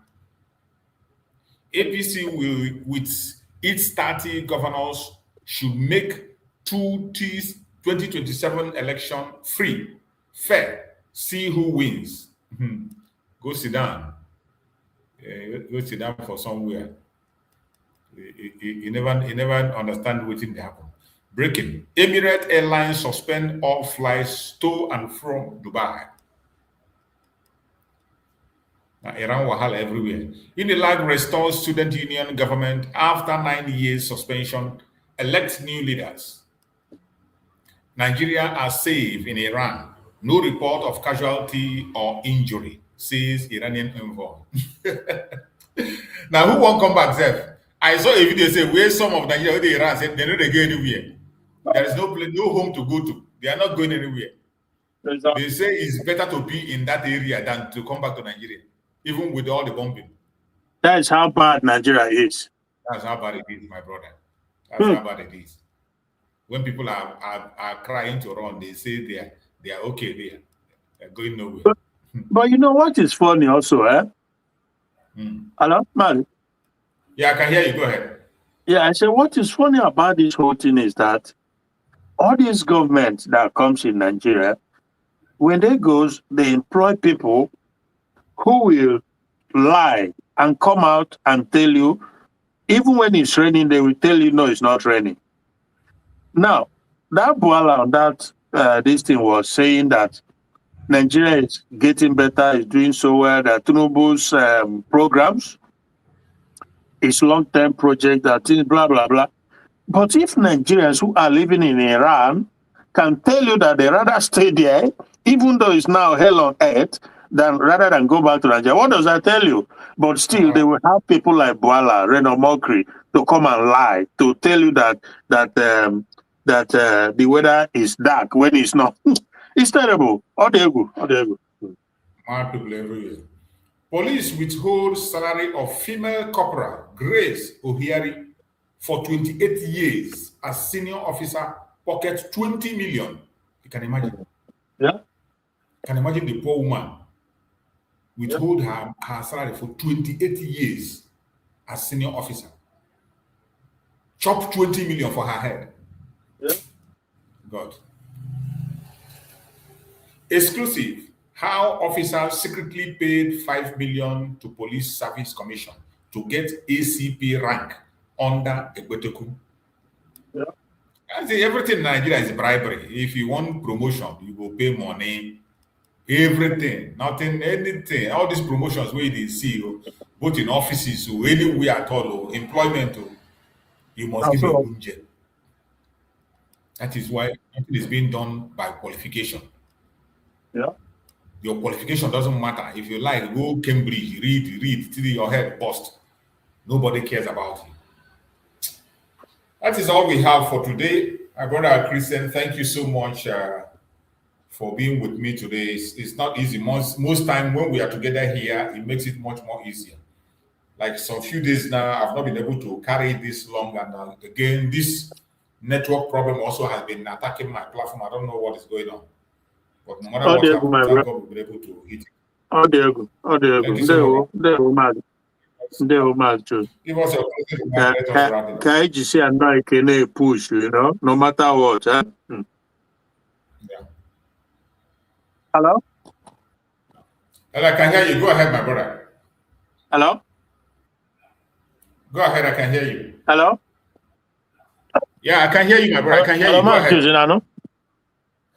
APC will, with its 30 governors, should make 2027 election free, fair, see who wins. Go sit down. Go sit down for somewhere. You never understand what thing happen. Breaking. Emirates Airlines suspend all flights to and from Dubai. Now, Iran wahala everywhere. Unilag restores student union government after 9 years suspension. Elect new leaders. Nigeria are safe in Iran. No report of casualty or injury, says Iranian envoy. Now, who won't come back, Zef? I saw a video say where some of Nigeria, where Iran said they don't go anywhere. There is no place, no home to go to. They are not going anywhere. They say it's better to be in that area than to come back to Nigeria, even with all the bombing. That is how bad Nigeria is. That's how bad it is, my brother. That's how bad it is. When people are crying to run, they say they are okay there. They're going nowhere. But you know what is funny also, eh? Hello, man. Yeah, I can hear you. Go ahead. Yeah, I said what is funny about this whole thing is that all these governments that comes in Nigeria, when they goes, they employ people who will lie and come out and tell you, even when it's raining, they will tell you, no, it's not raining. Now, that Boala on that this thing was saying that Nigeria is getting better, is doing so well, that Tinubu's programs, its long-term project, that is blah, blah, blah. But if Nigerians who are living in Iran can tell you that they rather stay there, even though it's now hell on earth, rather than go back to Nigeria, what does that tell you? But still, they will have people like Boala, Reno Mokri, to come and lie, to tell you that the weather is dark when it's not. It's terrible. Mad people everywhere. Police withhold salary of female corporal Grace Ohiari for 28 years as senior officer pockets 20 million. You can imagine. Yeah. You can imagine the poor woman withhold her salary for 28 years as senior officer. Chop 20 million for her head. Yeah. God. Exclusive. How officers secretly paid 5 million to Police Service Commission to get ACP rank under Egbeteku. Yeah. I say everything in Nigeria is bribery. If you want promotion, you will pay money. Everything, nothing, anything. All these promotions where they see, both in offices or anywhere at all, or employment, you must give a budget. That is why it is being done by qualification. Yeah. Your qualification doesn't matter. If you like, go Cambridge, read till your head bust. Nobody cares about you. That is all we have for today. My brother Christian, thank you so much for being with me today. It's not easy. Most time when we are together here, it makes it much more easier. Like some few days now, I've not been able to carry this long. And again, this network problem also has been attacking my platform. I don't know what is going on. But no matter what happens, thank God we've been able to hit it. Thank you so much. Give us your can push, you know, no matter what. Huh? Yeah. Hello? Hello, I can hear you. Go ahead, my brother. Hello? Go ahead, I can hear you. Hello? Yeah, I can hear you, my brother. I can hear you. Go ahead.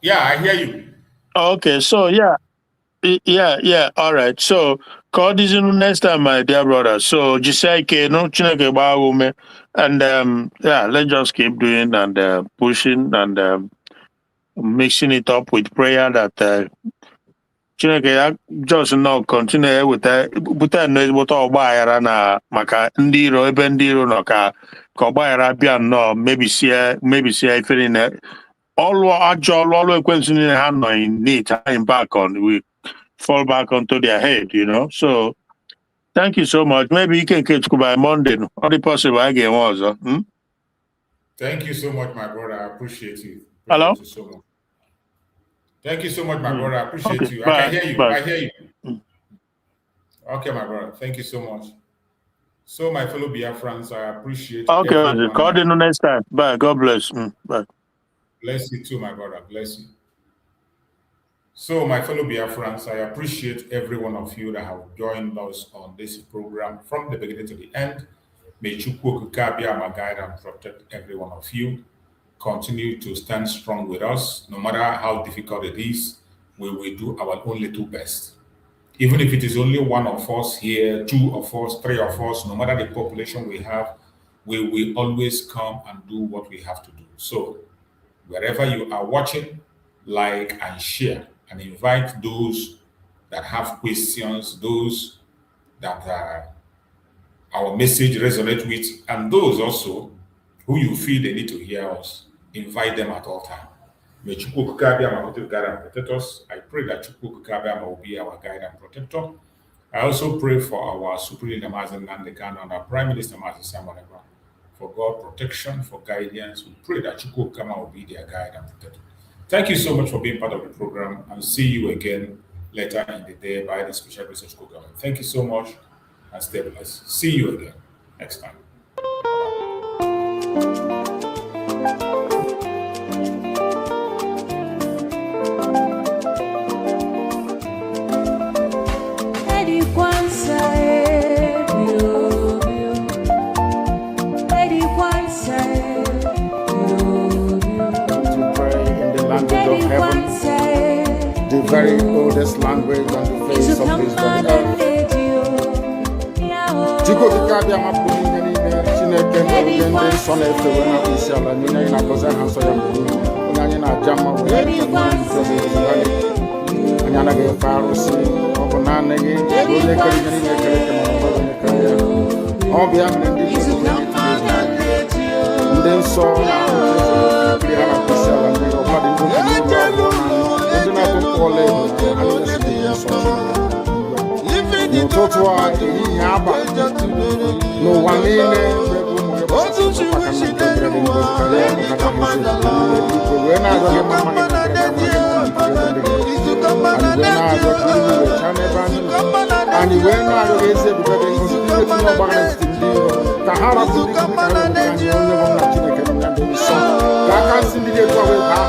Yeah, I hear you. Okay, so yeah. All right. So, call this in next time, my dear brother. So, just say, no, and let's just keep doing and pushing and mixing it up with prayer that just now continue with that. But then what all buyer na maka ndiro ebe ndiro no ka buyer bia no maybe see if in all ekwensu ni ha no in need time back on we fall back onto their head, you know. So thank you so much. Maybe you can catch by Monday. Only possible again was. Thank you so much, my brother. I appreciate you. Hello? You so much. Thank you so much, my brother. I appreciate you. Bye. I can hear you. Bye. I hear you. Okay, my brother. Thank you so much. So, my fellow Biafrans, I appreciate Okay, everyone. call you next time. Bye. God bless. Bye. Bless you too, my brother. Bless you. So, my fellow Biafrans, I appreciate every one of you that have joined us on this program from the beginning to the end. May Chukwu Okike guide and protect every one of you. Continue to stand strong with us. No matter how difficult it is, we will do our own little best. Even if it is only one of us here, two of us, three of us, no matter the population we have, we will always come and do what we have to do. So, wherever you are watching, like and share, and invite those that have questions, those that our message resonates with, and those also who you feel they need to hear us. Invite them at all times. May Chukwu Okike Abiama guide and protect us. I pray that Chukwu Okike Abiama will be our guide and protector. I also pray for our Supreme Leader Mazen Nandekano and our Prime Minister Mazen Samareba for God protection, for guidance. We pray that Chukwu Okike Abiama will be their guide and protector. Thank you so much for being part of the program, and see you again later in the day by the Special Research Program. Thank you so much, and stay blessed. See you again next time. The very oldest language on the face of this earth. Chukwu Okike Abiama pụrụ ihe niile, Chineke na-oge ndị nsọ na-efe wee na isi ala nye anyị na-agọzi aha nsọ ya mgbe niile. Onye anyị na-aja mma wee anyị anaghị efe arụsị, ọ bụ naanị gị onye kere ihe niile kere eke ma ọ onye kere ya. Ọ bụ ya mere ndị nsọ na-ekiri ha na isi ala ndị ọbụla dị n'ụtụtụ a ehihie abalị n'ụwa niile wee na-azọ gị mma anyị wee na-arịọ gị ezi ebube gị ngozi itinye ọgbara n'etiti ndị iro ka ha rapụ ndị ka ha wepụta anyị onye bụ nna Chineke na ndị nsọ ka aka nsị ndị dị etu a wee baa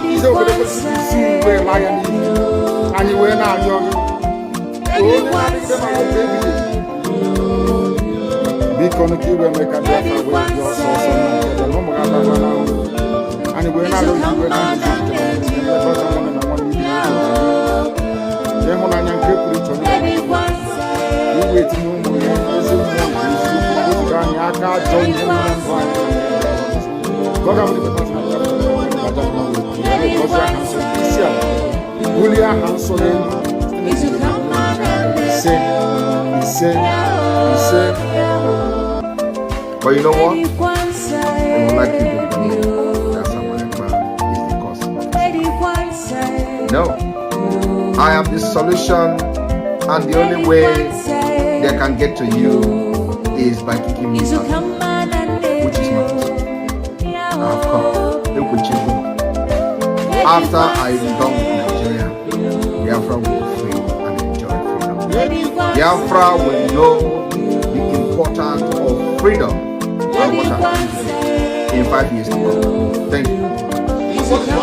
ndị obodo kwesịrị isi uwe laa ya n'ihi anyị wee na-arịọ gị onye na-adịgide ma nwoke ebighị biko nụ ka iwe mee ka Biafra wee dị ọsọ ọsọ na ụmụ ha gbagwa n'ahụ anyị wee na-arịọ gị iwe na ndị nlekọta nwanne na nwanne ibe ịhụnanya nke pụrụ iche onye iwe etinye ụmụ ya ezi mmụọ nke eziokwu ka anyị aka ajọ ihe n'ime ndụ anyị gọga m dịbata na Biafra isi ala bulie aha nsọ n'elu ise. But you know what? I would like you to believe that Samareba is the cause of this. No. I am the solution, and the only way they can get to you is by kicking me out, which is not. I have come. Look with you. After I am done with Nigeria, Biafra will be free and enjoy freedom. Biafra will know the importance of freedom and what happens in 5 years to come. Thank you.